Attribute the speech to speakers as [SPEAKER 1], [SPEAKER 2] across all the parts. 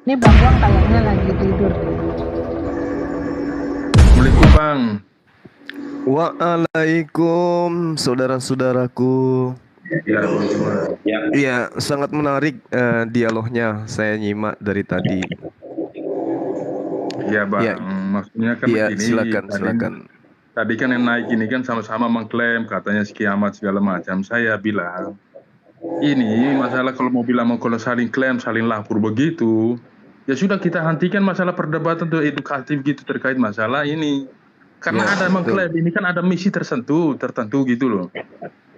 [SPEAKER 1] Ini Bang Wang kayaknya lagi tidur deh.
[SPEAKER 2] Assalamualaikum Bang.
[SPEAKER 3] Waalaikum, saudara-saudaraku.
[SPEAKER 2] Ya, cuma. Ya.
[SPEAKER 3] Iya, sangat menarik dialognya. Saya nyimak dari tadi.
[SPEAKER 2] Ya Bang,
[SPEAKER 3] Ya,
[SPEAKER 2] maksudnya kan
[SPEAKER 3] iya,
[SPEAKER 2] begini.
[SPEAKER 3] silakan.
[SPEAKER 2] Tadi kan yang naik ini kan sama-sama mengklaim katanya kiamat segala macam. Saya bilang, ini masalah kalau mau bilang kalau saling klaim, saling lapor begitu, ya sudah kita hentikan masalah perdebatan tuh edukatif gitu terkait masalah ini. Karena
[SPEAKER 3] Ya,
[SPEAKER 2] ada
[SPEAKER 3] betul.
[SPEAKER 2] mengklaim ini kan ada misi tertentu gitu loh.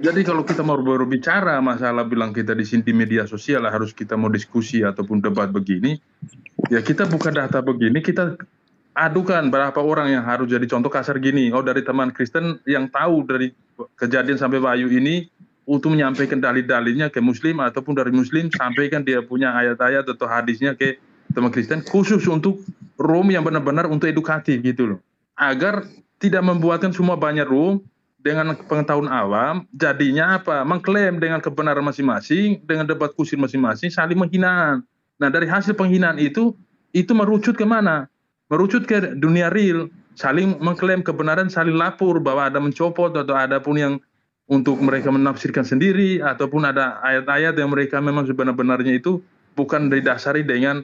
[SPEAKER 2] Jadi kalau kita mau berbicara masalah bilang kita di sini di media sosial harus kita mau diskusi ataupun debat begini, ya kita buka data begini, kita adukan berapa orang yang harus jadi contoh kasar gini. Oh, dari teman Kristen yang tahu dari kejadian sampai Wahyu ini untuk menyampaikan dalil-dalilnya ke Muslim ataupun dari Muslim sampaikan dia punya ayat-ayat atau hadisnya ke teman Kristen khusus untuk room yang benar-benar untuk edukatif gitu loh. Agar tidak membuatkan semua banyak room dengan pengetahuan awam, jadinya apa? Mengklaim dengan kebenaran masing-masing, dengan debat kusir masing-masing, saling menghinaan. Nah, dari hasil penghinaan itu merucut ke mana? Merucut ke dunia real, saling mengklaim kebenaran, saling lapor bahwa ada mencopot atau ada pun yang untuk mereka menafsirkan sendiri, ataupun ada ayat-ayat yang mereka memang sebenar-benarnya itu bukan didasari dengan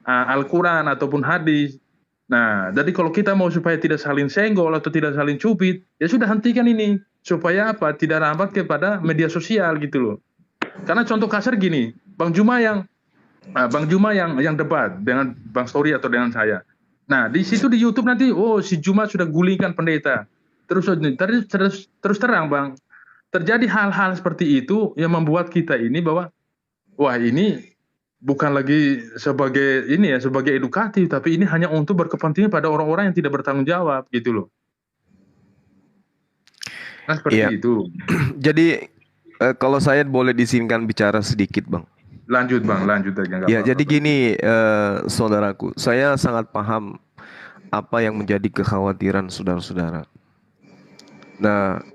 [SPEAKER 2] Al-Quran ataupun hadis. Nah, jadi kalau kita mau supaya tidak saling senggol atau tidak saling cubit, ya sudah hentikan ini. Supaya apa? Tidak rambat kepada media sosial gitu loh. Karena contoh kasar gini, Bang Juma yang debat dengan Bang Story atau dengan saya. Nah, di situ di YouTube nanti, oh si Juma sudah gulingkan pendeta. Terus terang Bang, terjadi hal-hal seperti itu yang membuat kita ini bahwa, wah ini bukan lagi sebagai ini ya, sebagai edukatif, tapi ini hanya untuk berkepentingan pada orang-orang yang tidak bertanggung jawab gitu loh. Nah, seperti
[SPEAKER 3] Iya.
[SPEAKER 2] itu.
[SPEAKER 3] Jadi kalau saya boleh diizinkan bicara sedikit, Bang.
[SPEAKER 2] Lanjut Bang, lanjut aja.
[SPEAKER 3] Ya, jadi gini, saudaraku, saya sangat paham apa yang menjadi kekhawatiran saudara-saudara. Nah,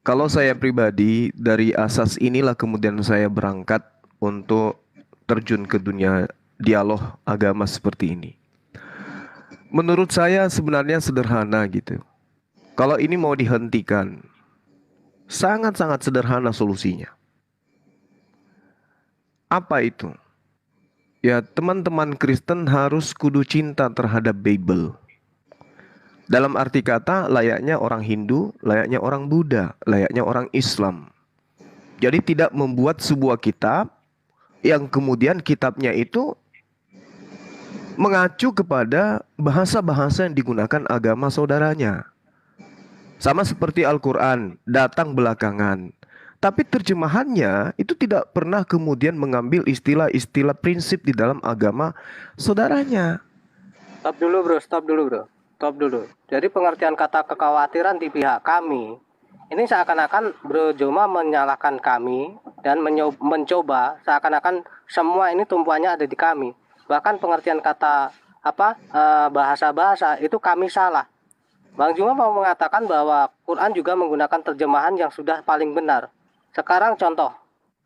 [SPEAKER 3] kalau saya pribadi dari asas inilah kemudian saya berangkat untuk terjun ke dunia dialog agama seperti ini. Menurut saya sebenarnya sederhana gitu. Kalau ini mau dihentikan, sangat-sangat sederhana solusinya. Apa itu? Ya, teman-teman Kristen harus kudu cinta terhadap Bible. Dalam arti kata, layaknya orang Hindu, layaknya orang Buddha, layaknya orang Islam. Jadi tidak membuat sebuah kitab yang kemudian kitabnya itu mengacu kepada bahasa-bahasa yang digunakan agama saudaranya. Sama seperti Al-Quran, datang belakangan. Tapi terjemahannya itu tidak pernah kemudian mengambil istilah-istilah prinsip di dalam agama saudaranya.
[SPEAKER 4] Stop dulu bro. Jadi pengertian kata kekhawatiran di pihak kami, ini seakan-akan Bro Joma menyalahkan kami dan mencoba seakan-akan semua ini tumpuannya ada di kami. Bahkan pengertian kata bahasa-bahasa itu kami salah. Bang Juma mau mengatakan bahwa Quran juga menggunakan terjemahan yang sudah paling benar. Sekarang contoh,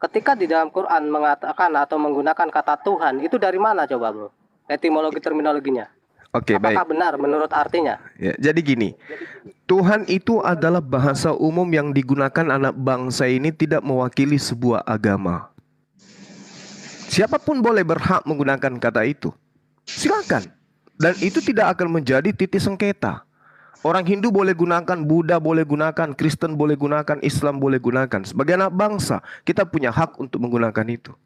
[SPEAKER 4] ketika di dalam Quran mengatakan atau menggunakan kata Tuhan, itu dari mana coba bro? Etimologi terminologinya.
[SPEAKER 3] Oke,
[SPEAKER 4] Apakah
[SPEAKER 3] baik.
[SPEAKER 4] benar menurut artinya?
[SPEAKER 3] Ya, jadi gini, Tuhan itu adalah bahasa umum yang digunakan anak bangsa ini tidak mewakili sebuah agama. Siapapun boleh berhak menggunakan kata itu. Silakan. Dan itu tidak akan menjadi titik sengketa. Orang Hindu boleh gunakan, Buddha boleh gunakan, Kristen boleh gunakan, Islam boleh gunakan. Sebagai anak bangsa, kita punya hak untuk menggunakan itu.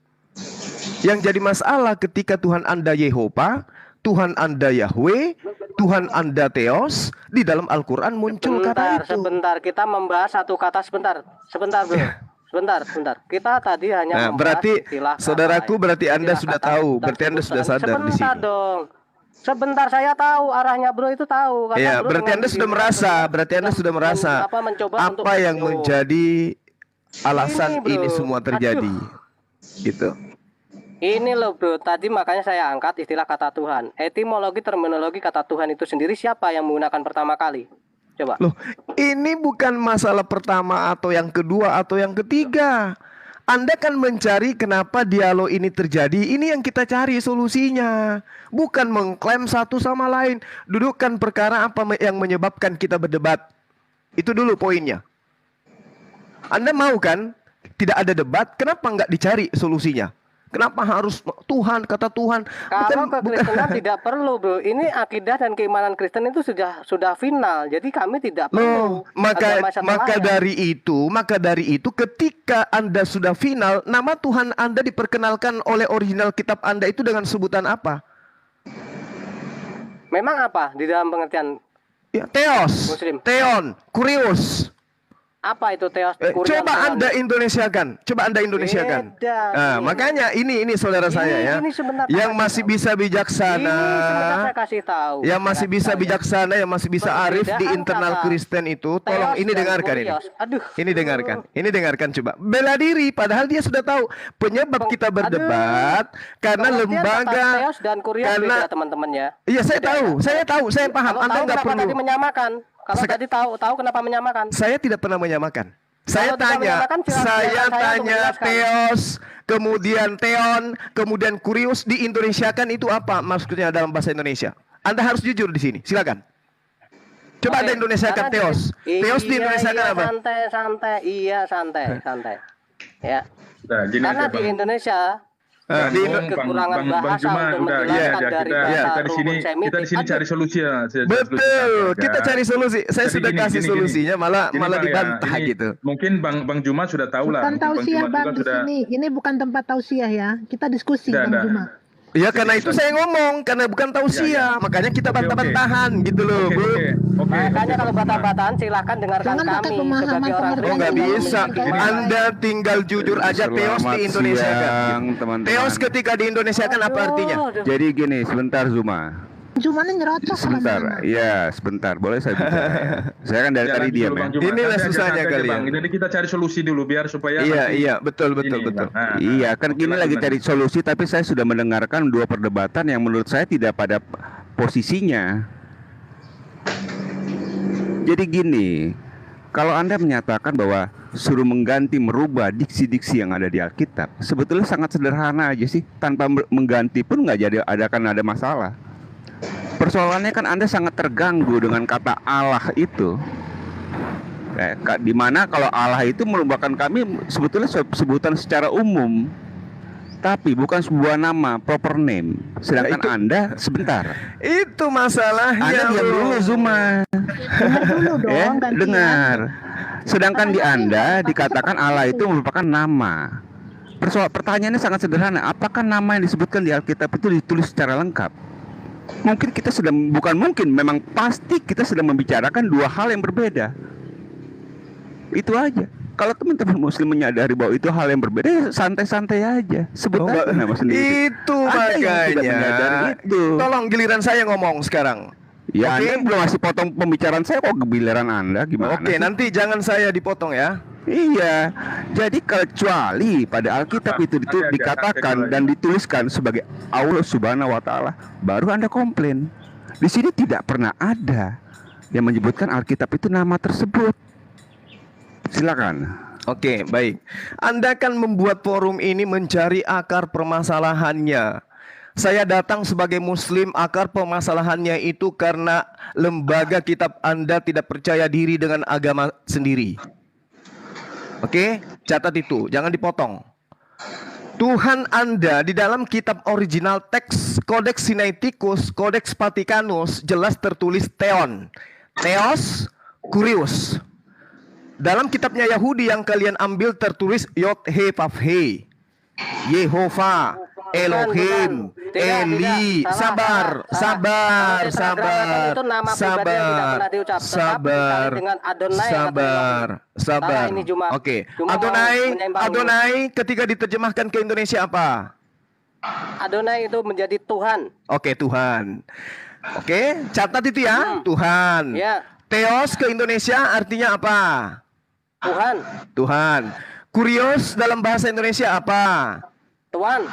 [SPEAKER 3] Yang jadi masalah ketika Tuhan Anda Yehova, Tuhan Anda Yahweh, Tuhan Anda Theos, di dalam Al-Quran muncul kata itu.
[SPEAKER 4] Sebentar, kita membahas satu kata sebentar bro. Sebentar. Kita tadi hanya membahas
[SPEAKER 3] berarti
[SPEAKER 4] istilah
[SPEAKER 3] saudaraku, berarti Anda sudah tahu,
[SPEAKER 4] sebutan,
[SPEAKER 3] berarti Anda sudah sadar di
[SPEAKER 4] sebentar
[SPEAKER 3] sini.
[SPEAKER 4] dong. Sebentar, saya tahu arahnya bro itu tahu.
[SPEAKER 3] Ya, berarti Anda sudah merasa, apa yang menjadi alasan ini semua terjadi. Gitu.
[SPEAKER 4] Ini loh bro, tadi makanya saya angkat istilah kata Tuhan. Etimologi terminologi kata Tuhan itu sendiri siapa yang menggunakan pertama kali? Coba.
[SPEAKER 3] Loh, ini bukan masalah pertama atau yang kedua atau yang ketiga. Anda kan mencari kenapa dialog ini terjadi. Ini yang kita cari solusinya. Bukan mengklaim satu sama lain. Dudukkan perkara apa yang menyebabkan kita berdebat. Itu dulu poinnya. Anda mau kan tidak ada debat, kenapa nggak dicari solusinya? Kenapa harus Tuhan, kata Tuhan?
[SPEAKER 4] Kalau kekristenan tidak perlu, bro. Ini akidah dan keimanan Kristen itu sudah final. Jadi kami tidak perlu.
[SPEAKER 3] Maka dari itu ketika Anda sudah final, nama Tuhan Anda diperkenalkan oleh original kitab Anda itu dengan sebutan apa?
[SPEAKER 4] Memang apa di dalam pengertian
[SPEAKER 3] Ya, Theos,
[SPEAKER 4] Muslim?
[SPEAKER 3] Theon, Kurios.
[SPEAKER 4] Apa itu Theos?
[SPEAKER 3] Coba Anda Indonesiakan.
[SPEAKER 4] Beda.
[SPEAKER 3] Nah, makanya ini saudara saya ya. Yang masih bisa bijaksana.
[SPEAKER 4] Ini sebentar saya kasih tahu.
[SPEAKER 3] Yang masih bisa bijaksana, yang masih bisa arif di internal Kristen itu, tolong ini dengarkan ini.
[SPEAKER 4] Aduh.
[SPEAKER 3] Ini dengarkan coba. Bela diri padahal dia sudah tahu penyebab kita berdebat karena lembaga
[SPEAKER 4] Theos dan Kurios beda, teman-teman ya.
[SPEAKER 3] Iya, saya tahu, saya paham. Anda nggak perlu.
[SPEAKER 4] Tadi menyamakan. Kalau tadi tahu kenapa menyamakan?
[SPEAKER 3] Saya tidak pernah menyamakan. Saya
[SPEAKER 4] Kalau tidak
[SPEAKER 3] tanya
[SPEAKER 4] menyamakan, saya
[SPEAKER 3] tanya
[SPEAKER 4] menjelaskan.
[SPEAKER 3] Theos, kemudian Theon, kemudian Kurios diindonesiakan itu apa maksudnya dalam bahasa Indonesia? Anda harus jujur di sini. Silakan. Coba Anda Indonesiakan Theos. Theos diindonesiakan apa?
[SPEAKER 4] Santai. Ya.
[SPEAKER 2] Nah, gini
[SPEAKER 4] Karena
[SPEAKER 2] aja,
[SPEAKER 4] di
[SPEAKER 2] Bang.
[SPEAKER 4] Indonesia
[SPEAKER 2] Bang
[SPEAKER 4] kekurangan bahasa
[SPEAKER 2] Juma
[SPEAKER 4] untuk
[SPEAKER 2] udah
[SPEAKER 4] menjelaskan dari
[SPEAKER 2] kita
[SPEAKER 4] bahasa
[SPEAKER 2] di sini
[SPEAKER 4] rumpun
[SPEAKER 2] kita di sini cari solusi ya.
[SPEAKER 3] Betul, kita cari solusi. Saya
[SPEAKER 2] Jadi
[SPEAKER 3] sudah
[SPEAKER 2] gini,
[SPEAKER 3] kasih
[SPEAKER 2] gini.
[SPEAKER 3] solusinya, malah
[SPEAKER 2] Gini, Bang,
[SPEAKER 3] dibantah
[SPEAKER 2] ini
[SPEAKER 3] gitu.
[SPEAKER 2] Mungkin Bang Juma sudah tahu lah.
[SPEAKER 1] Bukan
[SPEAKER 2] Mungkin Bang
[SPEAKER 1] tausiah
[SPEAKER 2] Juma
[SPEAKER 1] bang
[SPEAKER 2] juga
[SPEAKER 1] di
[SPEAKER 2] sudah.
[SPEAKER 1] sini. Ini bukan tempat tausiah ya. Kita diskusi
[SPEAKER 2] Dah,
[SPEAKER 1] bang
[SPEAKER 2] dah.
[SPEAKER 1] Juma.
[SPEAKER 3] Ya karena itu saya ngomong, karena bukan tausiah, makanya kita bantah-bantahan gitu loh, Bu.
[SPEAKER 2] Oke.
[SPEAKER 4] Makanya kalau bantah-bantahan silahkan dengarkan
[SPEAKER 1] Jangan pakai
[SPEAKER 4] kami
[SPEAKER 1] pemahaman
[SPEAKER 4] sebagai orang
[SPEAKER 1] pengertian.
[SPEAKER 3] Oh nggak
[SPEAKER 4] Kristen.
[SPEAKER 3] bisa. Anda tinggal jujur aja. Theos
[SPEAKER 5] Selamat
[SPEAKER 3] di Indonesia kan.
[SPEAKER 5] siang, teman-teman.
[SPEAKER 3] Theos ketika di Indonesia kan apa artinya?
[SPEAKER 4] Aduh.
[SPEAKER 5] Jadi gini, sebentar Zuma.
[SPEAKER 1] Juma ini nyerocos
[SPEAKER 5] Sebentar,
[SPEAKER 1] lama-lama.
[SPEAKER 5] iya sebentar. Boleh saya bicara ya? Saya kan dari
[SPEAKER 2] Ya,
[SPEAKER 5] tadi
[SPEAKER 2] lanjut
[SPEAKER 5] diam
[SPEAKER 2] dulu,
[SPEAKER 5] ya.
[SPEAKER 2] Bang Juma.
[SPEAKER 3] Inilah
[SPEAKER 2] Santai aja,
[SPEAKER 3] susahnya
[SPEAKER 2] santai aja,
[SPEAKER 3] kalian.
[SPEAKER 2] Bang. Jadi kita cari solusi dulu biar supaya
[SPEAKER 3] Iya,
[SPEAKER 2] nanti
[SPEAKER 3] iya, betul.
[SPEAKER 2] ini, Bang. Nah,
[SPEAKER 5] Iya, kan
[SPEAKER 2] oke,
[SPEAKER 5] gini lagi
[SPEAKER 2] lanjut,
[SPEAKER 5] cari
[SPEAKER 2] lanjut.
[SPEAKER 5] solusi, tapi saya sudah mendengarkan dua perdebatan yang menurut saya tidak pada posisinya. Jadi gini, kalau Anda menyatakan bahwa suruh merubah diksi-diksi yang ada di Alkitab, sebetulnya sangat sederhana aja sih. Tanpa mengganti pun nggak akan ada masalah. Persoalannya kan Anda sangat terganggu dengan kata Allah itu. Dimana kalau Allah itu merupakan kami sebetulnya sebutan secara umum, tapi bukan sebuah nama, proper name. Sedangkan Anda, sebentar,
[SPEAKER 3] Itu masalahnya.
[SPEAKER 5] Anda diam
[SPEAKER 3] Bu.
[SPEAKER 5] dulu Zuma.
[SPEAKER 1] Dengar dulu dong, gantian.
[SPEAKER 5] Dengar. Sedangkan di Anda dikatakan Allah itu merupakan nama. Pertanyaannya sangat sederhana. Apakah nama yang disebutkan di Alkitab itu ditulis secara lengkap? Mungkin kita memang pasti kita sedang membicarakan dua hal yang berbeda. Itu aja. Kalau teman-teman Muslim menyadari bahwa itu hal yang berbeda, ya santai-santai aja. Sebut aja nama sendiri.
[SPEAKER 3] Itu
[SPEAKER 5] Ada yang tidak menyadari
[SPEAKER 3] makanya.
[SPEAKER 5] itu.
[SPEAKER 3] Tolong giliran saya ngomong sekarang.
[SPEAKER 5] Ya,
[SPEAKER 3] Oke.
[SPEAKER 5] Anda belum masih potong pembicaraan saya, kok giliran Anda gimana?
[SPEAKER 3] Oke,
[SPEAKER 5] sih?
[SPEAKER 3] nanti jangan saya dipotong ya.
[SPEAKER 5] Iya, jadi kecuali pada Alkitab itu
[SPEAKER 2] Nanti aja,
[SPEAKER 5] dikatakan
[SPEAKER 2] nanti
[SPEAKER 5] dan dituliskan sebagai Allah Subhanahu wa Ta'ala, baru Anda komplain. Di sini tidak pernah ada yang menyebutkan Alkitab itu nama tersebut. Silakan.
[SPEAKER 3] Oke, baik. Anda kan membuat forum ini mencari akar permasalahannya. Saya datang sebagai Muslim, akar permasalahannya itu karena lembaga kitab Anda tidak percaya diri dengan agama sendiri. Oke, catat itu, jangan dipotong. Tuhan Anda di dalam kitab original teks Codex Sinaiticus, Codex Vaticanus jelas tertulis Theon, Theos, Kurios. Dalam kitabnya Yahudi yang kalian ambil tertulis Yod He Vav He, Yehova, Elohim, Eli. Sabar. Oke, Adonai ketika diterjemahkan ke Indonesia apa?
[SPEAKER 4] Adonai itu menjadi Tuhan.
[SPEAKER 3] Oke, Tuhan. Oke, catat itu ya, Tuhan.
[SPEAKER 4] Ya,
[SPEAKER 3] Theos ke Indonesia artinya apa?
[SPEAKER 4] Tuhan.
[SPEAKER 3] Tuhan. Kurios dalam bahasa Indonesia apa?
[SPEAKER 4] Tuhan.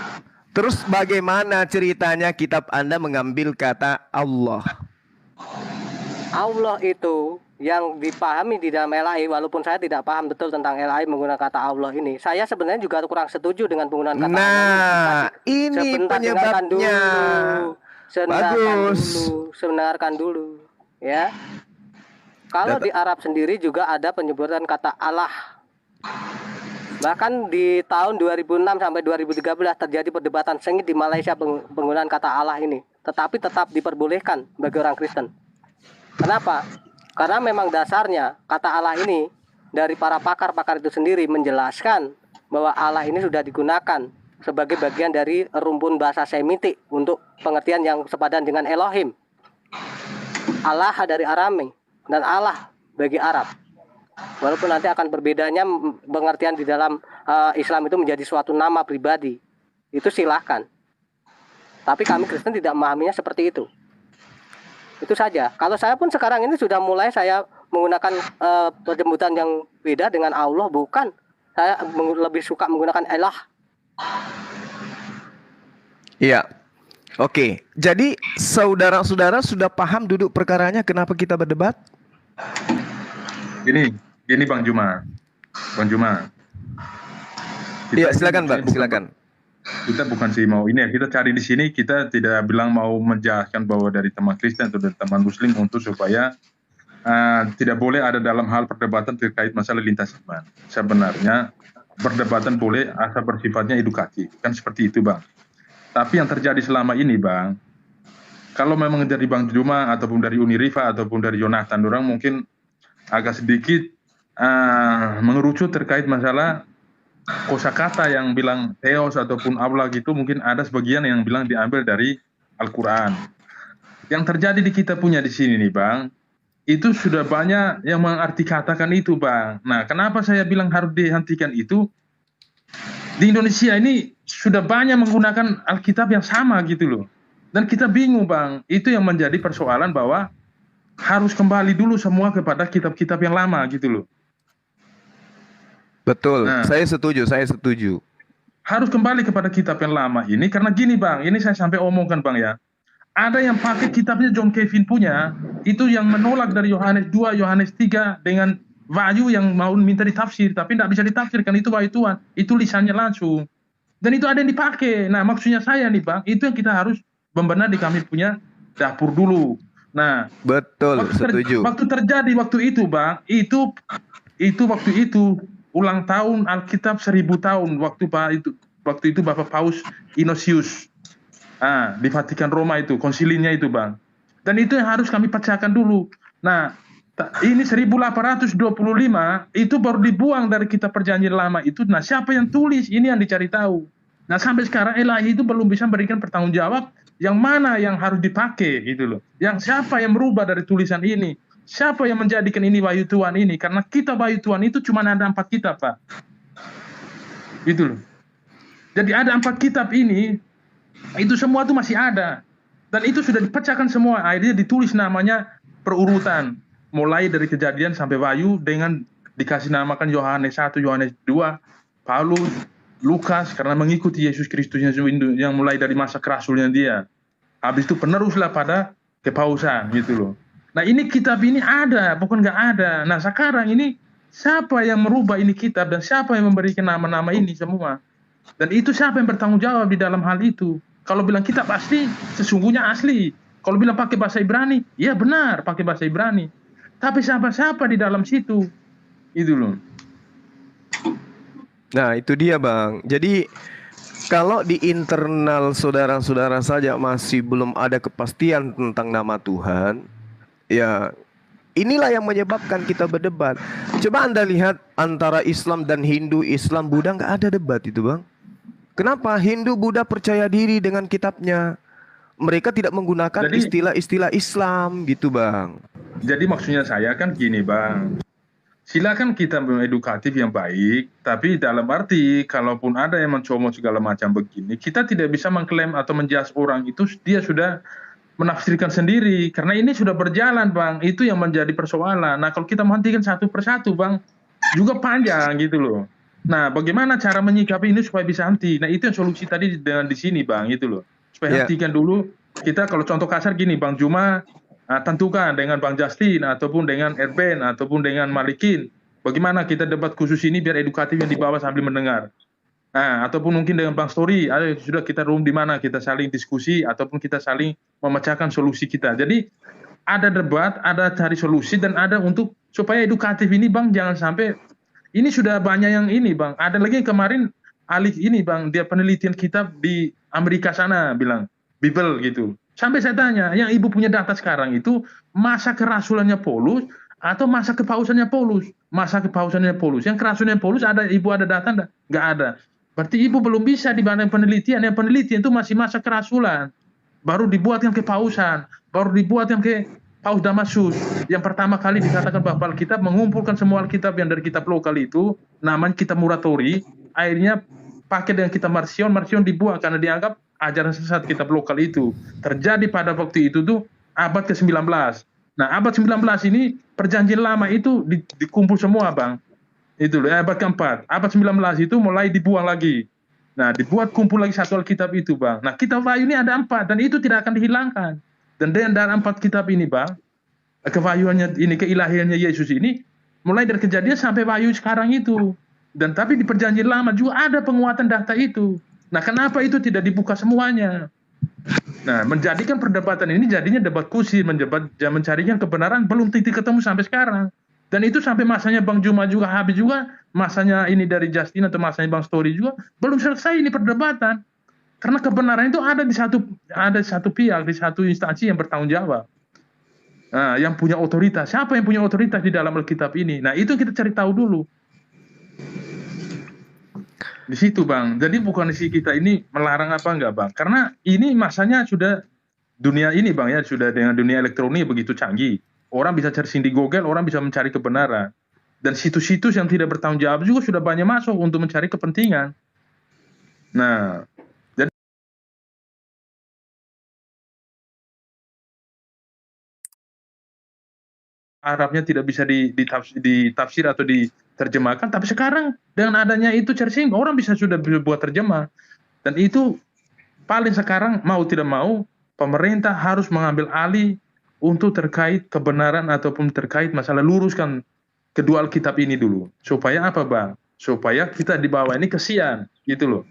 [SPEAKER 3] Terus bagaimana ceritanya kitab Anda mengambil kata Allah?
[SPEAKER 4] Allah itu yang dipahami di dalam LAI, walaupun saya tidak paham betul tentang LAI menggunakan kata Allah ini, saya sebenarnya juga kurang setuju dengan penggunaan kata Allah
[SPEAKER 3] Nah,
[SPEAKER 4] ini.
[SPEAKER 3] ini
[SPEAKER 4] Sebentar, dengarkan
[SPEAKER 3] penyebabnya. Bagus.
[SPEAKER 4] Sebenarkan dulu, ya. Kalau di Arab sendiri juga ada penyebutan kata Allah. Bahkan di tahun 2006 sampai 2013 terjadi perdebatan sengit di Malaysia penggunaan kata Allah ini, tetapi tetap diperbolehkan bagi orang Kristen. Kenapa? Karena memang dasarnya kata Allah ini dari para pakar-pakar itu sendiri menjelaskan bahwa Allah ini sudah digunakan sebagai bagian dari rumpun bahasa Semitik untuk pengertian yang sepadan dengan Elohim. Allah dari Arame dan Allah bagi Arab. Walaupun nanti akan berbedanya pengertian di dalam Islam itu menjadi suatu nama pribadi. Itu silahkan. Tapi kami Kristen tidak memahaminya seperti itu. Itu saja. Kalau saya pun sekarang ini sudah mulai saya menggunakan penyebutan yang beda dengan Allah, bukan. Saya lebih suka menggunakan Allah.
[SPEAKER 3] Iya. Oke. Jadi saudara-saudara sudah paham duduk perkaranya kenapa kita berdebat?
[SPEAKER 2] Ini Bang Juma. Bang Juma.
[SPEAKER 3] Iya, silakan Bang, silakan.
[SPEAKER 2] Kita bukan sih mau ini ya, kita cari di sini, kita tidak bilang mau menjelaskan bahwa dari teman Kristen atau dari teman Muslim untuk supaya tidak boleh ada dalam hal perdebatan terkait masalah lintas iman. Sebenarnya perdebatan boleh asal bersifatnya edukatif, kan seperti itu Bang. Tapi yang terjadi selama ini Bang, kalau memang dari Bang Juma ataupun dari Unirifa ataupun dari Jonathan, orang mungkin agak sedikit mengerucut terkait masalah kosakata yang bilang Theos ataupun Allah gitu, mungkin ada sebagian yang bilang diambil dari Al-Quran. Yang terjadi di kita punya di sini nih Bang, itu sudah banyak yang mengarti katakan itu Bang. Nah, kenapa saya bilang harus dihentikan itu? Di Indonesia ini sudah banyak menggunakan Alkitab yang sama gitu loh. Dan kita bingung Bang, itu yang menjadi persoalan bahwa harus kembali dulu semua kepada kitab-kitab yang lama gitu loh.
[SPEAKER 3] Betul,
[SPEAKER 2] Nah,
[SPEAKER 3] saya setuju.
[SPEAKER 2] harus kembali kepada kitab yang lama ini, karena gini Bang, ini saya sampai omongkan Bang ya. Ada yang pakai kitabnya John Kevin punya, itu yang menolak dari Yohanes 2, Yohanes 3 dengan Wahyu yang mau minta ditafsir, tapi tidak bisa ditafsirkan, itu Wahyu Tuhan, itu lisannya langsung. Dan itu ada yang dipakai. Nah, maksudnya saya nih Bang, itu yang kita harus benar di kami punya dapur dulu. Nah,
[SPEAKER 3] Betul, setuju.
[SPEAKER 2] waktu terjadi waktu itu Bang, itu waktu itu ulang tahun Alkitab 1000 tahun waktu itu Bapak Paus Inosius di Vatikan Roma itu konsilinya itu Bang, dan itu yang harus kami pecahkan dulu. Nah, ini 1825 itu baru dibuang dari kitab perjanjian lama itu. Nah, siapa yang tulis ini yang dicari tahu. Nah, sampai sekarang LAI itu belum bisa memberikan pertanggungjawab yang mana yang harus dipakai gitu loh, yang siapa yang merubah dari tulisan ini. Siapa yang menjadikan ini Wahyu Tuhan ini? Karena kitab Wahyu Tuhan itu cuma ada 4 kitab, Pak. Gitu loh. Jadi ada 4 kitab ini, itu semua itu masih ada. Dan itu sudah dipecahkan semua. Akhirnya ditulis namanya perurutan. Mulai dari Kejadian sampai Wahyu dengan dikasih namakan Yohanes 1, Yohanes 2, Paulus, Lukas, karena mengikuti Yesus Kristus yang mulai dari masa kerasulnya dia. Habis itu peneruslah pada kepausan gitu loh. Nah, ini kitab ini ada, bukan nggak ada. Nah, sekarang ini siapa yang merubah ini kitab dan siapa yang memberikan nama-nama ini semua? Dan itu siapa yang bertanggung jawab di dalam hal itu? Kalau bilang kitab asli, sesungguhnya asli. Kalau bilang pakai bahasa Ibrani, ya benar pakai bahasa Ibrani. Tapi siapa-siapa di dalam situ? Itu loh.
[SPEAKER 3] Nah, itu dia Bang. Jadi kalau di internal saudara-saudara saja masih belum ada kepastian tentang nama Tuhan, ya inilah yang menyebabkan kita berdebat. Coba Anda lihat antara Islam dan Hindu, Islam, Buddha, nggak ada debat itu Bang. Kenapa? Hindu, Buddha percaya diri dengan kitabnya. Mereka tidak menggunakan istilah-istilah Islam gitu Bang.
[SPEAKER 2] Jadi maksudnya saya kan gini Bang, silakan kita edukatif yang baik, tapi dalam arti kalaupun ada yang mencomot segala macam begini, kita tidak bisa mengklaim atau menjudge orang itu dia sudah menafsirkan sendiri, karena ini sudah berjalan Bang, itu yang menjadi persoalan. Nah, kalau kita menghentikan satu persatu Bang, juga panjang gitu loh. Nah, bagaimana cara menyikapi ini supaya bisa henti? Nah, itu yang solusi tadi dengan di sini Bang, itu loh. Supaya hentikan dulu. Kita kalau contoh kasar gini Bang Juma, tentukan dengan Bang Justin ataupun dengan Erben ataupun dengan Malikin. Bagaimana kita debat khusus ini biar edukatif yang di bawah sambil mendengar. Ataupun mungkin dengan Bang Story, sudah kita room di mana kita saling diskusi ataupun kita saling memecahkan solusi kita. Jadi ada debat, ada cari solusi dan ada untuk supaya edukatif ini Bang, jangan sampai ini sudah banyak yang ini Bang. Ada lagi yang kemarin ahli ini Bang, dia penelitian kitab di Amerika sana bilang Bible gitu. Sampai saya tanya, yang ibu punya data sekarang itu masa kerasulannya Paulus atau masa kepausannya Paulus? Masa kepausannya Paulus. Yang kerasulannya Paulus ibu ada data enggak? Enggak ada. Berarti ibu belum bisa dibanding penelitian. Yang penelitian itu masih masa kerasulan. Baru dibuat yang kepausan. Baru dibuat yang ke Paus Damasus. Yang pertama kali dikatakan bahwa Alkitab mengumpulkan semua Alkitab yang dari kitab lokal itu. Namanya kitab Muratori. Akhirnya pakai dengan kitab Marcion. Marcion dibuat karena dianggap ajaran sesat kitab lokal itu. Terjadi pada waktu itu tuh abad ke-19. Nah abad 19 ini perjanjian lama itu dikumpul semua Bang. Itu loh, abad keempat. Abad 19 itu mulai dibuang lagi. Nah, dibuat kumpul lagi satu Alkitab itu, Bang. Nah, kitab Wahyu ini ada 4, dan itu tidak akan dihilangkan. Dan dari 4 kitab ini, Bang, kewahyuannya ini, keilahiannya Yesus ini, mulai dari Kejadian sampai Wahyu sekarang itu. Dan tapi di perjanjian lama juga ada penguatan data itu. Nah, kenapa itu tidak dibuka semuanya? Nah, menjadikan perdebatan ini jadinya debat kursi, mencarikan kebenaran belum titik ketemu sampai sekarang. Dan itu sampai masanya Bang Juma juga habis juga, masanya ini dari Justin atau masanya Bang Story juga belum selesai ini perdebatan. Karena kebenaran itu ada di satu pihak, di satu instansi yang bertanggung jawab. Nah, yang punya otoritas. Siapa yang punya otoritas di dalam Alkitab ini? Nah, itu kita cari tahu dulu. Di situ, Bang. Jadi bukan si kita ini melarang apa enggak, Bang. Karena ini masanya sudah dunia ini, Bang, ya, sudah dengan dunia elektronik begitu canggih. Orang bisa cari di Google, orang bisa mencari kebenaran. Dan situs-situs yang tidak bertanggung jawab juga sudah banyak masuk untuk mencari kepentingan. Nah, jadi Arabnya tidak bisa ditafsir atau diterjemahkan, tapi sekarang dengan adanya itu searching, orang bisa sudah buat terjemah. Dan itu paling sekarang mau tidak mau, pemerintah harus mengambil alih untuk terkait kebenaran ataupun terkait masalah luruskan kedua Alkitab ini dulu. Supaya apa, Bang? Supaya kita di bawah ini kesian, gitu loh.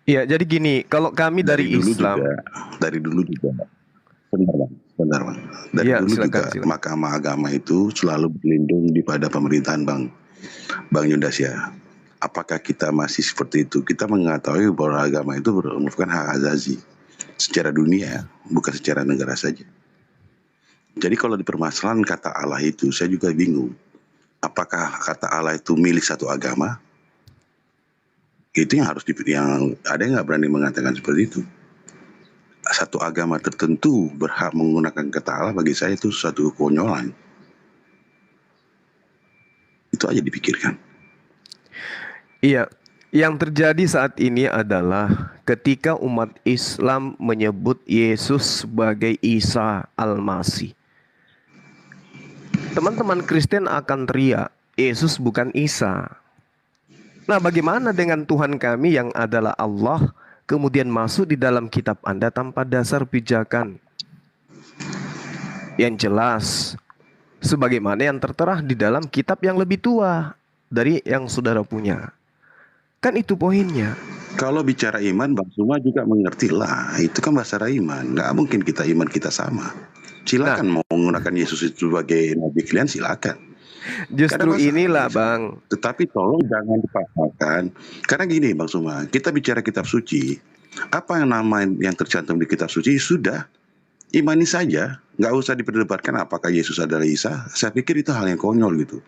[SPEAKER 3] Iya, jadi gini, kalau kami dari Islam,
[SPEAKER 6] dari dulu juga. Benar, Bang. Dari
[SPEAKER 3] ya,
[SPEAKER 6] dulu
[SPEAKER 3] silakan,
[SPEAKER 6] juga Mahkamah Agama itu selalu berlindung di pada pemerintahan Bang Yundas ya. Apakah kita masih seperti itu? Kita mengetahui bahwa agama itu merupakan hak azazi secara dunia, bukan secara negara saja. Jadi kalau dipermasalahan kata Allah itu, saya juga bingung. Apakah kata Allah itu milik satu agama? Itu yang harus yang ada yang nggak berani mengatakan seperti itu. Satu agama tertentu berhak menggunakan kata Allah, bagi saya itu suatu kekonyolan. Itu aja dipikirkan.
[SPEAKER 3] iya, yang terjadi saat ini adalah ketika umat Islam menyebut Yesus sebagai Isa Al-Masih. Teman-teman Kristen akan teriak, Yesus bukan Isa. Nah, bagaimana dengan Tuhan kami yang adalah Allah, kemudian masuk di dalam kitab Anda tanpa dasar pijakan? Yang jelas, sebagaimana yang tertera di dalam kitab yang lebih tua dari yang saudara punya. Kan itu poinnya.
[SPEAKER 6] Kalau bicara iman, Bang Suma juga mengerti lah. Itu kan bahasa iman. Nggak mungkin iman kita sama. Silakan mau menggunakan Yesus itu sebagai nabi kalian, silakan.
[SPEAKER 3] Justru inilah, Bang.
[SPEAKER 6] Tetapi tolong jangan dipaksakan. Karena gini, Bang Suma, kita bicara kitab suci. Apa yang nama yang tercantum di kitab suci sudah imani saja. Nggak usah diperdebatkan apakah Yesus adalah Isa. Saya pikir itu hal yang konyol gitu.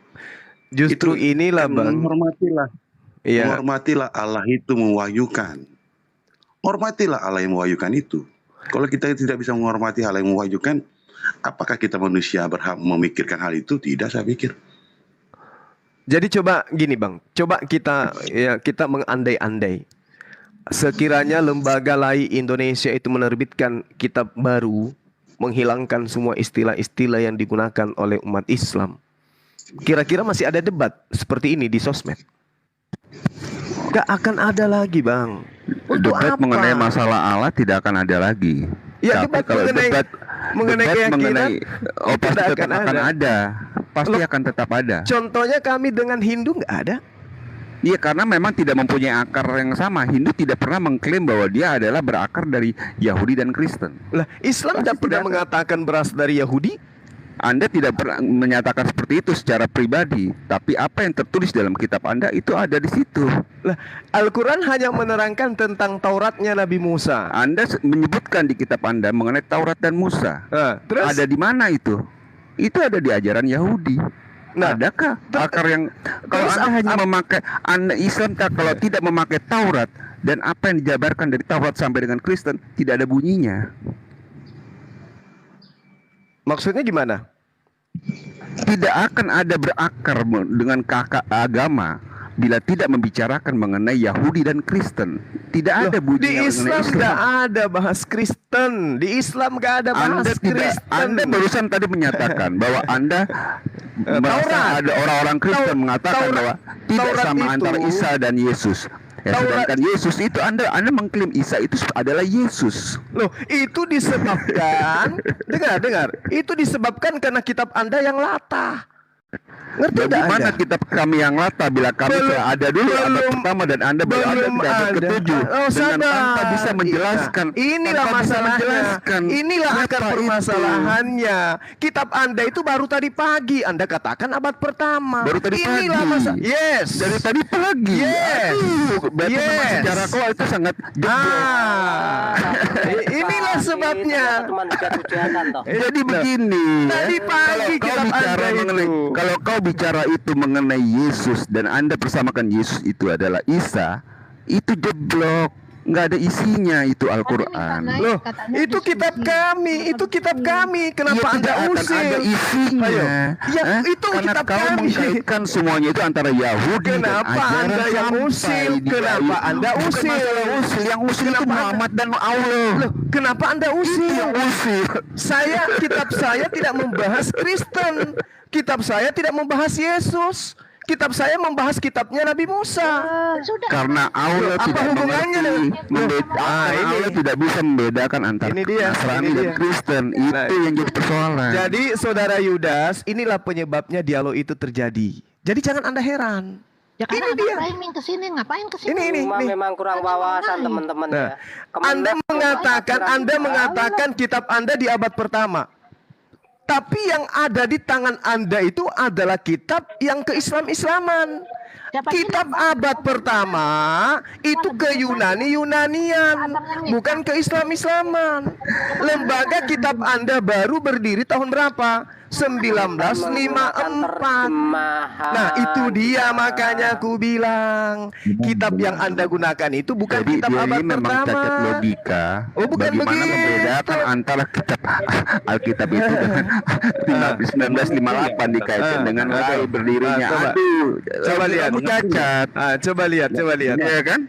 [SPEAKER 3] Justru
[SPEAKER 6] itu
[SPEAKER 3] inilah, Bang.
[SPEAKER 6] Menghormatilah Allah itu mewahyukan. Hormatilah Allah yang mewahyukan itu. Kalau kita tidak bisa menghormati Allah yang mewahyukan, apakah kita manusia berhak memikirkan hal itu? Tidak, saya pikir.
[SPEAKER 3] Jadi coba gini, Bang. Coba kita mengandai-andai. Sekiranya lembaga lai Indonesia itu menerbitkan kitab baru, menghilangkan semua istilah-istilah yang digunakan oleh umat Islam. Kira-kira masih ada debat seperti ini di sosmed? Gak akan ada lagi, Bang. Untuk
[SPEAKER 5] Debat
[SPEAKER 3] apa?
[SPEAKER 5] mengenai masalah Allah tidak akan ada lagi.
[SPEAKER 3] Ya,
[SPEAKER 5] Tapi
[SPEAKER 3] debat
[SPEAKER 5] kalau
[SPEAKER 3] mengenai
[SPEAKER 5] debat
[SPEAKER 3] mengenai
[SPEAKER 5] debat
[SPEAKER 3] keyakinan,
[SPEAKER 5] mengenai
[SPEAKER 3] itu
[SPEAKER 5] pasti
[SPEAKER 3] tidak
[SPEAKER 5] tetap
[SPEAKER 3] akan
[SPEAKER 5] akan
[SPEAKER 3] ada.
[SPEAKER 5] ada. Pasti
[SPEAKER 3] Loh,
[SPEAKER 5] akan tetap ada.
[SPEAKER 3] contohnya kami dengan Hindu nggak ada.
[SPEAKER 5] Iya, karena memang tidak mempunyai akar yang sama. Hindu tidak pernah mengklaim bahwa dia adalah berakar dari Yahudi dan Kristen.
[SPEAKER 3] Lah, Islam
[SPEAKER 5] Pasti
[SPEAKER 3] tidak pernah
[SPEAKER 5] tidak ada.
[SPEAKER 3] mengatakan berasal dari Yahudi.
[SPEAKER 5] Anda tidak pernah menyatakan seperti itu secara pribadi, tapi apa yang tertulis dalam kitab Anda itu ada di situ.
[SPEAKER 3] Lah, Al-Quran hanya menerangkan tentang Tauratnya Nabi Musa.
[SPEAKER 5] Anda menyebutkan di kitab Anda mengenai Taurat dan Musa.
[SPEAKER 3] Nah, terus
[SPEAKER 5] Ada di mana itu? Itu ada di ajaran Yahudi.
[SPEAKER 3] Nah,
[SPEAKER 5] Adakah akar yang kalau
[SPEAKER 3] terus
[SPEAKER 5] Anda hanya memakai Islam kalau tidak memakai Taurat dan apa yang dijabarkan dari Taurat sampai dengan Kristen tidak ada bunyinya.
[SPEAKER 3] maksudnya gimana?
[SPEAKER 5] Tidak akan ada berakar dengan kakak agama bila tidak membicarakan mengenai Yahudi dan Kristen. Tidak ada
[SPEAKER 3] Loh,
[SPEAKER 5] bunyi
[SPEAKER 3] di
[SPEAKER 5] mengenai
[SPEAKER 3] Islam nggak ada bahas Kristen. Di Islam nggak ada bahas Kristen.
[SPEAKER 5] Anda barusan tadi menyatakan bahwa Anda merasa
[SPEAKER 3] Taurat.
[SPEAKER 5] ada orang-orang Kristen mengatakan
[SPEAKER 3] Taurat.
[SPEAKER 5] bahwa tidak
[SPEAKER 3] Taurat
[SPEAKER 5] sama
[SPEAKER 3] itu-
[SPEAKER 5] antara Isa dan Yesus. Ya,
[SPEAKER 3] Taurat-
[SPEAKER 5] sedangkan Yesus itu Anda mengklaim Isa itu adalah Yesus.
[SPEAKER 3] Loh, itu disebabkan dengar. Itu disebabkan karena kitab Anda yang latah. Ngerti tidak
[SPEAKER 5] Bagaimana
[SPEAKER 3] Anda?
[SPEAKER 5] kitab kami yang latah bila kami
[SPEAKER 3] Belum-
[SPEAKER 5] telah ada dulu abad
[SPEAKER 3] belum-
[SPEAKER 5] pertama dan Anda berada
[SPEAKER 3] belum
[SPEAKER 5] di abad
[SPEAKER 3] ada.
[SPEAKER 5] ketujuh
[SPEAKER 3] Oh,
[SPEAKER 5] dengan
[SPEAKER 3] sabar.
[SPEAKER 5] tanpa bisa menjelaskan.
[SPEAKER 3] Inilah
[SPEAKER 5] tanpa bisa
[SPEAKER 3] masalahnya.
[SPEAKER 5] menjelaskan
[SPEAKER 3] Inilah akar
[SPEAKER 5] apa itu.
[SPEAKER 3] permasalahannya. Kitab Anda itu baru tadi pagi. Anda katakan abad pertama.
[SPEAKER 5] Baru tadi
[SPEAKER 3] Inilah
[SPEAKER 5] pagi.
[SPEAKER 3] Yes.
[SPEAKER 5] Dari tadi pagi.
[SPEAKER 3] Yes.
[SPEAKER 5] Aduh, berarti memang
[SPEAKER 3] Yes.
[SPEAKER 5] sejarah kau itu sangat jeblok.
[SPEAKER 3] Inilah sebabnya.
[SPEAKER 4] Cuma hujat-hujatan toh.
[SPEAKER 5] Jadi begini.
[SPEAKER 3] Tadi pagi
[SPEAKER 5] kalau kau
[SPEAKER 3] kitab
[SPEAKER 5] bicara
[SPEAKER 3] Anda
[SPEAKER 5] mengenai,
[SPEAKER 3] itu.
[SPEAKER 5] kalau kau bicara itu mengenai Yesus dan Anda persamakan Yesus itu adalah Isa, itu jeblok. Nggak ada isinya itu Al-Quran.
[SPEAKER 3] Loh, itu kitab kami, itu kitab kami. Kenapa
[SPEAKER 5] Iya,
[SPEAKER 3] Anda
[SPEAKER 5] tidak akan
[SPEAKER 3] usir?
[SPEAKER 5] ada isinya.
[SPEAKER 3] Ayo. Ya,
[SPEAKER 5] Hah?
[SPEAKER 3] itu
[SPEAKER 5] karena
[SPEAKER 3] kitab
[SPEAKER 5] kau
[SPEAKER 3] kami.
[SPEAKER 5] mengkaitkan semuanya itu antara Yahudi
[SPEAKER 3] Kenapa
[SPEAKER 5] dan ajaran
[SPEAKER 3] Anda yang
[SPEAKER 5] sampai
[SPEAKER 3] usil?
[SPEAKER 5] di
[SPEAKER 3] Kenapa
[SPEAKER 5] Bali.
[SPEAKER 3] Anda
[SPEAKER 5] Bukan
[SPEAKER 3] usil?
[SPEAKER 5] masalah usil, yang usil itu
[SPEAKER 3] Kenapa
[SPEAKER 5] Muhammad dan Allah.
[SPEAKER 3] Loh, kenapa Anda
[SPEAKER 5] Itu
[SPEAKER 3] usir?
[SPEAKER 5] yang usil.
[SPEAKER 3] Kitab saya tidak membahas Kristen. Kitab saya tidak membahas Yesus. Kitab saya membahas kitabnya Nabi Musa.
[SPEAKER 1] Sudah.
[SPEAKER 5] Karena Allah
[SPEAKER 3] Apa
[SPEAKER 5] tidak
[SPEAKER 3] hubungannya
[SPEAKER 5] mengerti,
[SPEAKER 3] ini?
[SPEAKER 5] Allah tidak bisa membedakan antara
[SPEAKER 3] Ini dia,
[SPEAKER 5] Nasrani
[SPEAKER 3] ini
[SPEAKER 5] dan
[SPEAKER 3] dia.
[SPEAKER 5] Kristen.
[SPEAKER 3] Nah,
[SPEAKER 5] Itu yang jadi persoalan.
[SPEAKER 3] Jadi saudara Yudas, inilah penyebabnya dialog itu terjadi. Jadi jangan Anda heran.
[SPEAKER 1] Ya karena
[SPEAKER 3] Ini
[SPEAKER 1] ada
[SPEAKER 3] dia.
[SPEAKER 1] framing ke sini, ngapain ke sini?
[SPEAKER 3] Ini.
[SPEAKER 4] Cuma memang kurang wawasan teman-teman
[SPEAKER 3] Nah,
[SPEAKER 4] ya. Kemendak
[SPEAKER 3] Anda
[SPEAKER 4] kurang
[SPEAKER 3] mengatakan kitab Anda di abad pertama. Tapi yang ada di tangan Anda itu adalah kitab yang ke-Islam-Islaman.
[SPEAKER 1] Siapa
[SPEAKER 3] Kitab
[SPEAKER 1] bilang?
[SPEAKER 3] abad pertama itu ke Yunani-Yunanian, bukan ke Islam-Islaman. Lembaga kitab Anda baru berdiri tahun berapa? 1954. Nah, itu dia makanya aku bilang kitab yang Anda gunakan itu bukan
[SPEAKER 5] Jadi
[SPEAKER 3] kitab
[SPEAKER 5] dia
[SPEAKER 3] abad
[SPEAKER 5] ini memang
[SPEAKER 3] pertama.
[SPEAKER 5] cacat logika.
[SPEAKER 3] Oh, bukan
[SPEAKER 5] bagaimana
[SPEAKER 3] begitu.
[SPEAKER 5] membedakan antara kitab Alkitab itu dengan 1958 dikaitkan dengan mulai berdirinya.
[SPEAKER 3] coba.
[SPEAKER 5] Aduh,
[SPEAKER 3] Coba lihat.
[SPEAKER 5] kamu cacat.
[SPEAKER 3] Coba lihat.
[SPEAKER 5] Iya kan?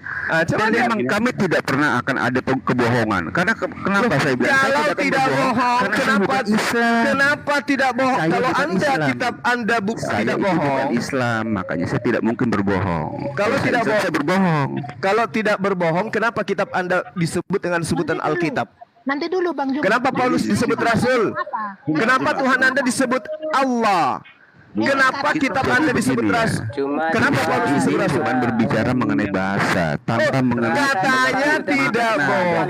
[SPEAKER 3] Coba
[SPEAKER 5] Dan
[SPEAKER 3] lihat.
[SPEAKER 5] memang kami tidak pernah akan ada kebohongan. Karena kenapa saya bilang saya
[SPEAKER 3] Kalau
[SPEAKER 5] akan
[SPEAKER 3] tidak
[SPEAKER 5] berbohong?
[SPEAKER 3] bohong,
[SPEAKER 5] Karena saya
[SPEAKER 3] kenapa
[SPEAKER 5] bukan Islam.
[SPEAKER 3] kenapa tidak bohong?
[SPEAKER 5] Saya
[SPEAKER 3] Kalau
[SPEAKER 5] bukan
[SPEAKER 3] Anda
[SPEAKER 5] Islam.
[SPEAKER 3] kitab Anda
[SPEAKER 5] Saya
[SPEAKER 3] tidak
[SPEAKER 5] itu bukan
[SPEAKER 3] bohong.
[SPEAKER 5] Islam, makanya saya tidak mungkin berbohong.
[SPEAKER 3] Kalau
[SPEAKER 5] saya
[SPEAKER 3] tidak
[SPEAKER 5] Islam, saya berbohong.
[SPEAKER 3] Kalau tidak berbohong, kenapa kitab Anda disebut dengan sebutan
[SPEAKER 1] Nanti dulu.
[SPEAKER 3] Alkitab?
[SPEAKER 1] Nanti dulu Bang Jum.
[SPEAKER 3] Kenapa Paulus disebut rasul? Kenapa Tuhan Anda disebut Allah? Kenapa kitab Anda disebut
[SPEAKER 5] Begini ya.
[SPEAKER 3] rasul?
[SPEAKER 4] Cuma
[SPEAKER 3] Kenapa
[SPEAKER 4] dia-
[SPEAKER 3] Paulus disebut
[SPEAKER 5] Ini
[SPEAKER 3] rasul?
[SPEAKER 5] bukan berbicara mengenai bahasa, tanpa mengenai
[SPEAKER 3] Katanya tidak bohong.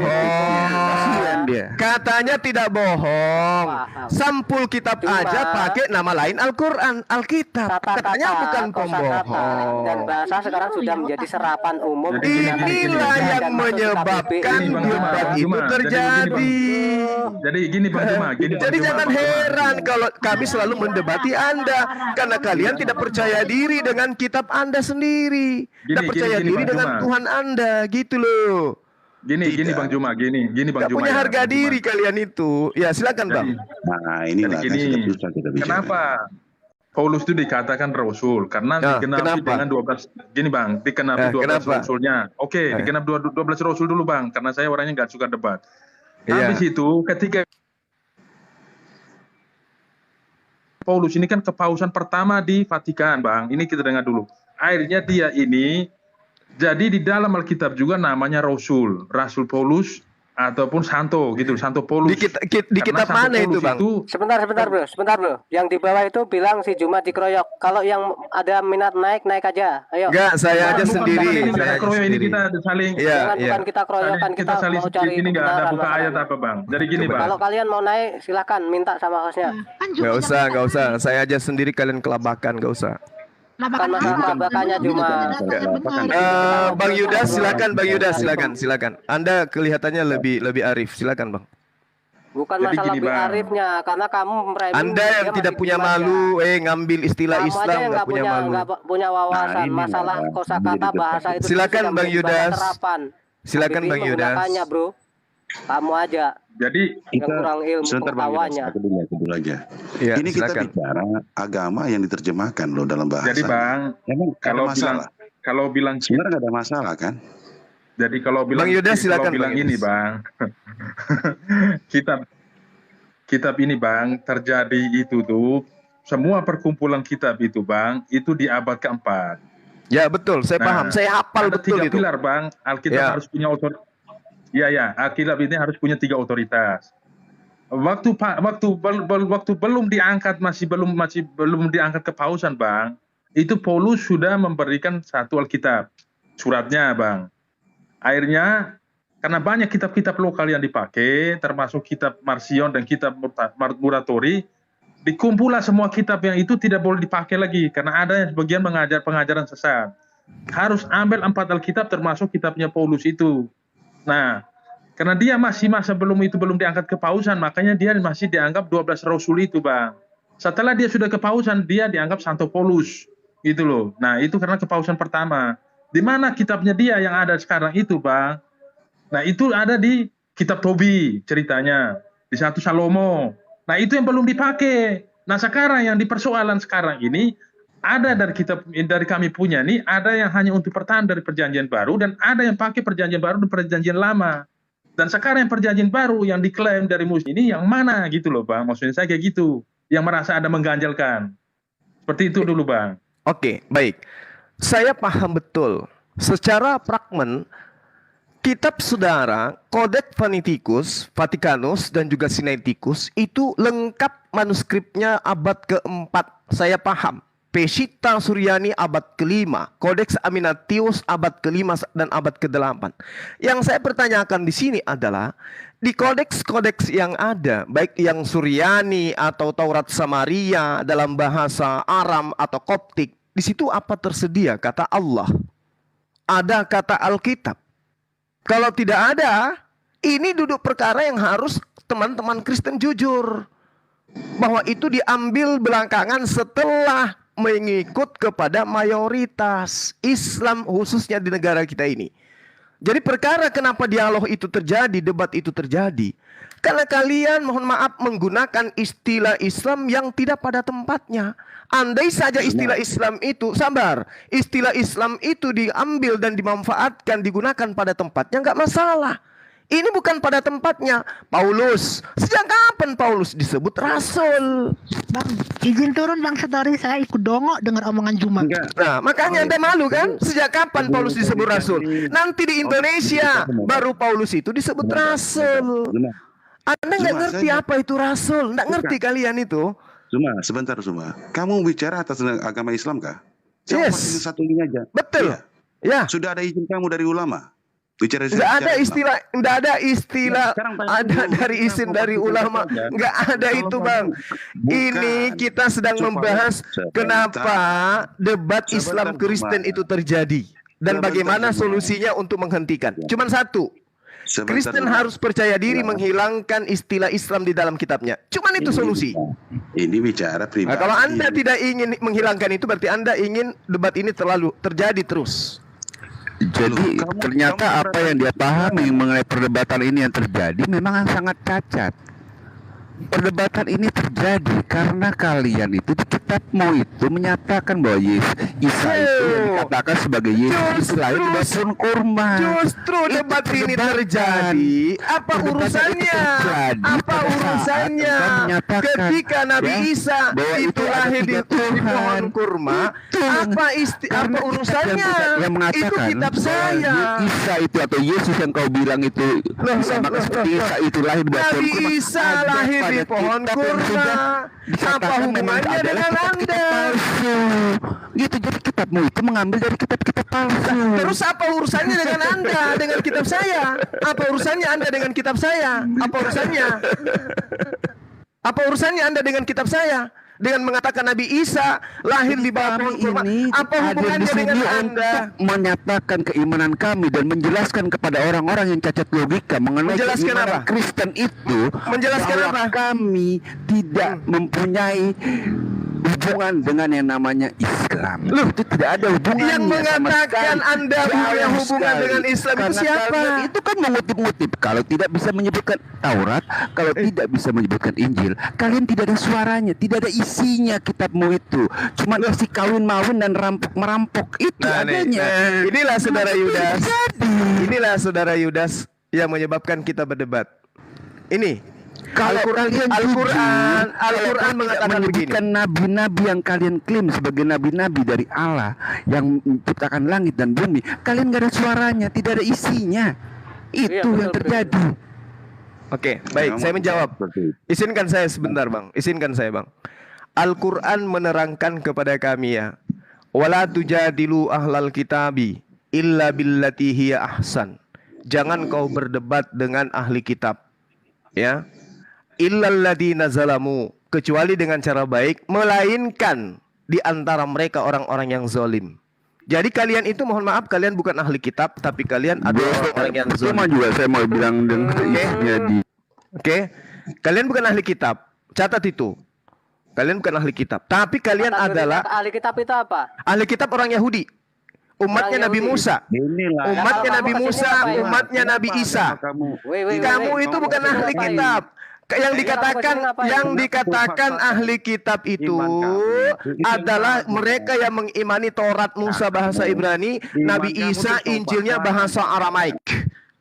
[SPEAKER 5] Kasihan dia.
[SPEAKER 3] Katanya tidak bohong. Sampul kitab
[SPEAKER 4] Cuma
[SPEAKER 3] aja pakai nama lain Al-Quran, Alkitab.
[SPEAKER 4] Kata-kata,
[SPEAKER 3] Katanya bukan
[SPEAKER 4] kosakata,
[SPEAKER 3] pembohong.
[SPEAKER 4] dan bahasa sekarang sudah menjadi serapan umum.
[SPEAKER 2] Jadi
[SPEAKER 4] digunakan di
[SPEAKER 3] Inilah
[SPEAKER 4] Indonesia
[SPEAKER 3] yang
[SPEAKER 4] dan masuk
[SPEAKER 3] menyebabkan
[SPEAKER 2] Ini Bang Juma,
[SPEAKER 3] debat
[SPEAKER 2] Bang
[SPEAKER 3] itu
[SPEAKER 2] Juma.
[SPEAKER 3] terjadi.
[SPEAKER 2] Jadi gini Bang Juma, gini Bang
[SPEAKER 3] Jadi
[SPEAKER 2] Juma,
[SPEAKER 3] jangan
[SPEAKER 2] Bang Juma.
[SPEAKER 3] heran kalau kami selalu mendebati Anda karena kalian tidak percaya diri dengan kitab Anda sendiri. Tidak
[SPEAKER 2] Gini,
[SPEAKER 3] percaya
[SPEAKER 2] gini,
[SPEAKER 3] diri
[SPEAKER 2] Bang
[SPEAKER 3] dengan
[SPEAKER 2] Juma.
[SPEAKER 3] Tuhan Anda, gitu loh.
[SPEAKER 2] Gini Bang Juma, gini Bang
[SPEAKER 3] Tidak
[SPEAKER 2] Juma.
[SPEAKER 3] punya
[SPEAKER 2] ya,
[SPEAKER 3] harga
[SPEAKER 2] Bang Juma.
[SPEAKER 3] diri kalian itu. Ya, silakan Bang.
[SPEAKER 6] Nah, inilah
[SPEAKER 2] Jadi
[SPEAKER 6] kan
[SPEAKER 2] gini,
[SPEAKER 6] susah kita bicara.
[SPEAKER 2] kenapa Paulus itu dikatakan rasul? Karena
[SPEAKER 3] Nah,
[SPEAKER 2] digenapi
[SPEAKER 3] kenapa?
[SPEAKER 2] dengan 12. Gini Bang, digenapi 12
[SPEAKER 3] kenapa?
[SPEAKER 2] rasulnya. Oke, digenapi 12 rasul dulu Bang, karena saya orangnya nggak suka debat.
[SPEAKER 3] Iya.
[SPEAKER 2] Habis itu ketika Paulus ini kan kepausan pertama di Vatikan, Bang. Ini kita dengar dulu. Akhirnya dia ini jadi di dalam Alkitab juga namanya Rasul Paulus ataupun Santo gitu, Santo Paulus.
[SPEAKER 3] Di
[SPEAKER 2] Karena
[SPEAKER 3] kitab
[SPEAKER 2] Santo
[SPEAKER 3] mana itu,
[SPEAKER 2] Paulus
[SPEAKER 3] Bang?
[SPEAKER 4] Sebentar bro. Yang di bawah itu bilang si Juma dikeroyok. Kalau yang ada minat naik aja. Ayo.
[SPEAKER 3] Enggak, saya aja
[SPEAKER 2] Bukan,
[SPEAKER 3] sendiri.
[SPEAKER 2] ini
[SPEAKER 3] Saya
[SPEAKER 2] nggak ada
[SPEAKER 3] aja
[SPEAKER 2] keroyokan, ini
[SPEAKER 3] sendiri.
[SPEAKER 2] kita saling
[SPEAKER 3] Iya,
[SPEAKER 4] Bukan kita keroyokan,
[SPEAKER 2] kita saling
[SPEAKER 4] mau cari
[SPEAKER 2] ini nggak ada
[SPEAKER 4] kebenaran
[SPEAKER 2] buka ayat
[SPEAKER 4] masalahnya.
[SPEAKER 2] apa Bang. Jadi gini
[SPEAKER 3] Coba.
[SPEAKER 2] Bang.
[SPEAKER 4] Kalau kalian mau naik silakan minta sama hostnya.
[SPEAKER 1] Kan Juma
[SPEAKER 3] Nggak usah. Saya aja sendiri, kalian kelabakan, nggak usah.
[SPEAKER 4] Kan
[SPEAKER 1] Labakan
[SPEAKER 4] masalah
[SPEAKER 1] apa?
[SPEAKER 4] kelabakannya
[SPEAKER 1] Lu
[SPEAKER 4] Juma.
[SPEAKER 1] benar.
[SPEAKER 3] Bang Yudas, silakan. Anda kelihatannya lebih arif, silakan Bang.
[SPEAKER 4] Bukan
[SPEAKER 2] Jadi
[SPEAKER 4] masalah
[SPEAKER 2] gini, Bang.
[SPEAKER 4] arifnya, karena kamu meremehkan.
[SPEAKER 3] Anda yang tidak punya malu, ngambil istilah
[SPEAKER 4] Kamu
[SPEAKER 3] Islam
[SPEAKER 4] aja yang
[SPEAKER 3] nggak punya malu.
[SPEAKER 4] nggak punya wawasan
[SPEAKER 6] Nah, ini
[SPEAKER 4] masalah
[SPEAKER 6] Bang,
[SPEAKER 4] kosakata
[SPEAKER 6] menjadi
[SPEAKER 4] bahasa itu.
[SPEAKER 3] Silakan,
[SPEAKER 4] sudah
[SPEAKER 3] Bang
[SPEAKER 4] menjadi bahan
[SPEAKER 3] Yudas.
[SPEAKER 4] terapan.
[SPEAKER 3] Silakan
[SPEAKER 4] Habibie
[SPEAKER 3] Bang Yudas.
[SPEAKER 4] menggunakannya, bro. Kamu aja
[SPEAKER 2] Jadi
[SPEAKER 4] yang kurang ilmu
[SPEAKER 6] sebentar Bang Yudas,
[SPEAKER 4] pengetahuannya.
[SPEAKER 6] aku dulu aja.
[SPEAKER 3] Ya,
[SPEAKER 6] Ini kita
[SPEAKER 3] silakan.
[SPEAKER 6] bicara agama yang diterjemahkan loh dalam bahasa.
[SPEAKER 2] jadi Bang,
[SPEAKER 6] Emang nggak ada
[SPEAKER 2] kalau
[SPEAKER 6] masalah.
[SPEAKER 2] bilang
[SPEAKER 6] Sebenarnya nggak ada masalah kan?
[SPEAKER 2] jadi kalau bilang
[SPEAKER 3] Bang Yudas,
[SPEAKER 2] kalau
[SPEAKER 3] silakan,
[SPEAKER 2] bilang
[SPEAKER 3] Bang
[SPEAKER 2] ini
[SPEAKER 3] Yudas.
[SPEAKER 2] Bang. kitab ini Bang terjadi itu tuh semua perkumpulan kitab itu Bang itu di abad keempat.
[SPEAKER 3] Ya betul, saya
[SPEAKER 2] Nah,
[SPEAKER 3] paham. Saya hafal
[SPEAKER 2] Ada
[SPEAKER 3] betul
[SPEAKER 2] 3
[SPEAKER 3] itu.
[SPEAKER 2] pilar Bang. Alkitab
[SPEAKER 3] Ya.
[SPEAKER 2] harus punya otoritas. Ya, Alkitab ini harus punya 3 otoritas. Waktu belum diangkat masih belum diangkat kepausan Bang. Itu Paulus sudah memberikan satu Alkitab suratnya Bang. Akhirnya karena banyak kitab-kitab lokal yang dipakai, termasuk kitab Marcion dan kitab Muratori, dikumpulah semua kitab yang itu tidak boleh dipakai lagi karena ada yang sebagian mengajar pengajaran sesat. Harus ambil 4 Alkitab termasuk kitabnya Paulus itu. Nah, karena dia masih masa belum diangkat kepausan, makanya dia masih dianggap 12 rasul itu, Bang. Setelah dia sudah kepausan, dia dianggap Santo Paulus, gitu loh. Nah, itu karena kepausan pertama. Di mana kitabnya dia yang ada sekarang itu, Bang? Nah, itu ada di kitab Tobi ceritanya, di 1 Salomo. Nah, itu yang belum dipakai. Nah, sekarang yang dipersoalan sekarang ini ada dari kami punya nih, ada yang hanya untuk pertahanan dari perjanjian baru dan ada yang pakai perjanjian baru dan perjanjian lama. Dan sekarang yang perjanjian baru yang diklaim dari muslim ini yang mana gitu loh Bang. Maksudnya saya kayak gitu. Yang merasa ada mengganjalkan. Seperti itu dulu Bang.
[SPEAKER 3] Oke, baik. Saya paham betul. Secara fragmen, kitab saudara, Codex Vaticanus, dan juga Sinaiticus, itu lengkap manuskripnya abad ke-4. Saya paham. Peshitta Suryani abad ke-5, Codex Aminatius abad ke-5 dan abad ke-8. Yang saya pertanyakan di sini adalah di kodeks-kodeks yang ada, baik yang Suryani atau Taurat Samaria dalam bahasa Aram atau Koptik, di situ apa tersedia kata Allah? Ada kata Alkitab. Kalau tidak ada, ini duduk perkara yang harus teman-teman Kristen jujur bahwa itu diambil belakangan setelah mengikut kepada mayoritas Islam khususnya di negara kita ini. Jadi perkara kenapa dialog itu terjadi, debat itu terjadi, karena kalian mohon maaf menggunakan istilah Islam yang tidak pada tempatnya. Andai saja istilah Islam itu, sabar, istilah Islam itu diambil dan dimanfaatkan, digunakan pada tempatnya, nggak masalah. Ini bukan pada tempatnya. Paulus, sejak kapan Paulus disebut rasul?
[SPEAKER 1] Bang, izin turun Bang Satori, saya ikut dongok dengar omongan Juma.
[SPEAKER 3] Nah, makanya Anda malu kan? Sejak kapan Paulus disebut rasul? Nanti di Indonesia baru Paulus itu disebut rasul. Anda nggak ngerti apa itu rasul? Nggak ngerti kalian itu?
[SPEAKER 6] Sebentar. Kamu bicara atas agama Islam kah? Saya
[SPEAKER 3] Yes.
[SPEAKER 6] masih satu ini aja.
[SPEAKER 3] Betul.
[SPEAKER 6] Iya.
[SPEAKER 3] Ya.
[SPEAKER 6] Sudah ada izin kamu dari ulama? Bicara
[SPEAKER 3] Nggak ada istilah, nggak ada istilah
[SPEAKER 6] sekarang
[SPEAKER 3] ada dari izin dari ulama, nggak ada itu Bang. Ini kita sedang membahas kenapa debat Islam Kristen itu terjadi dan bagaimana solusinya untuk menghentikan. Cuman satu, Kristen harus percaya diri menghilangkan istilah Islam di dalam kitabnya. Cuman itu solusi.
[SPEAKER 6] Ini bicara pribadi.
[SPEAKER 3] Nah, kalau Anda tidak ingin menghilangkan itu, berarti Anda ingin debat ini terjadi terus.
[SPEAKER 5] Jadi ternyata apa yang dia pahami mengenai perdebatan ini yang terjadi memang sangat cacat. Perdebatan ini terjadi karena kalian itu di kitabmu itu menyatakan bahwa Isa itu yang dikatakan sebagai Yesus lahir di batun kurma.
[SPEAKER 3] Justru debat ini terjadi. Apa urusannya? Apa urusannya? Ketika Nabi Isa itu lahir di pohon kurma, apa urusannya?
[SPEAKER 5] Yang mengatakan
[SPEAKER 3] Itu kitab saya.
[SPEAKER 5] Isa itu atau Yesus yang kau bilang itu sama seperti Isa itu lahir di batun
[SPEAKER 3] Nabi
[SPEAKER 5] kurma.
[SPEAKER 3] Isa lahir di pohon kurma. Apa hubungannya dengan Anda?
[SPEAKER 5] Gitu, jadi kitabmu itu mengambil dari kitab-kitab palsu.
[SPEAKER 3] Terus apa urusannya dengan Anda dengan kitab saya? Apa urusannya Anda dengan kitab saya? Apa urusannya? Apa urusannya Anda dengan kitab saya? Dengan mengatakan Nabi Isa lahir di bawah pohon kurma. Apa hubungannya dengan Anda?
[SPEAKER 5] Menyatakan keimanan kami dan menjelaskan kepada orang-orang yang cacat logika mengenai
[SPEAKER 3] Menjelaskan
[SPEAKER 5] keimanan
[SPEAKER 3] apa?
[SPEAKER 5] Kristen itu,
[SPEAKER 3] Menjelaskan
[SPEAKER 5] bahwa
[SPEAKER 3] apa?
[SPEAKER 5] kami tidak mempunyai hubungan dengan yang namanya Islam.
[SPEAKER 3] Loh,
[SPEAKER 5] itu tidak ada hubungannya.
[SPEAKER 3] yang mengatakan Anda punya hubungan dengan Islam itu
[SPEAKER 5] Karena
[SPEAKER 3] siapa?
[SPEAKER 5] kalian itu kan mengutip-ngutip. Kalau tidak bisa menyebutkan Taurat, kalau tidak bisa menyebutkan Injil, kalian tidak ada suaranya, tidak ada isinya kitabmu itu. Cuma isi kawin-mawin dan rampok-merampok itu adanya.
[SPEAKER 3] Inilah saudara
[SPEAKER 5] Itu
[SPEAKER 3] Yudas.
[SPEAKER 5] terjadi.
[SPEAKER 3] Inilah saudara Yudas yang menyebabkan kita berdebat. Ini
[SPEAKER 5] Kalau kalian
[SPEAKER 3] Al-Quran mengatakan
[SPEAKER 5] menyebutkan nabi-nabi yang kalian klaim sebagai nabi-nabi dari Allah yang menciptakan langit dan bumi, kalian gak ada suaranya, tidak ada isinya. Itu
[SPEAKER 4] Iya,
[SPEAKER 5] yang
[SPEAKER 4] betul,
[SPEAKER 5] terjadi.
[SPEAKER 3] Oke, baik, saya menjawab. Izinkan saya sebentar, Bang. Izinkan saya, Bang. Al-Quran menerangkan kepada kami ya, wala tujadilu ahlal kitabi illa billati hiya ahsan. Jangan kau berdebat dengan ahli kitab. Ya. Illal ladzina zalamu, kecuali dengan cara baik, melainkan di antara mereka orang-orang yang zalim. Jadi kalian itu mohon maaf, kalian bukan ahli kitab, tapi kalian adalah orang yang
[SPEAKER 5] Cuma
[SPEAKER 3] zalim.
[SPEAKER 5] juga saya mau bilang dengan isinya di
[SPEAKER 3] Oke, kalian bukan ahli kitab. Catat itu. Kalian bukan ahli kitab, tapi kalian adalah
[SPEAKER 4] ahli kitab itu apa?
[SPEAKER 3] ahli kitab orang Yahudi. Umatnya
[SPEAKER 4] Orang
[SPEAKER 3] Nabi
[SPEAKER 4] Yahudi.
[SPEAKER 3] Musa.
[SPEAKER 6] Inilah.
[SPEAKER 3] Umatnya
[SPEAKER 4] Kamu
[SPEAKER 3] Nabi
[SPEAKER 4] kesini
[SPEAKER 3] Musa,
[SPEAKER 4] ngapain?
[SPEAKER 3] umatnya Nabi Isa. Kamu itu bukan
[SPEAKER 4] Kamu
[SPEAKER 3] ahli
[SPEAKER 4] ngapain?
[SPEAKER 3] kitab. Yang
[SPEAKER 4] Kamu
[SPEAKER 3] dikatakan
[SPEAKER 4] kesini ngapain?
[SPEAKER 3] yang dikatakan ahli kitab itu adalah mereka yang mengimani Taurat Musa bahasa Ibrani, Nabi Isa Injilnya bahasa Aramaik.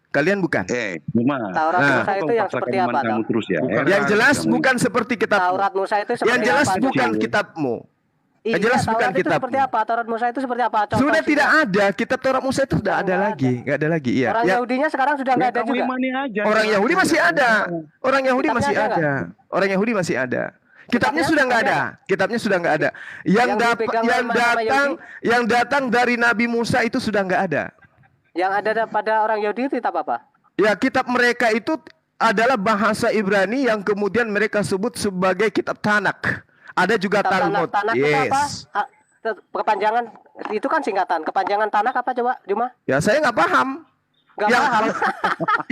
[SPEAKER 3] Kalian bukan.
[SPEAKER 6] Cuma
[SPEAKER 4] Taurat
[SPEAKER 3] Nah.
[SPEAKER 4] Musa itu yang seperti apa?
[SPEAKER 6] kamu
[SPEAKER 4] Toh?
[SPEAKER 6] terus ya.
[SPEAKER 3] Yang jelas bukan seperti kitabmu.
[SPEAKER 4] Taurat Musa itu seperti
[SPEAKER 3] Yang jelas
[SPEAKER 4] apa?
[SPEAKER 3] bukan
[SPEAKER 4] Coba?
[SPEAKER 3] kitabmu.
[SPEAKER 4] Iya,
[SPEAKER 3] jelas bukan
[SPEAKER 4] Taurat itu
[SPEAKER 3] kitabmu.
[SPEAKER 4] seperti apa? Taurat Musa itu seperti apa? Contoh
[SPEAKER 3] Sudah
[SPEAKER 4] sih.
[SPEAKER 3] tidak ada, kitab Taurat Musa itu sudah ada
[SPEAKER 4] Nggak
[SPEAKER 3] lagi, nggak ada lagi. Iya.
[SPEAKER 4] Orang
[SPEAKER 3] Ya,
[SPEAKER 4] Yahudinya sekarang sudah nggak ada
[SPEAKER 6] kamu
[SPEAKER 4] juga.
[SPEAKER 6] imani aja.
[SPEAKER 3] orang Yahudi masih ada. Orang Yahudi
[SPEAKER 4] Kitabnya
[SPEAKER 3] masih
[SPEAKER 4] ada
[SPEAKER 3] ada. Orang Yahudi masih ada. Kitabnya sudah nggak ada. Kitabnya sudah nggak ada. Yang
[SPEAKER 4] dipegang
[SPEAKER 3] yang datang dari Nabi Musa itu sudah nggak ada.
[SPEAKER 4] Yang ada pada orang Yahudi itu kitab apa?
[SPEAKER 3] Ya, kitab mereka itu adalah bahasa Ibrani yang kemudian mereka sebut sebagai kitab Tanak. Ada juga
[SPEAKER 4] Kitab
[SPEAKER 3] Talmud.
[SPEAKER 4] Tanak itu apa?
[SPEAKER 3] Yes.
[SPEAKER 4] Kepanjangan itu kan singkatan. Kepanjangan Tanak apa coba? Cuma
[SPEAKER 3] Ya, saya nggak paham.
[SPEAKER 4] nggak
[SPEAKER 3] Yang
[SPEAKER 4] paham.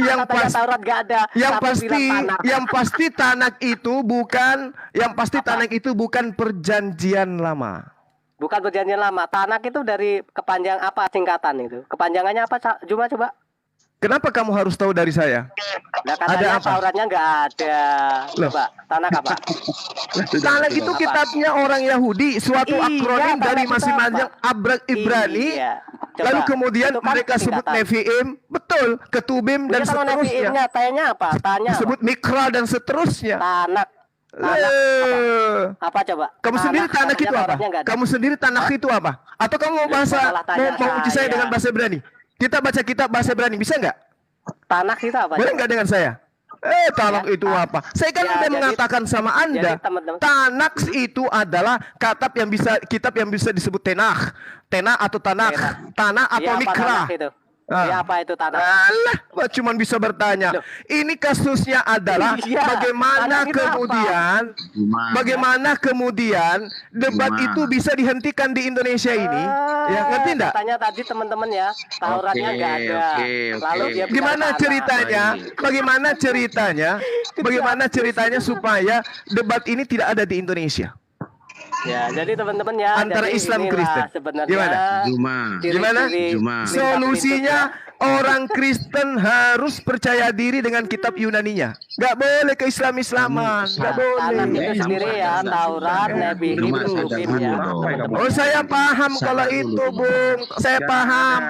[SPEAKER 3] yang
[SPEAKER 4] Katanya
[SPEAKER 3] pas-
[SPEAKER 4] Taurat nggak ada.
[SPEAKER 3] Yang
[SPEAKER 4] tapi
[SPEAKER 3] pasti,
[SPEAKER 4] bilang Tanak.
[SPEAKER 3] yang pasti
[SPEAKER 4] Apa?
[SPEAKER 3] Tanak itu bukan perjanjian lama.
[SPEAKER 4] Bukan perjanjian lama. Tanak itu dari kepanjang apa singkatan itu? Kepanjangannya apa? Cuma coba.
[SPEAKER 3] Kenapa kamu harus tahu dari saya?
[SPEAKER 4] Nah, katanya
[SPEAKER 3] apa?
[SPEAKER 4] Tauratnya nggak ada.
[SPEAKER 3] Loh.
[SPEAKER 4] Coba. Tanak apa?
[SPEAKER 3] Tanak itu
[SPEAKER 4] Apa?
[SPEAKER 3] kitabnya orang Yahudi, suatu
[SPEAKER 4] Iya,
[SPEAKER 3] akronim dari
[SPEAKER 4] Tanak itu
[SPEAKER 3] masing-masing
[SPEAKER 4] apa?
[SPEAKER 3] abrak Ibrani.
[SPEAKER 4] Iya. Coba.
[SPEAKER 3] Lalu kemudian
[SPEAKER 4] Itu kan
[SPEAKER 3] mereka sebut
[SPEAKER 4] singkatan.
[SPEAKER 3] Nevi'im, betul, Ketubim dan
[SPEAKER 4] Itu sama
[SPEAKER 3] seterusnya.
[SPEAKER 4] Nevi'imnya, tanya apa? Tanya apa?
[SPEAKER 3] Disebut Mikra dan seterusnya.
[SPEAKER 4] Tanak. Tanak apa coba?
[SPEAKER 3] Kamu sendiri Tanak itu apa?
[SPEAKER 4] Tauratnya nggak ada.
[SPEAKER 3] Kamu sendiri Tanak itu apa? Atau kamu mau
[SPEAKER 4] malah tanya
[SPEAKER 3] mau uji saya
[SPEAKER 4] saya.
[SPEAKER 3] dengan bahasa Ibrani? Kita baca kitab bahasa Ibrani, bisa nggak?
[SPEAKER 4] Tanak itu apa?
[SPEAKER 3] Boleh
[SPEAKER 4] coba?
[SPEAKER 3] nggak dengan saya? Tanak itu apa? Saya kan
[SPEAKER 4] Ya,
[SPEAKER 3] udah
[SPEAKER 4] jadi-
[SPEAKER 3] mengatakan sama Anda.
[SPEAKER 4] jadi teman-teman-
[SPEAKER 3] Tanak itu adalah kitab yang bisa disebut Tenach, Tenach atau Tanak, Tanah atau
[SPEAKER 4] Iya, apa
[SPEAKER 3] Mikra.
[SPEAKER 4] Tanak itu?
[SPEAKER 3] Ah.
[SPEAKER 4] Iya, apa itu Tanak?
[SPEAKER 3] Alah, cuman bisa bertanya.
[SPEAKER 4] Loh.
[SPEAKER 3] Ini kasusnya adalah
[SPEAKER 4] Iya,
[SPEAKER 3] bagaimana
[SPEAKER 4] Tanak itu
[SPEAKER 3] bagaimana kemudian debat
[SPEAKER 6] Cuma.
[SPEAKER 3] itu bisa dihentikan di Indonesia ini? Ya, ngerti enggak?
[SPEAKER 4] Katanya tadi teman-teman ya, Tauratnya nggak ada. Lalu dia bilang
[SPEAKER 3] Gimana
[SPEAKER 4] Tanak.
[SPEAKER 3] ceritanya? Bagaimana ceritanya? Bagaimana ceritanya supaya debat ini tidak ada di Indonesia?
[SPEAKER 4] Ya, jadi teman-teman ya,
[SPEAKER 3] Antara
[SPEAKER 4] jadi
[SPEAKER 3] Islam
[SPEAKER 4] inilah
[SPEAKER 3] Kristen.
[SPEAKER 4] sebenarnya
[SPEAKER 3] Gimana?
[SPEAKER 6] Cuma.
[SPEAKER 3] Gimana?
[SPEAKER 4] ciri-ciri
[SPEAKER 6] Cuma.
[SPEAKER 4] bintang
[SPEAKER 3] Solusinya orang Kristen harus percaya diri dengan kitab Yunaninya. Nggak boleh ke Islam-Islaman. Nggak
[SPEAKER 4] Tanah
[SPEAKER 3] boleh.
[SPEAKER 4] itu sendiri ya, Taurat, Nabi,
[SPEAKER 5] Cuma
[SPEAKER 4] Ibrahim
[SPEAKER 5] sadar
[SPEAKER 4] ya.
[SPEAKER 5] dulu dong.
[SPEAKER 3] Oh, saya paham kalau itu, Bung. Saya paham.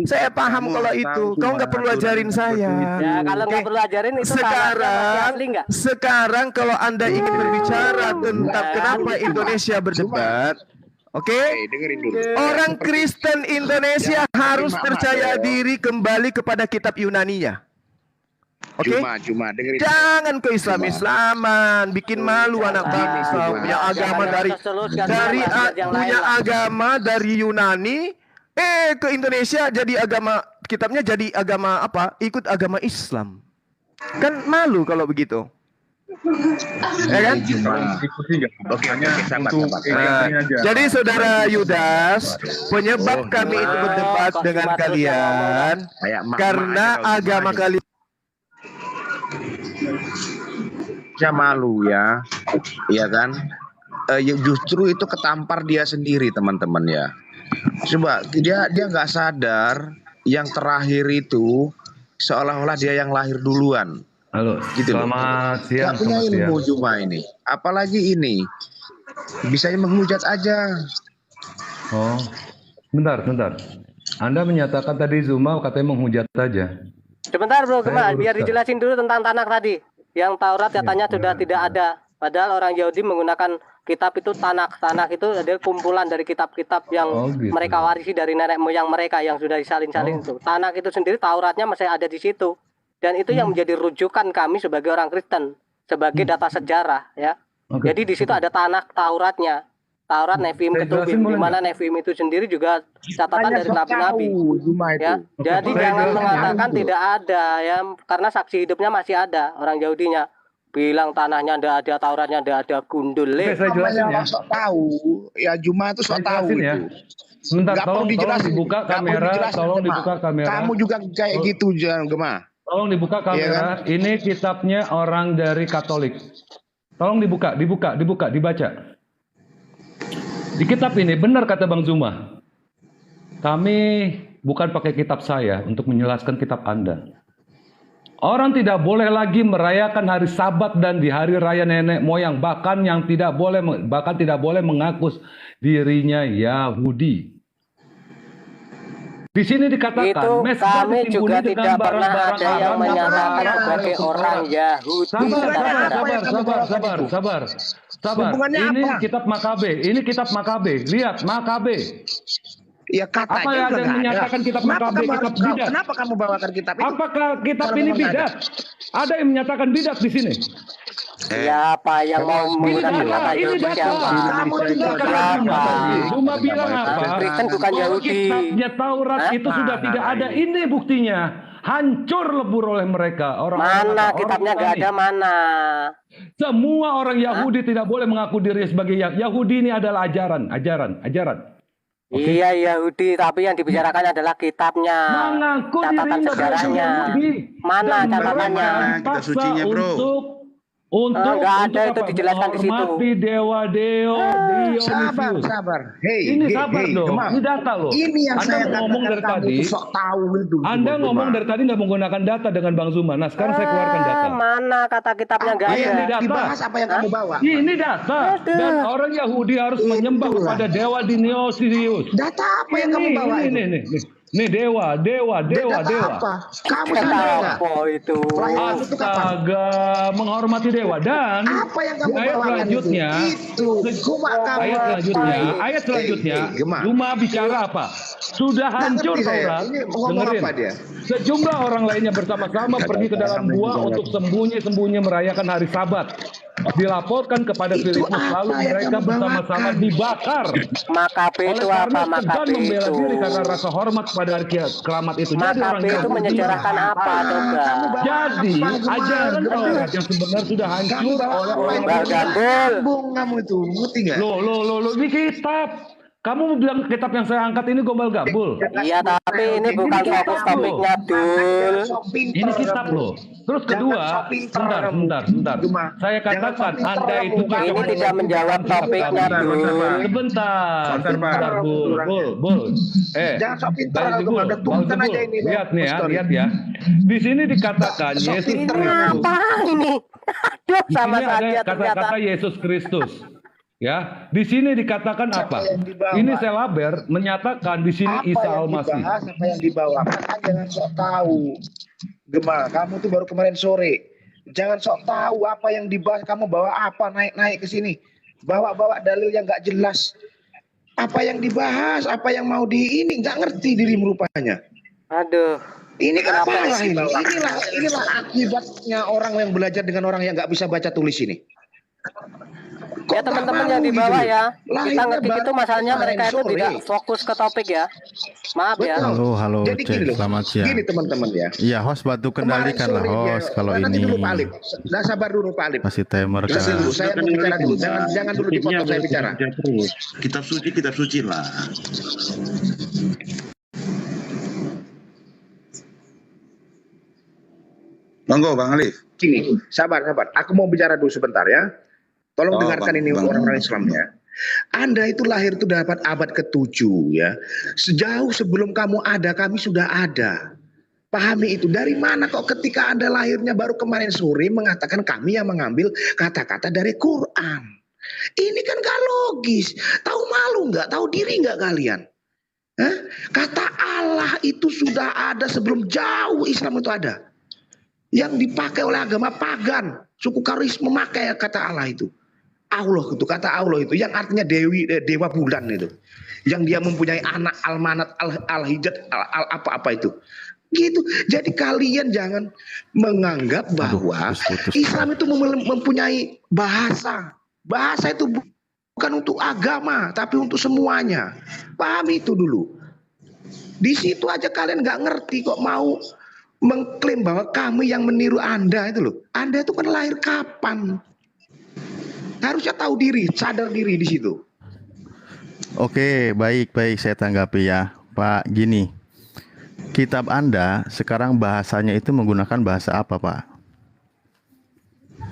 [SPEAKER 3] Saya paham kalau itu. Kau nggak perlu ajarin saya.
[SPEAKER 4] Ya kalau nggak perlu ajarin itu tanahnya masih asli nggak?
[SPEAKER 3] Sekarang kalau Anda ingin berbicara tentang kenapa Indonesia berdebat, oke?
[SPEAKER 5] Dengerin dulu.
[SPEAKER 3] Orang Kristen Indonesia harus percaya diri kembali kepada kitab Yunaninya. Oke?
[SPEAKER 5] Cuma dengerin.
[SPEAKER 3] Jangan ke Islam-Islaman, bikin malu anak bangsa. Punya agama punya agama dari Yunani, ke Indonesia jadi kitabnya jadi agama apa? Ikut agama Islam. Kan malu kalau begitu. Ya kan?
[SPEAKER 5] Oke, sabar.
[SPEAKER 3] Jadi saudara Yudas, penyebab kami itu berdebat dengan kalian karena agama kalian.
[SPEAKER 5] Saya malu ya, iya kan? Justru itu ketampar dia sendiri, teman-teman ya. Coba dia nggak sadar yang terakhir itu seolah-olah dia yang lahir duluan.
[SPEAKER 7] Halo,
[SPEAKER 5] Gitu loh.
[SPEAKER 7] selamat siang.
[SPEAKER 5] Nggak punya
[SPEAKER 7] Selamat siang.
[SPEAKER 5] ilmu Juma ini, apalagi ini bisanya menghujat aja.
[SPEAKER 7] Oh, bentar. Anda menyatakan tadi Zuma katanya menghujat saja.
[SPEAKER 4] Sebentar bro, Gema,
[SPEAKER 7] Saya
[SPEAKER 4] biar
[SPEAKER 7] berusaha.
[SPEAKER 4] dijelasin dulu tentang tanah tadi. Yang Taurat katanya sudah tidak ada. Padahal orang Yahudi menggunakan kitab itu tanah. Tanah itu adalah kumpulan dari kitab-kitab yang
[SPEAKER 7] Oh, gitu.
[SPEAKER 4] mereka warisi dari nenek moyang mereka yang sudah disalin-salin itu. Tanah itu sendiri Tauratnya masih ada di situ. Dan itu yang menjadi rujukan kami sebagai orang Kristen, sebagai data sejarah ya.
[SPEAKER 7] Oke.
[SPEAKER 4] Jadi di situ ada tanah Tauratnya. Taurat Nefim
[SPEAKER 7] Saya jelasin
[SPEAKER 4] Ketubim, di
[SPEAKER 7] boleh
[SPEAKER 4] mana Nefim itu sendiri juga catatan dari nabi-nabi.
[SPEAKER 5] Juma itu.
[SPEAKER 4] Ya,
[SPEAKER 7] Oke,
[SPEAKER 4] jadi
[SPEAKER 7] saya
[SPEAKER 4] jangan
[SPEAKER 7] jelasin
[SPEAKER 4] mengatakan
[SPEAKER 7] ya.
[SPEAKER 4] tidak ada ya, karena saksi hidupnya masih ada orang Yahudinya. Bilang tanahnya ndak ada, Tauratnya ndak ada, gundul.
[SPEAKER 7] Oke, saya jelasin ya.
[SPEAKER 5] Sok tahu, ya Juma itu sok
[SPEAKER 7] Saya
[SPEAKER 5] tahu
[SPEAKER 7] jelasin ya.
[SPEAKER 5] itu.
[SPEAKER 7] Sebentar,
[SPEAKER 5] Nggak perlu
[SPEAKER 7] tolong
[SPEAKER 5] dijelasin.
[SPEAKER 7] dibuka
[SPEAKER 5] Nggak perlu
[SPEAKER 7] kamera,
[SPEAKER 5] dijelasin,
[SPEAKER 7] tolong
[SPEAKER 5] Gema.
[SPEAKER 7] dibuka kamera.
[SPEAKER 5] Kamu juga kayak
[SPEAKER 7] Oh.
[SPEAKER 5] gitu jangan Gema.
[SPEAKER 7] Tolong dibuka kamera.
[SPEAKER 5] Iya kan?
[SPEAKER 7] Ini kitabnya orang dari Katolik. Tolong dibuka, dibaca. Di kitab ini benar kata Bang Zuma. Kami bukan pakai kitab saya untuk menjelaskan kitab Anda. Orang tidak boleh lagi merayakan hari Sabat dan di hari raya nenek moyang, bahkan tidak boleh mengaku dirinya Yahudi. Di sini dikatakan
[SPEAKER 4] Itu
[SPEAKER 7] mezbah
[SPEAKER 4] kami juga
[SPEAKER 7] ditimbuni dengan
[SPEAKER 4] tidak pernah
[SPEAKER 7] barang-barang
[SPEAKER 4] ada yang
[SPEAKER 7] haram
[SPEAKER 4] menyatakan
[SPEAKER 7] yang
[SPEAKER 4] sebagai
[SPEAKER 7] untuk
[SPEAKER 4] orang Yahudi.
[SPEAKER 7] Sabar.
[SPEAKER 5] Hubungannya
[SPEAKER 7] Ini
[SPEAKER 5] apa?
[SPEAKER 7] kitab Makabe. Lihat Makabe.
[SPEAKER 5] Ya katanya
[SPEAKER 7] Apa yang ada
[SPEAKER 5] udah
[SPEAKER 7] yang
[SPEAKER 5] nggak
[SPEAKER 7] menyatakan kitab Makabe kitab bidat?
[SPEAKER 5] Kenapa kamu bawakan kitab itu?
[SPEAKER 7] Apakah kitab
[SPEAKER 5] Kalau
[SPEAKER 7] ini
[SPEAKER 5] memang
[SPEAKER 7] bidat? Ada yang menyatakan bidat di sini.
[SPEAKER 4] Siapa yang mau menggunakan kata
[SPEAKER 7] Ini
[SPEAKER 4] Yahudi?
[SPEAKER 7] data.
[SPEAKER 4] Siapa?
[SPEAKER 7] Kamu dengarkan
[SPEAKER 4] Siapa?
[SPEAKER 7] Cuma bilang apa?
[SPEAKER 4] Kristen bukan
[SPEAKER 7] Bahwa
[SPEAKER 4] Yahudi.
[SPEAKER 7] Kitabnya Taurat
[SPEAKER 4] Hah?
[SPEAKER 7] itu sudah tidak ada. Ini buktinya. Hancur lebur oleh mereka.
[SPEAKER 4] Mana kitabnya nggak ada, mana?
[SPEAKER 7] Semua orang Yahudi tidak boleh mengaku diri sebagai Yahudi. Ini adalah ajaran. Oke.
[SPEAKER 4] Iya Yahudi, tapi yang dibicarakan adalah kitabnya,
[SPEAKER 7] Mengaku
[SPEAKER 4] catatan
[SPEAKER 7] dirinya
[SPEAKER 4] sejarahnya.
[SPEAKER 7] Yahudi.
[SPEAKER 4] Mana
[SPEAKER 7] Dan
[SPEAKER 4] catatannya?
[SPEAKER 7] mereka
[SPEAKER 6] Kita
[SPEAKER 7] dipaksa
[SPEAKER 6] sucinya, bro.
[SPEAKER 4] Nggak ada, itu
[SPEAKER 7] apa?
[SPEAKER 4] dijelaskan di situ.
[SPEAKER 7] Menghormati dewa Dionysius.
[SPEAKER 5] Sabar. Hei,
[SPEAKER 7] Ini sabar dong.
[SPEAKER 5] Gema.
[SPEAKER 7] Ini data loh.
[SPEAKER 5] Ini yang
[SPEAKER 7] Anda
[SPEAKER 5] saya
[SPEAKER 7] ngomong
[SPEAKER 5] katakan
[SPEAKER 7] dari
[SPEAKER 5] kamu
[SPEAKER 7] tadi.
[SPEAKER 5] tuh sok tahu itu.
[SPEAKER 7] Anda
[SPEAKER 5] Gema.
[SPEAKER 7] ngomong dari tadi nggak menggunakan data dengan Bang Zuma. Nah sekarang saya keluarkan data.
[SPEAKER 4] Mana kata kitabnya nggak
[SPEAKER 7] Ini
[SPEAKER 4] ada?
[SPEAKER 7] data.
[SPEAKER 5] Dibahas apa yang kamu bawa?
[SPEAKER 7] Ini data. Dan orang Yahudi harus menyembah
[SPEAKER 5] Itulah.
[SPEAKER 7] kepada dewa Dionysius.
[SPEAKER 5] Data apa yang kamu bawa itu?
[SPEAKER 7] Ini dewa.
[SPEAKER 5] Data apa? Kamu
[SPEAKER 4] Kata
[SPEAKER 5] sadar nggak?
[SPEAKER 4] apa itu?
[SPEAKER 5] Pelayanan itu kapan?
[SPEAKER 7] Astaga, menghormati dewa. Dan
[SPEAKER 5] Apa yang kamu
[SPEAKER 7] ayat
[SPEAKER 5] bawakan
[SPEAKER 7] selanjutnya,
[SPEAKER 5] itu? Gema kamu.
[SPEAKER 7] ayat selanjutnya,
[SPEAKER 5] Gema.
[SPEAKER 7] Zuma bicara apa? Sudah hancur
[SPEAKER 5] Nggak ngerti saya.
[SPEAKER 7] Taurat.
[SPEAKER 5] Ini ngomong
[SPEAKER 7] Dengerin.
[SPEAKER 5] apa dia?
[SPEAKER 7] Sejumlah orang lainnya bersama-sama pergi ke dalam gua untuk sembunyi-sembunyi merayakan hari Sabat. Dilaporkan kepada
[SPEAKER 5] Itu
[SPEAKER 7] Filipus,
[SPEAKER 5] apa
[SPEAKER 7] lalu
[SPEAKER 5] yang
[SPEAKER 7] mereka
[SPEAKER 5] kamu
[SPEAKER 7] bersama-sama
[SPEAKER 5] bawakan?
[SPEAKER 7] dibakar.
[SPEAKER 4] Makabe
[SPEAKER 7] Oleh
[SPEAKER 4] itu
[SPEAKER 7] karena
[SPEAKER 4] apa?
[SPEAKER 7] segan
[SPEAKER 4] Makabe
[SPEAKER 7] membela
[SPEAKER 4] itu.
[SPEAKER 7] diri karena rasa hormat pada hari keramat itu. Jadi orang
[SPEAKER 4] Makabe itu
[SPEAKER 7] Yahudi-
[SPEAKER 4] menyejarahkan apa coba?
[SPEAKER 7] Jadi ajaran Taurat yang sebenarnya sudah hancur oleh orang
[SPEAKER 4] Bang Gandul.
[SPEAKER 5] Bung kamu itu, ngerti nggak?
[SPEAKER 7] Loh, ini kitab. Kamu bilang kitab yang saya angkat ini gombal gabul.
[SPEAKER 4] Iya, tapi ini bukan fokus topiknya, Dul.
[SPEAKER 7] Ini kitab loh. Terus kedua, sebentar. Saya katakan Anda itu
[SPEAKER 4] Ini tidak menjawab topiknya, Dul.
[SPEAKER 7] Sebentar, Bul.
[SPEAKER 8] Jangan sok pintar,
[SPEAKER 7] Bang
[SPEAKER 8] Agama. Udah turunkan
[SPEAKER 7] Bul,
[SPEAKER 8] aja ini.
[SPEAKER 7] lihat nih ya, lihat ya. Di sini dikatakan Yesus
[SPEAKER 4] Ini
[SPEAKER 7] Kristus.
[SPEAKER 4] apa ini? Aduh,
[SPEAKER 7] Di
[SPEAKER 4] sama
[SPEAKER 7] sini
[SPEAKER 4] saja
[SPEAKER 7] ada
[SPEAKER 4] ternyata.
[SPEAKER 7] kata-kata Yesus Kristus. Ya, di sini dikatakan apa?
[SPEAKER 8] yang dibawa?
[SPEAKER 7] Ini Selaber menyatakan di sini
[SPEAKER 8] Apa
[SPEAKER 7] Isa
[SPEAKER 8] yang
[SPEAKER 7] Al-Masih.
[SPEAKER 8] dibahas, apa yang dibawa? Kan jangan sok tahu. Gema, kamu tuh baru kemarin sore. Jangan sok tahu apa yang dibahas. Kamu bawa apa naik-naik ke sini? Bawa-bawa dalil yang nggak jelas. Apa yang dibahas, apa yang mau ini nggak ngerti dirimu rupanya.
[SPEAKER 4] Aduh.
[SPEAKER 8] Ini
[SPEAKER 4] Kenapa
[SPEAKER 8] kenapa
[SPEAKER 4] sih,
[SPEAKER 8] ini?
[SPEAKER 4] Bang?
[SPEAKER 8] Inilah akibatnya orang yang belajar dengan orang yang nggak bisa baca tulis ini.
[SPEAKER 4] Ya
[SPEAKER 8] Kok
[SPEAKER 4] teman-teman
[SPEAKER 8] tak
[SPEAKER 4] yang
[SPEAKER 8] mau
[SPEAKER 4] di bawah
[SPEAKER 8] gitu?
[SPEAKER 4] ya. Kita
[SPEAKER 8] Lahirnya
[SPEAKER 4] ngerti
[SPEAKER 8] baru
[SPEAKER 4] itu masalahnya
[SPEAKER 8] kemarin
[SPEAKER 4] mereka itu
[SPEAKER 8] sore.
[SPEAKER 4] tidak fokus ke topik ya. Maaf ya.
[SPEAKER 8] Betul.
[SPEAKER 9] Halo,
[SPEAKER 8] Jadi
[SPEAKER 9] cek.
[SPEAKER 8] gini loh.
[SPEAKER 9] Selamat siang.
[SPEAKER 8] Gini teman-teman ya.
[SPEAKER 9] Iya, host bantu kendalikan lah host. Kalau
[SPEAKER 8] nanti
[SPEAKER 9] ini
[SPEAKER 8] dulu Pak Alip. Nah, sabar dulu Pak Alip.
[SPEAKER 9] kasih timer
[SPEAKER 8] Nanti
[SPEAKER 9] kan.
[SPEAKER 8] dulu, saya mau bicara dulu. Jangan dulu dipotong saya bicara.
[SPEAKER 6] Kitab suci lah. Monggo Bang Alif.
[SPEAKER 8] Gini, sabar. Aku mau bicara dulu sebentar ya. Tolong
[SPEAKER 6] Oh,
[SPEAKER 8] dengarkan
[SPEAKER 6] Bang,
[SPEAKER 8] ini
[SPEAKER 6] Bang.
[SPEAKER 8] orang-orang Islamnya. Anda itu lahir itu dapat abad ke-7 ya. Sejauh sebelum kamu ada, kami sudah ada. Pahami itu. Dari mana kok ketika Anda lahirnya baru kemarin sore mengatakan kami yang mengambil kata-kata dari Quran. Ini kan gak logis. Tahu malu nggak? Tahu diri nggak kalian? Hah? Kata Allah itu sudah ada sebelum jauh Islam itu ada. Yang dipakai oleh agama pagan. Suku Karis memakai kata Allah itu. Allah itu, kata Allah itu. Yang artinya dewa bulan itu. Yang dia mempunyai anak Al-Manat, Al-Hijat, apa-apa itu. Gitu. Jadi kalian jangan menganggap bahwa
[SPEAKER 9] putus.
[SPEAKER 8] Islam itu mempunyai bahasa. Bahasa itu bukan untuk agama, tapi untuk semuanya. Pahami itu dulu. Di situ aja kalian nggak ngerti kok mau mengklaim bahwa kami yang meniru Anda itu loh. Anda itu kan lahir kapan? Harusnya tahu diri, sadar diri di situ.
[SPEAKER 9] Oke, baik saya tanggapi ya. Pak, gini. Kitab Anda sekarang bahasanya itu menggunakan bahasa apa, Pak?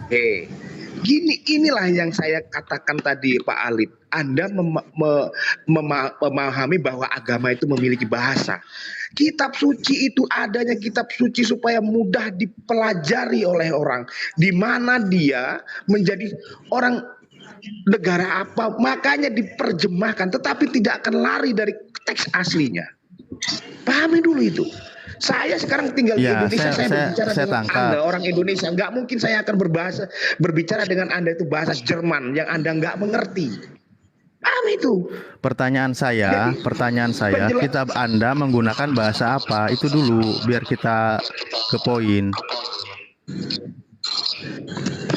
[SPEAKER 8] Oke. Inilah yang saya katakan tadi Pak Alip. Anda memahami bahwa agama itu memiliki bahasa. Kitab suci itu adanya kitab suci supaya mudah dipelajari oleh orang. Di mana dia menjadi orang negara apa, makanya diterjemahkan. Tetapi tidak akan lari dari teks aslinya. Pahami dulu itu. Saya sekarang tinggal di
[SPEAKER 9] Ya,
[SPEAKER 8] Indonesia, saya berbicara
[SPEAKER 9] saya
[SPEAKER 8] dengan
[SPEAKER 9] tangkap.
[SPEAKER 8] Anda orang Indonesia. Nggak mungkin saya akan berbicara dengan Anda itu bahasa Jerman yang Anda nggak mengerti. Paham itu?
[SPEAKER 9] Pertanyaan saya,
[SPEAKER 8] penjelas-
[SPEAKER 9] kitab Anda menggunakan bahasa apa? Itu dulu biar kita ke poin.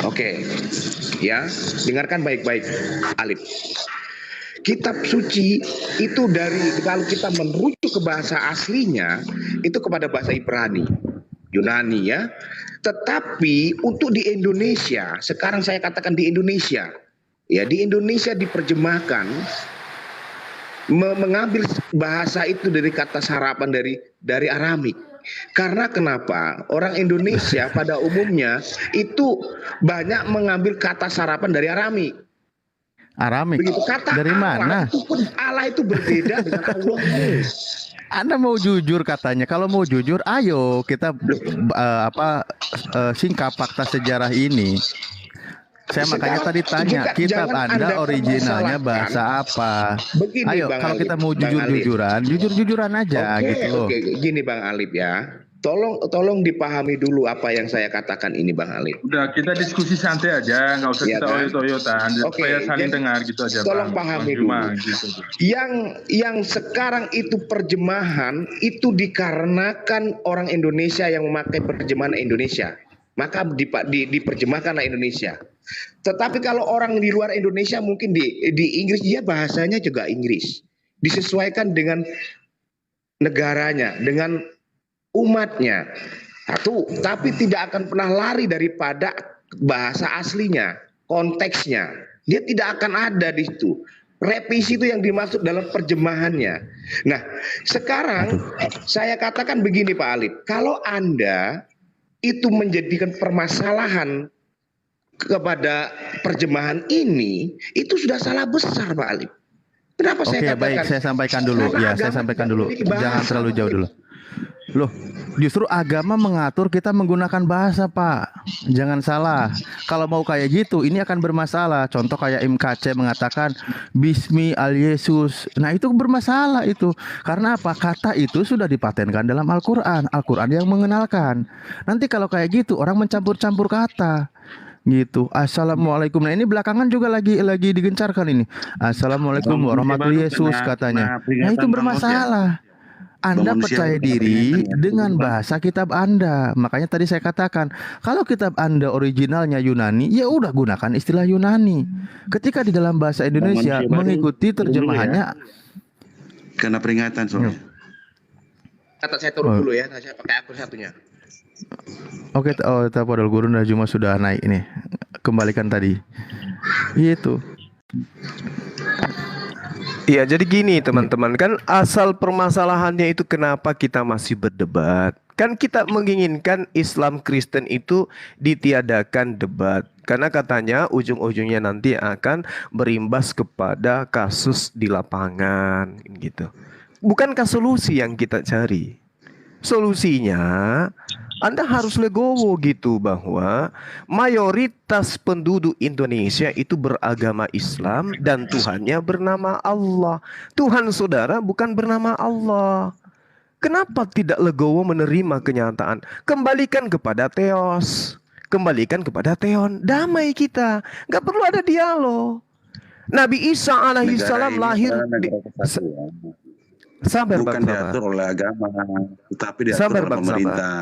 [SPEAKER 8] Oke, ya, dengarkan baik-baik, Alif. Kitab suci itu dari kalau kita merujuk ke bahasa aslinya itu kepada bahasa Ibrani, Yunani ya. Tetapi untuk di Indonesia, sekarang saya katakan di Indonesia, ya di Indonesia diterjemahkan mengambil bahasa itu dari kata sarapan dari Aramik. Karena kenapa? Orang Indonesia pada umumnya itu banyak mengambil kata sarapan dari Aramik.
[SPEAKER 9] Aramik.
[SPEAKER 8] Begitu kata
[SPEAKER 9] Dari
[SPEAKER 8] Allah,
[SPEAKER 9] mana?
[SPEAKER 8] itu pun Allah itu berbeda dengan Allah.
[SPEAKER 9] Anda mau jujur katanya. Kalau mau jujur, ayo kita singkap fakta sejarah ini. Saya makanya tadi tanya, kitab
[SPEAKER 8] jangan
[SPEAKER 9] Anda
[SPEAKER 8] Anda
[SPEAKER 9] originalnya
[SPEAKER 8] permasalahkan.
[SPEAKER 9] bahasa apa?
[SPEAKER 8] Begini,
[SPEAKER 9] Ayo,
[SPEAKER 8] Bang
[SPEAKER 9] kalau
[SPEAKER 8] Alif.
[SPEAKER 9] kita mau
[SPEAKER 8] Bang
[SPEAKER 9] jujur-jujuran, jujur-jujuran aja gitu loh.
[SPEAKER 8] Oke, gini Bang Alif ya. Tolong dipahami dulu apa yang saya katakan ini Bang Alif.
[SPEAKER 2] Udah, kita diskusi santai aja, nggak usah
[SPEAKER 8] Iya
[SPEAKER 2] kita
[SPEAKER 8] kan?
[SPEAKER 2] oyot-oyotan,
[SPEAKER 8] Oke,
[SPEAKER 2] supaya saling
[SPEAKER 8] jadi
[SPEAKER 2] dengar gitu aja.
[SPEAKER 8] tolong
[SPEAKER 2] Bang.
[SPEAKER 8] pahami
[SPEAKER 2] Bang Juma,
[SPEAKER 8] dulu.
[SPEAKER 2] gitu.
[SPEAKER 8] Yang sekarang itu terjemahan itu dikarenakan orang Indonesia yang memakai terjemahan Indonesia. Maka diterjemahkanlah Indonesia. Tetapi kalau orang di luar Indonesia mungkin di Inggris dia bahasanya juga Inggris. Disesuaikan dengan negaranya, dengan umatnya. Satu, tapi tidak akan pernah lari daripada bahasa aslinya, konteksnya. Dia tidak akan ada di situ. Revisi itu yang dimaksud dalam terjemahannya. Nah, sekarang saya katakan begini Pak Alif, kalau Anda itu menjadikan permasalahan kepada terjemahan ini, itu sudah salah besar Pak Alif. Kenapa
[SPEAKER 9] Oke,
[SPEAKER 8] saya katakan?
[SPEAKER 9] baik, saya sampaikan dulu.
[SPEAKER 8] Karena
[SPEAKER 9] Ya, saya
[SPEAKER 8] agama
[SPEAKER 9] sampaikan
[SPEAKER 8] tidak
[SPEAKER 9] dulu.
[SPEAKER 8] memiliki
[SPEAKER 9] Jangan
[SPEAKER 8] bahasa,
[SPEAKER 9] terlalu
[SPEAKER 8] Pak
[SPEAKER 9] jauh
[SPEAKER 8] Alif.
[SPEAKER 9] dulu. Loh, justru agama mengatur kita menggunakan bahasa, Pak. Jangan salah. Kalau mau kayak gitu, ini akan bermasalah. Contoh kayak MKC mengatakan Bismi al Yesus. Nah, itu bermasalah itu. Karena apa? Kata itu sudah dipatenkan dalam Al-Qur'an. Al-Qur'an yang mengenalkan. Nanti kalau kayak gitu, orang mencampur-campur kata. Gitu. Assalamualaikum. Nah, ini belakangan juga lagi digencarkan ini. Assalamualaikum warahmatullahi Yesus katanya. Nah, itu bermasalah. Anda percaya diri dengan bahasa kitab Anda. Makanya tadi saya katakan, kalau kitab Anda originalnya Yunani, ya udah gunakan istilah Yunani. Ketika di dalam bahasa Indonesia mengikuti terjemahannya.
[SPEAKER 6] Karena peringatan soalnya.
[SPEAKER 8] Kata saya turun dulu ya, saya pakai akun satunya.
[SPEAKER 9] Oke, Tapodol Guru Najuma sudah naik ini. Kembalikan tadi. Itu.
[SPEAKER 3] Iya, jadi gini teman-teman, kan asal permasalahannya itu kenapa kita masih berdebat. Kan kita menginginkan Islam Kristen itu ditiadakan debat. Karena katanya ujung-ujungnya nanti akan berimbas kepada kasus di lapangan gitu. Bukankah solusi yang kita cari? Solusinya Anda harus legowo gitu bahwa mayoritas penduduk Indonesia itu beragama Islam dan Tuhannya bernama Allah. Tuhan saudara bukan bernama Allah. Kenapa tidak legowo menerima kenyataan? Kembalikan kepada Theos. Kembalikan kepada Theon. Damai kita. Gak perlu ada dialog. Nabi Isa alaihissalam lahir di... Sabar
[SPEAKER 6] bukan
[SPEAKER 3] bang,
[SPEAKER 6] diatur oleh agama, tetapi diatur
[SPEAKER 3] sabar,
[SPEAKER 6] oleh
[SPEAKER 3] bang,
[SPEAKER 6] pemerintah.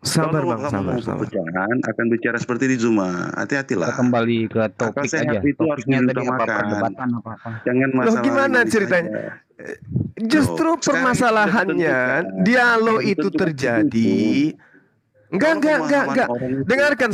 [SPEAKER 3] Sabar
[SPEAKER 6] Kalau
[SPEAKER 3] bang,
[SPEAKER 6] kamu
[SPEAKER 3] sabar.
[SPEAKER 6] mau perpecahan akan bicara seperti di Zuma. Hati-hatilah.
[SPEAKER 5] Kita kembali ke
[SPEAKER 6] Akal
[SPEAKER 5] topik
[SPEAKER 6] sehat
[SPEAKER 5] aja.
[SPEAKER 6] itu harus
[SPEAKER 5] Topiknya tadi apa
[SPEAKER 6] diutamakan.
[SPEAKER 5] perdebatan apa?
[SPEAKER 6] Jangan
[SPEAKER 3] Loh
[SPEAKER 6] masalah
[SPEAKER 3] gimana
[SPEAKER 6] ini
[SPEAKER 3] ceritanya?
[SPEAKER 6] saja.
[SPEAKER 3] Justru
[SPEAKER 6] Loh, sekarang
[SPEAKER 3] permasalahannya
[SPEAKER 6] sudah ditentukan.
[SPEAKER 3] dialog
[SPEAKER 6] Sudah
[SPEAKER 3] itu
[SPEAKER 6] ditentukan
[SPEAKER 3] terjadi.
[SPEAKER 6] itu.
[SPEAKER 3] Enggak. Dengarkan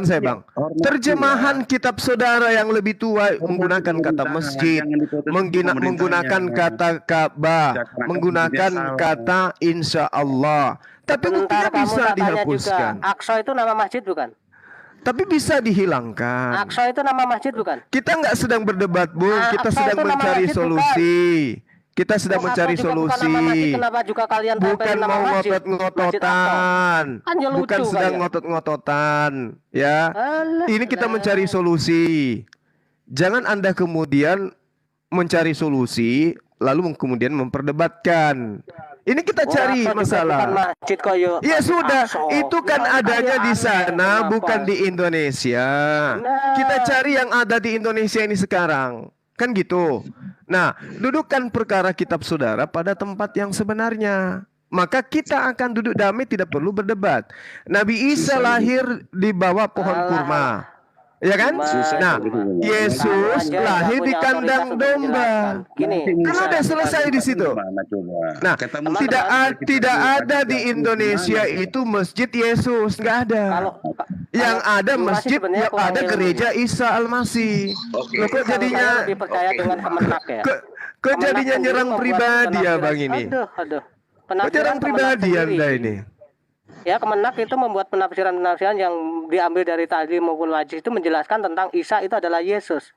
[SPEAKER 3] saya bang. Terjemahan kitab saudara yang lebih tua menggunakan kata masjid, menggunakan kata Ka'bah, menggunakan kata insya Allah. Tapi buktinya
[SPEAKER 4] Sementara kamu
[SPEAKER 3] bisa
[SPEAKER 4] katanya
[SPEAKER 3] dihapuskan.
[SPEAKER 4] juga Aqsa itu nama masjid bukan?
[SPEAKER 3] Tapi bisa dihilangkan.
[SPEAKER 4] Aqsa itu nama masjid bukan?
[SPEAKER 3] Kita nggak sedang berdebat, Bung. Kita
[SPEAKER 4] Aqsa
[SPEAKER 3] sedang
[SPEAKER 4] itu nama
[SPEAKER 3] mencari
[SPEAKER 4] masjid,
[SPEAKER 3] solusi. Kita sedang
[SPEAKER 4] Aqsa
[SPEAKER 3] mencari
[SPEAKER 4] juga bukan
[SPEAKER 3] solusi.
[SPEAKER 4] nama masjid, kenapa juga kalian
[SPEAKER 3] Bukan
[SPEAKER 4] tempelin nama
[SPEAKER 3] mau
[SPEAKER 4] masjid? Masjid
[SPEAKER 3] ngotot-ngototan.
[SPEAKER 4] Aqsa. Kan ya lucu
[SPEAKER 3] Bukan sedang
[SPEAKER 4] kalian.
[SPEAKER 3] ngotot-ngototan. Ya.
[SPEAKER 4] Alah,
[SPEAKER 3] Ini kita mencari solusi. Jangan Anda kemudian mencari solusi lalu kemudian memperdebatkan. Ini kita cari
[SPEAKER 4] Aqsa juga
[SPEAKER 3] masalah.
[SPEAKER 4] bukan masjid kok, yuk.
[SPEAKER 3] Ya sudah,
[SPEAKER 4] Aqsa.
[SPEAKER 3] itu kan
[SPEAKER 4] Bukan
[SPEAKER 3] adanya di
[SPEAKER 4] aneh,
[SPEAKER 3] sana,
[SPEAKER 4] kenapa?
[SPEAKER 3] bukan di Indonesia.
[SPEAKER 4] Nah.
[SPEAKER 3] Kita cari yang ada di Indonesia ini sekarang. Kan gitu. Nah, dudukkan perkara kitab saudara pada tempat yang sebenarnya. Maka kita akan duduk damai, tidak perlu berdebat. Nabi Isa lahir di bawah pohon kurma. Ya kan? Nah, Yesus lahir di kandang domba.
[SPEAKER 4] Gini,
[SPEAKER 3] Kan udah selesai di situ. Nah, tidak ada di Indonesia itu masjid Yesus, nggak ada. Yang ada masjid, yang ada gereja Isa Al-Masih. Loh, kok jadinya
[SPEAKER 4] lebih percaya dengan Kemenak ya?
[SPEAKER 3] kok jadinya nyerang pribadi ya Bang ini?
[SPEAKER 4] Aduh.
[SPEAKER 3] Kok nyerang pribadi Anda ini?
[SPEAKER 4] Ya, Kemenak itu membuat penafsiran-penafsiran yang diambil dari Ta'lim maupun Wajih itu menjelaskan tentang Isa itu adalah Yesus.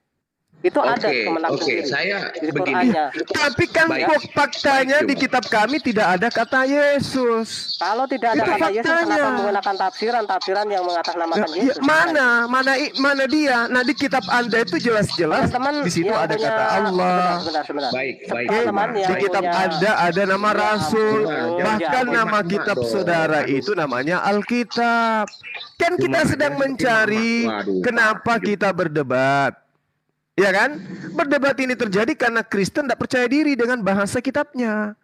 [SPEAKER 4] Itu ada Kemenak sendiri.
[SPEAKER 8] Saya
[SPEAKER 4] di
[SPEAKER 8] begini.
[SPEAKER 4] Qur'annya.
[SPEAKER 3] Tapi kan faktanya di kitab kami tidak ada kata Yesus.
[SPEAKER 4] Kalau tidak ada
[SPEAKER 3] Itu
[SPEAKER 4] kata Yesus,
[SPEAKER 3] faktanya.
[SPEAKER 4] kenapa menggunakan tafsiran tafsiran yang mengatasnamakan Yesus?
[SPEAKER 3] Mana dia? Nah di kitab Anda itu jelas-jelas
[SPEAKER 4] Teman-teman
[SPEAKER 3] di situ
[SPEAKER 4] yang
[SPEAKER 3] ada
[SPEAKER 4] punya-
[SPEAKER 3] kata Allah.
[SPEAKER 4] Sebentar.
[SPEAKER 8] Baik.
[SPEAKER 4] Teman-teman yang
[SPEAKER 3] Di kitab
[SPEAKER 4] punya-
[SPEAKER 3] Anda ada nama Rasul,
[SPEAKER 8] jangan,
[SPEAKER 3] bahkan
[SPEAKER 8] jangan.
[SPEAKER 3] nama kitab saudara itu namanya Alkitab. Kan kita sedang mencari kenapa kita berdebat. Ya kan? Berdebat ini terjadi karena Kristen tidak percaya diri dengan bahasa kitabnya.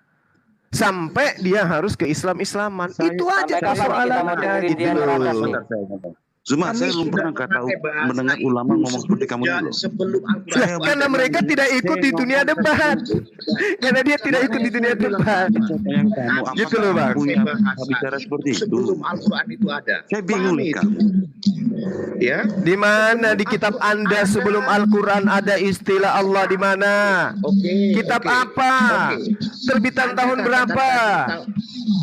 [SPEAKER 3] Sampai dia harus ke Islam-Islaman. Itu aja
[SPEAKER 4] Sampai kapan kita mau
[SPEAKER 3] persoalannya
[SPEAKER 4] dengerin
[SPEAKER 3] gitu
[SPEAKER 4] dia nerapas
[SPEAKER 3] loh.
[SPEAKER 4] nih?
[SPEAKER 6] Zuma,
[SPEAKER 8] Kami
[SPEAKER 6] saya belum
[SPEAKER 8] sudah
[SPEAKER 6] pernah kata
[SPEAKER 8] memakai bahasa
[SPEAKER 6] mendengar ulama
[SPEAKER 8] itu
[SPEAKER 6] ngomong seperti kamu
[SPEAKER 8] sejak
[SPEAKER 6] dulu.
[SPEAKER 8] sebelum Al-Quran.
[SPEAKER 3] Lah, karena mereka tidak ikut di dunia debat. Karena dia tidak ikut di dunia debat. Gitu loh, Bang.
[SPEAKER 6] Punya bicara seperti itu.
[SPEAKER 8] Sebelum Al-Quran itu ada.
[SPEAKER 6] Saya bingung
[SPEAKER 8] Pahami
[SPEAKER 6] nih,
[SPEAKER 8] itu.
[SPEAKER 6] Kang.
[SPEAKER 8] Ya.
[SPEAKER 3] Di mana di kitab Anda sebelum Al-Quran ada istilah Allah di mana? Kitab apa? Terbitan tahun berapa?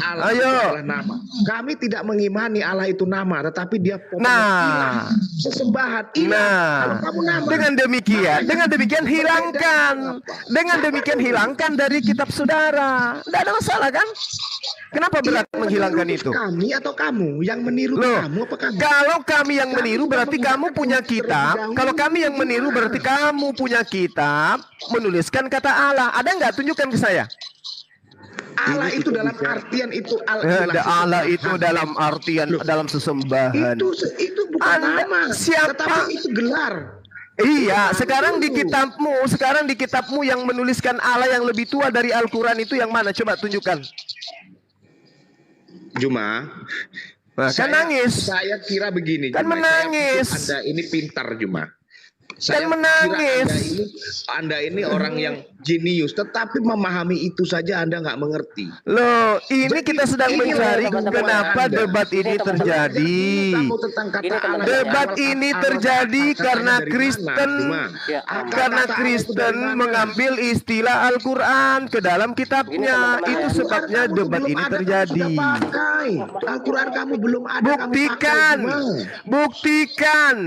[SPEAKER 8] Allah
[SPEAKER 3] Ayo.
[SPEAKER 8] itu adalah nama. Kami tidak mengimani Allah itu nama, tetapi dia
[SPEAKER 3] Nah.
[SPEAKER 8] sesembahan. Kalau kamu nama.
[SPEAKER 3] Dengan demikian hilangkan dari kitab saudara. Tidak ada masalah kan? Kenapa berat menghilangkan itu?
[SPEAKER 8] Kami atau kamu yang meniru kamu apa kamu?
[SPEAKER 3] Kalau kami yang meniru berarti kamu punya kitab. Kalau kami yang meniru berarti kamu punya kitab menuliskan kata Allah. Ada nggak? Tunjukkan ke saya.
[SPEAKER 8] Allah itu dalam artian itu
[SPEAKER 3] Allah itu dalam artian dalam sesembahan.
[SPEAKER 8] Itu bukan nama.
[SPEAKER 3] Siapa?
[SPEAKER 8] Tetapi itu gelar.
[SPEAKER 3] Iya, sekarang di kitabmu yang menuliskan Allah yang lebih tua dari Al-Quran itu yang mana? Coba tunjukkan.
[SPEAKER 8] Juma,
[SPEAKER 3] kan nangis.
[SPEAKER 8] Saya kira begini.
[SPEAKER 3] Kan
[SPEAKER 8] Juma,
[SPEAKER 3] menangis.
[SPEAKER 8] Anda ini pintar, Juma.
[SPEAKER 3] Kan menangis.
[SPEAKER 8] Anda ini orang yang jenius, tetapi memahami itu saja Anda nggak mengerti.
[SPEAKER 3] Loh, ini kita sedang mencari kenapa debat ini terjadi. Debat ini terjadi karena Kristen mengambil istilah Al-Quran ke dalam kitabnya. Itu sebabnya debat ini terjadi.
[SPEAKER 8] Al-Quran kamu belum ada.
[SPEAKER 3] Buktikan.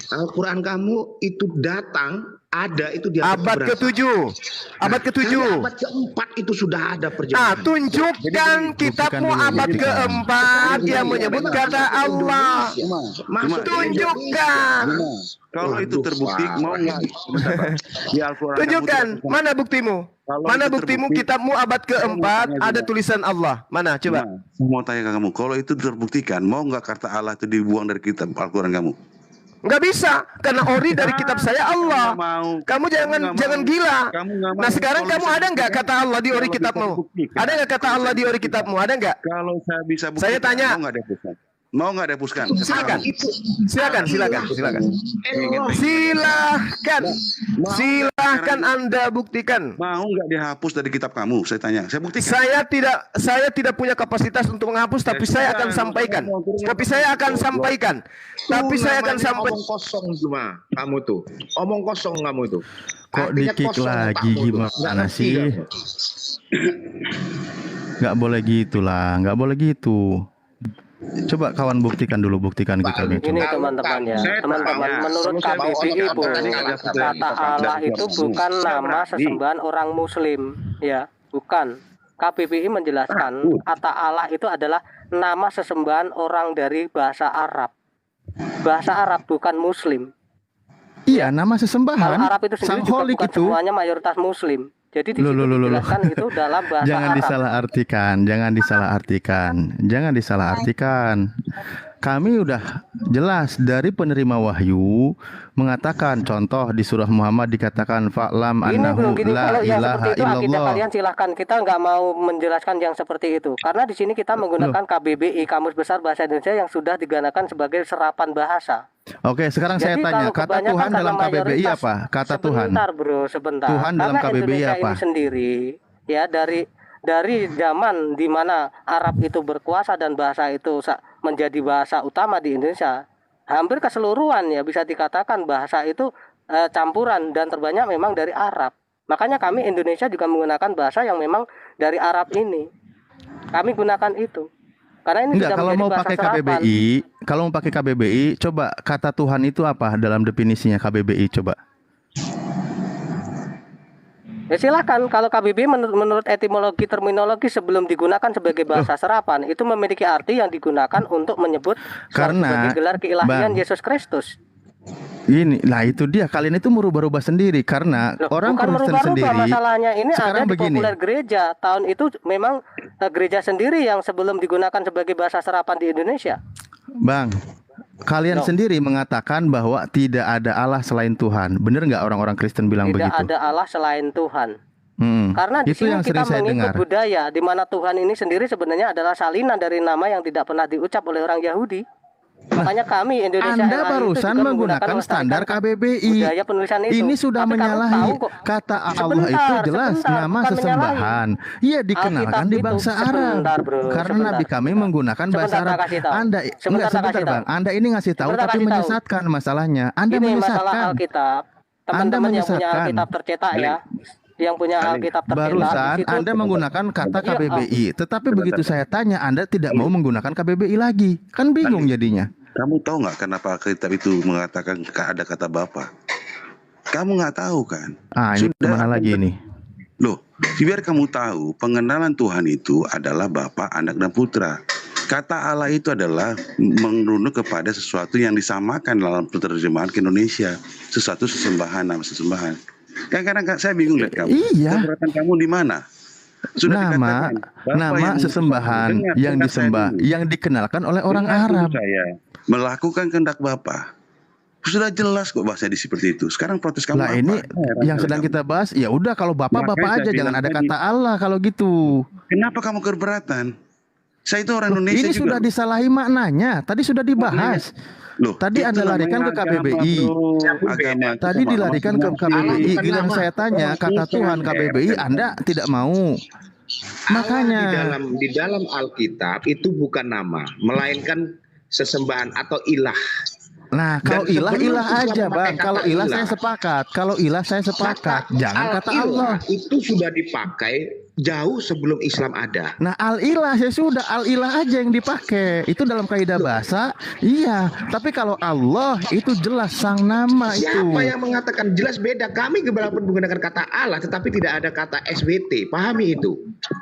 [SPEAKER 8] Al-Quran kamu itu datang ada itu di
[SPEAKER 3] abad ke-7. Abad
[SPEAKER 8] ke-4 itu sudah ada perjanjian.
[SPEAKER 3] Tunjukkan kitabmu abad ke-4 yang menyebut kata Allah. Tunjukkan.
[SPEAKER 6] Kalau itu terbukti, mau nggak? Di Al-Quran.
[SPEAKER 3] Tunjukkan. Mana buktimu? Mana buktimu kitabmu abad ke-4 ada tulisan Allah? Mana? Coba.
[SPEAKER 6] Saya mau tanya ke kamu. Kalau itu terbuktikan, mau nggak kata Allah itu dibuang dari kitab Al-Quran kamu?
[SPEAKER 3] Nggak bisa, karena ori dari kitab saya Allah. Kamu jangan gila. Nah sekarang kamu ada nggak kata Allah di ori kitabmu? Ada nggak kata Allah di ori kitabmu? Ada nggak?
[SPEAKER 6] Kalau saya bisa buktikan,
[SPEAKER 3] saya tanya.
[SPEAKER 6] Mau nggak dihapuskan?
[SPEAKER 3] Silahkan Anda buktikan.
[SPEAKER 6] Mau nggak dihapus dari kitab kamu? Saya tanya. Saya buktikan.
[SPEAKER 3] Saya tidak punya kapasitas untuk menghapus, tapi saya akan sampaikan.
[SPEAKER 8] Omong kosong cuma kamu tuh. Omong kosong kamu tuh.
[SPEAKER 9] Kok dikik lagi gimana sih? Nggak boleh gitulah, nggak boleh gitu. Coba kawan buktikan kitabnya.
[SPEAKER 4] Ini teman-teman ya, teman-teman. Menurut KBBI kata Allah itu bukan nama sesembahan orang Muslim, ya, bukan. KBBI menjelaskan kata Allah itu adalah nama sesembahan orang dari bahasa Arab bukan Muslim.
[SPEAKER 9] Iya, nama sesembahan.
[SPEAKER 4] Kalau Arab itu sendiri juga bukan semuanya mayoritas Muslim. Jadi dijelaskan itu dalam bahasa
[SPEAKER 9] Jangan
[SPEAKER 4] Arab.
[SPEAKER 9] disalahartikan. Kami udah jelas dari penerima wahyu mengatakan, contoh di surah Muhammad dikatakan fa'lam annahu la ilaha illallah.
[SPEAKER 4] Kalian silahkan, kita nggak mau menjelaskan yang seperti itu karena di sini kita menggunakan KBBI, Kamus Besar Bahasa Indonesia, yang sudah digunakan sebagai serapan bahasa.
[SPEAKER 9] Oke, sekarang saya tanya, kata Tuhan dalam KBBI apa? Kata Tuhan.
[SPEAKER 4] Sebentar.
[SPEAKER 9] Tuhan dalam KBBI
[SPEAKER 4] Indonesia
[SPEAKER 9] apa?
[SPEAKER 4] Ini sendiri ya dari zaman di mana Arab itu berkuasa dan bahasa itu menjadi bahasa utama di Indonesia, hampir keseluruhan ya bisa dikatakan bahasa itu campuran dan terbanyak memang dari Arab. Makanya kami Indonesia juga menggunakan bahasa yang memang dari Arab ini. Kami gunakan itu. Karena ini
[SPEAKER 9] enggak, kalau mau pakai KBBI, coba kata Tuhan itu apa dalam definisinya KBBI, coba.
[SPEAKER 4] Ya silakan, kalau KBBI menurut etimologi terminologi sebelum digunakan sebagai bahasa serapan itu memiliki arti yang digunakan untuk menyebut sebagai gelar keilahian Yesus Kristus.
[SPEAKER 9] Itu dia, kalian itu merubah-rubah sendiri karena orang Kristen sendiri.
[SPEAKER 4] Masalahnya ini
[SPEAKER 9] sekarang
[SPEAKER 4] ada di populer gereja. Tahun itu memang gereja sendiri yang sebelum digunakan sebagai bahasa serapan di Indonesia.
[SPEAKER 9] Bang, kalian sendiri mengatakan bahwa tidak ada Allah selain Tuhan. Benar nggak orang-orang Kristen bilang begitu?
[SPEAKER 4] Tidak ada Allah selain Tuhan. Karena di sini kita mengikut budaya di mana Tuhan ini sendiri sebenarnya adalah salinan dari nama yang tidak pernah diucap oleh orang Yahudi. Makanya kami Indonesia
[SPEAKER 9] Anda
[SPEAKER 4] LAI
[SPEAKER 9] barusan
[SPEAKER 4] juga
[SPEAKER 9] menggunakan standar KBBI.
[SPEAKER 4] budaya penulisan itu.
[SPEAKER 9] Ini sudah
[SPEAKER 4] Tapi kamu
[SPEAKER 9] menyalahi.
[SPEAKER 4] tahu kok.
[SPEAKER 9] Kata Allah
[SPEAKER 4] Sebentar,
[SPEAKER 9] itu jelas
[SPEAKER 4] sebentar,
[SPEAKER 9] nama
[SPEAKER 4] bukan
[SPEAKER 9] sesembahan. Ia dikenalkan
[SPEAKER 4] Alkitab
[SPEAKER 9] di
[SPEAKER 4] itu,
[SPEAKER 9] bangsa
[SPEAKER 4] sebentar,
[SPEAKER 9] Arab.
[SPEAKER 4] bro,
[SPEAKER 9] Karena
[SPEAKER 4] sebentar,
[SPEAKER 9] Nabi kami
[SPEAKER 4] sebentar.
[SPEAKER 9] menggunakan bahasa
[SPEAKER 4] Sebentar,
[SPEAKER 9] Arab.
[SPEAKER 4] tak kasih tahu.
[SPEAKER 9] Anda
[SPEAKER 4] Sebentar, tak
[SPEAKER 9] sebentar
[SPEAKER 4] kasih
[SPEAKER 9] Bang.
[SPEAKER 4] tahu.
[SPEAKER 9] Anda ini ngasih tahu
[SPEAKER 4] Sebentar,
[SPEAKER 9] tapi
[SPEAKER 4] kasih tahu.
[SPEAKER 9] menyesatkan masalahnya. Anda
[SPEAKER 4] Ini masalah
[SPEAKER 9] menyesatkan.
[SPEAKER 4] Alkitab. Teman-teman yang punya
[SPEAKER 9] menyesatkan.
[SPEAKER 4] Alkitab tercetak ya. Yang punya Alkitab tercetak.
[SPEAKER 9] Barusan
[SPEAKER 4] di situ-
[SPEAKER 9] Anda menggunakan kata
[SPEAKER 4] Iya,
[SPEAKER 9] KBBI, tetapi begitu saya tanya Anda tidak mau menggunakan KBBI lagi. Kan bingung jadinya.
[SPEAKER 6] Kamu tahu nggak kenapa kitab itu mengatakan ada kata Bapa? Kamu nggak tahu kan?
[SPEAKER 9] Ah, ini
[SPEAKER 6] Sudah
[SPEAKER 9] kemana lagi ini?
[SPEAKER 6] Loh, biar kamu tahu pengenalan Tuhan itu adalah Bapa, Anak, dan Putra. Kata Allah itu adalah merunuk kepada sesuatu yang disamakan dalam penerjemahan ke Indonesia. Sesuatu sesembahan, nama sesembahan. Kadang-kadang saya bingung lihat kamu.
[SPEAKER 9] Iya.
[SPEAKER 6] Keberatan kamu di mana? Sudah
[SPEAKER 9] Nama
[SPEAKER 6] dikatakan, Bapa
[SPEAKER 9] nama
[SPEAKER 6] yang
[SPEAKER 9] sesembahan
[SPEAKER 6] dengar,
[SPEAKER 9] yang
[SPEAKER 6] dengar saya
[SPEAKER 9] disembah,
[SPEAKER 6] dulu.
[SPEAKER 9] yang dikenalkan oleh orang
[SPEAKER 6] Dengar dulu
[SPEAKER 9] Arab.
[SPEAKER 6] saya. Melakukan kehendak Bapa. Sudah jelas kok bahasa di seperti itu. Sekarang protes kamu
[SPEAKER 9] Lah
[SPEAKER 6] apa?
[SPEAKER 9] ini
[SPEAKER 6] Heran
[SPEAKER 9] yang
[SPEAKER 6] kali
[SPEAKER 9] sedang
[SPEAKER 6] kamu.
[SPEAKER 9] kita bahas. Ya udah kalau bapak
[SPEAKER 6] Makanya saya
[SPEAKER 9] aja, jangan
[SPEAKER 6] bilang
[SPEAKER 9] ada
[SPEAKER 6] tadi.
[SPEAKER 9] kata Allah kalau gitu.
[SPEAKER 6] Kenapa kamu keberatan? Saya itu orang
[SPEAKER 9] Loh,
[SPEAKER 6] Indonesia
[SPEAKER 9] ini
[SPEAKER 6] juga.
[SPEAKER 9] sudah disalahi maknanya. Tadi sudah dibahas.
[SPEAKER 6] Loh,
[SPEAKER 9] Tadi
[SPEAKER 6] itu
[SPEAKER 9] Anda larikan ke
[SPEAKER 6] namanya
[SPEAKER 9] KBBI.
[SPEAKER 6] agama, agama.
[SPEAKER 9] Tadi dilarikan ke KBBI.
[SPEAKER 8] bukan
[SPEAKER 9] Giliran
[SPEAKER 8] nama.
[SPEAKER 9] saya tanya kata Tuhan KBBI, Anda tidak mau. Makanya
[SPEAKER 8] di dalam Alkitab itu bukan nama, melainkan sesembahan atau ilah.
[SPEAKER 9] Nah, kalau
[SPEAKER 8] Dan
[SPEAKER 9] ilah
[SPEAKER 8] sebelum
[SPEAKER 9] ilah
[SPEAKER 8] Islam
[SPEAKER 9] aja,
[SPEAKER 8] memakai
[SPEAKER 9] Bang.
[SPEAKER 8] kata
[SPEAKER 9] Kalau ilah
[SPEAKER 8] ilah.
[SPEAKER 9] saya sepakat. Kalau ilah saya sepakat. Jangan kata
[SPEAKER 8] Al-ilah
[SPEAKER 9] Allah.
[SPEAKER 8] itu sudah dipakai jauh sebelum Islam ada.
[SPEAKER 9] Nah, al-ilah ya sudah, al-ilah aja yang dipakai. Itu dalam kaidah bahasa. Iya, tapi kalau Allah itu jelas sang nama itu.
[SPEAKER 8] Siapa yang mengatakan jelas beda? Kami walaupun menggunakan kata Allah, tetapi tidak ada kata SWT. Pahami itu.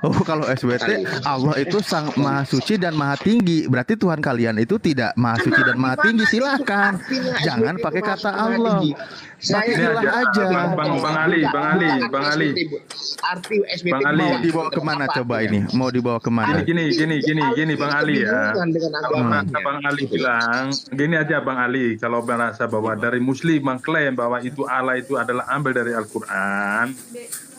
[SPEAKER 9] Oh, kalau SWT Allah itu sang maha suci dan maha tinggi. Berarti Tuhan kalian itu tidak maha suci dan maha tinggi. Silahkan. Jangan pakai kata Allah. Pakai
[SPEAKER 2] Ini
[SPEAKER 9] ilah aja.
[SPEAKER 2] Bang Ali.
[SPEAKER 8] Arti SWT
[SPEAKER 2] Bang Ali.
[SPEAKER 9] Mau dibawa kemana coba ini? Mau dibawa kemana?
[SPEAKER 2] Gini Bang Ali ya.
[SPEAKER 8] Dengan
[SPEAKER 2] Kalau
[SPEAKER 8] agama.
[SPEAKER 2] merasa Bang Ali bilang, gini aja Bang Ali, kalau merasa bahwa dari Muslim mengklaim bahwa itu Allah itu adalah ambil dari Al-Quran,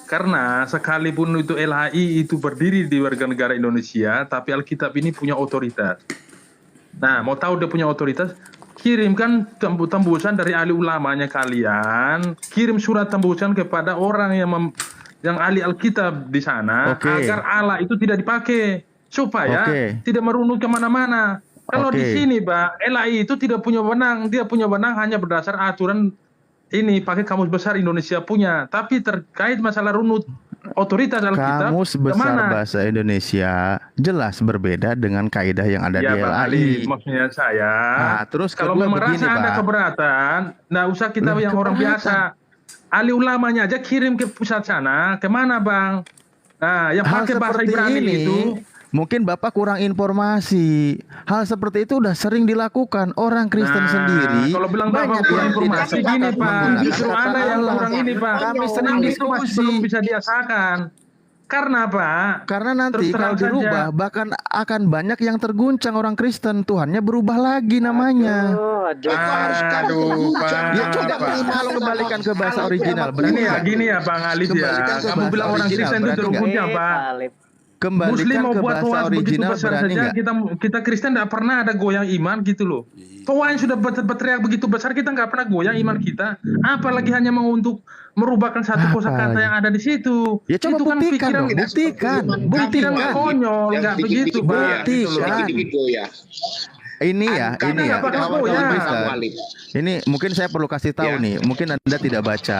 [SPEAKER 2] karena sekalipun itu LHI itu berdiri di warga negara Indonesia, tapi Alkitab ini punya otoritas. Nah, mau tahu dia punya otoritas? Kirimkan tembusan dari ahli ulamanya kalian, kirim surat tembusan kepada orang yang ahli Alkitab di sana,
[SPEAKER 9] Oke.
[SPEAKER 2] agar Allah itu tidak dipakai supaya
[SPEAKER 9] Oke.
[SPEAKER 2] tidak merunut kemana-mana. Kalau di
[SPEAKER 9] Oke.
[SPEAKER 2] sini, Pak, LAI itu tidak punya wewenang, dia punya wewenang hanya berdasar aturan ini pakai kamus besar Indonesia punya, tapi terkait masalah runut otoritas Alkitab
[SPEAKER 9] Kamus besar
[SPEAKER 2] kemana?
[SPEAKER 9] bahasa Indonesia jelas berbeda dengan kaidah yang ada
[SPEAKER 2] Ya
[SPEAKER 9] di
[SPEAKER 2] Bang
[SPEAKER 9] LAI.
[SPEAKER 2] Ali, maksudnya saya.
[SPEAKER 9] Nah, terus
[SPEAKER 2] kalau
[SPEAKER 9] kedua
[SPEAKER 2] merasa
[SPEAKER 9] begini,
[SPEAKER 2] ada
[SPEAKER 9] Pak.
[SPEAKER 2] keberatan, nggak usah kita
[SPEAKER 9] Loh,
[SPEAKER 2] yang orang
[SPEAKER 9] keberatan.
[SPEAKER 2] biasa. Ahli ulamanya aja kirim ke pusat sana, kemana Bang? Nah, yang
[SPEAKER 9] Hal
[SPEAKER 2] pakai bahasa
[SPEAKER 9] seperti
[SPEAKER 2] Ibrani
[SPEAKER 9] ini
[SPEAKER 2] itu.
[SPEAKER 9] mungkin Bapak kurang informasi. Hal seperti itu udah sering dilakukan orang Kristen sendiri.
[SPEAKER 2] Kalau bilang Bapak
[SPEAKER 9] banyak
[SPEAKER 2] kurang
[SPEAKER 9] yang
[SPEAKER 2] informasi,
[SPEAKER 9] tidak
[SPEAKER 2] gini
[SPEAKER 9] sepakat
[SPEAKER 2] Pak,
[SPEAKER 9] menggunakan
[SPEAKER 2] justru
[SPEAKER 9] kata
[SPEAKER 2] Anda yang
[SPEAKER 9] Allah.
[SPEAKER 2] kurang ini Pak.
[SPEAKER 9] Kami sering
[SPEAKER 2] Itu masih
[SPEAKER 9] diskusi.
[SPEAKER 2] belum bisa diasakan. Karena Pak,
[SPEAKER 9] Karena nanti
[SPEAKER 2] terus
[SPEAKER 9] kalau
[SPEAKER 2] terang
[SPEAKER 9] dirubah
[SPEAKER 2] saja.
[SPEAKER 9] bahkan akan banyak yang terguncang orang Kristen. Tuhannya berubah lagi namanya.
[SPEAKER 2] Aduh, Pak.
[SPEAKER 9] Ya coba kalau kembalikan ke bahasa original. Berani
[SPEAKER 2] Gini ya,
[SPEAKER 9] nggak?
[SPEAKER 2] gini ya Bang Ali
[SPEAKER 9] Kembalikan
[SPEAKER 2] ya.
[SPEAKER 9] ke
[SPEAKER 2] Kamu
[SPEAKER 9] bahasa
[SPEAKER 2] bilang orang
[SPEAKER 9] original,
[SPEAKER 2] Kristen itu
[SPEAKER 9] berani nggak?
[SPEAKER 2] terguncang Pak. Muslim
[SPEAKER 9] Kembalikan
[SPEAKER 2] mau
[SPEAKER 9] ke
[SPEAKER 2] buat
[SPEAKER 9] bahasa
[SPEAKER 2] toa begitu
[SPEAKER 9] original
[SPEAKER 2] besar
[SPEAKER 9] berani
[SPEAKER 2] saja,
[SPEAKER 9] nggak?
[SPEAKER 2] kita Kristen tidak pernah ada goyang iman gitu loh. Toa yang sudah berteriak begitu besar kita nggak pernah goyang iman kita. Apalagi hanya mau untuk merubahkan satu
[SPEAKER 9] Apa
[SPEAKER 2] kosakata
[SPEAKER 9] lagi?
[SPEAKER 2] yang ada di situ.
[SPEAKER 9] Ya coba
[SPEAKER 2] Itu kan
[SPEAKER 9] buktikan
[SPEAKER 2] pikiran
[SPEAKER 9] dong, buktikan,
[SPEAKER 2] pikiran
[SPEAKER 9] buktikan.
[SPEAKER 2] konyol,
[SPEAKER 8] Yang
[SPEAKER 2] nggak
[SPEAKER 8] dikit-dikit
[SPEAKER 2] begitu
[SPEAKER 8] goyah,
[SPEAKER 2] Pak. Gitu loh.
[SPEAKER 9] Buktikan.
[SPEAKER 8] dikit-dikit goyah.
[SPEAKER 9] Ini ya,
[SPEAKER 8] Karena
[SPEAKER 9] ini ya.
[SPEAKER 2] nggak pakai
[SPEAKER 9] Kawan-kawan
[SPEAKER 2] goyang.
[SPEAKER 9] Kristen.
[SPEAKER 8] Kamu Alif.
[SPEAKER 9] Ini mungkin saya perlu kasih tahu
[SPEAKER 8] Ya.
[SPEAKER 9] nih, mungkin Anda tidak baca.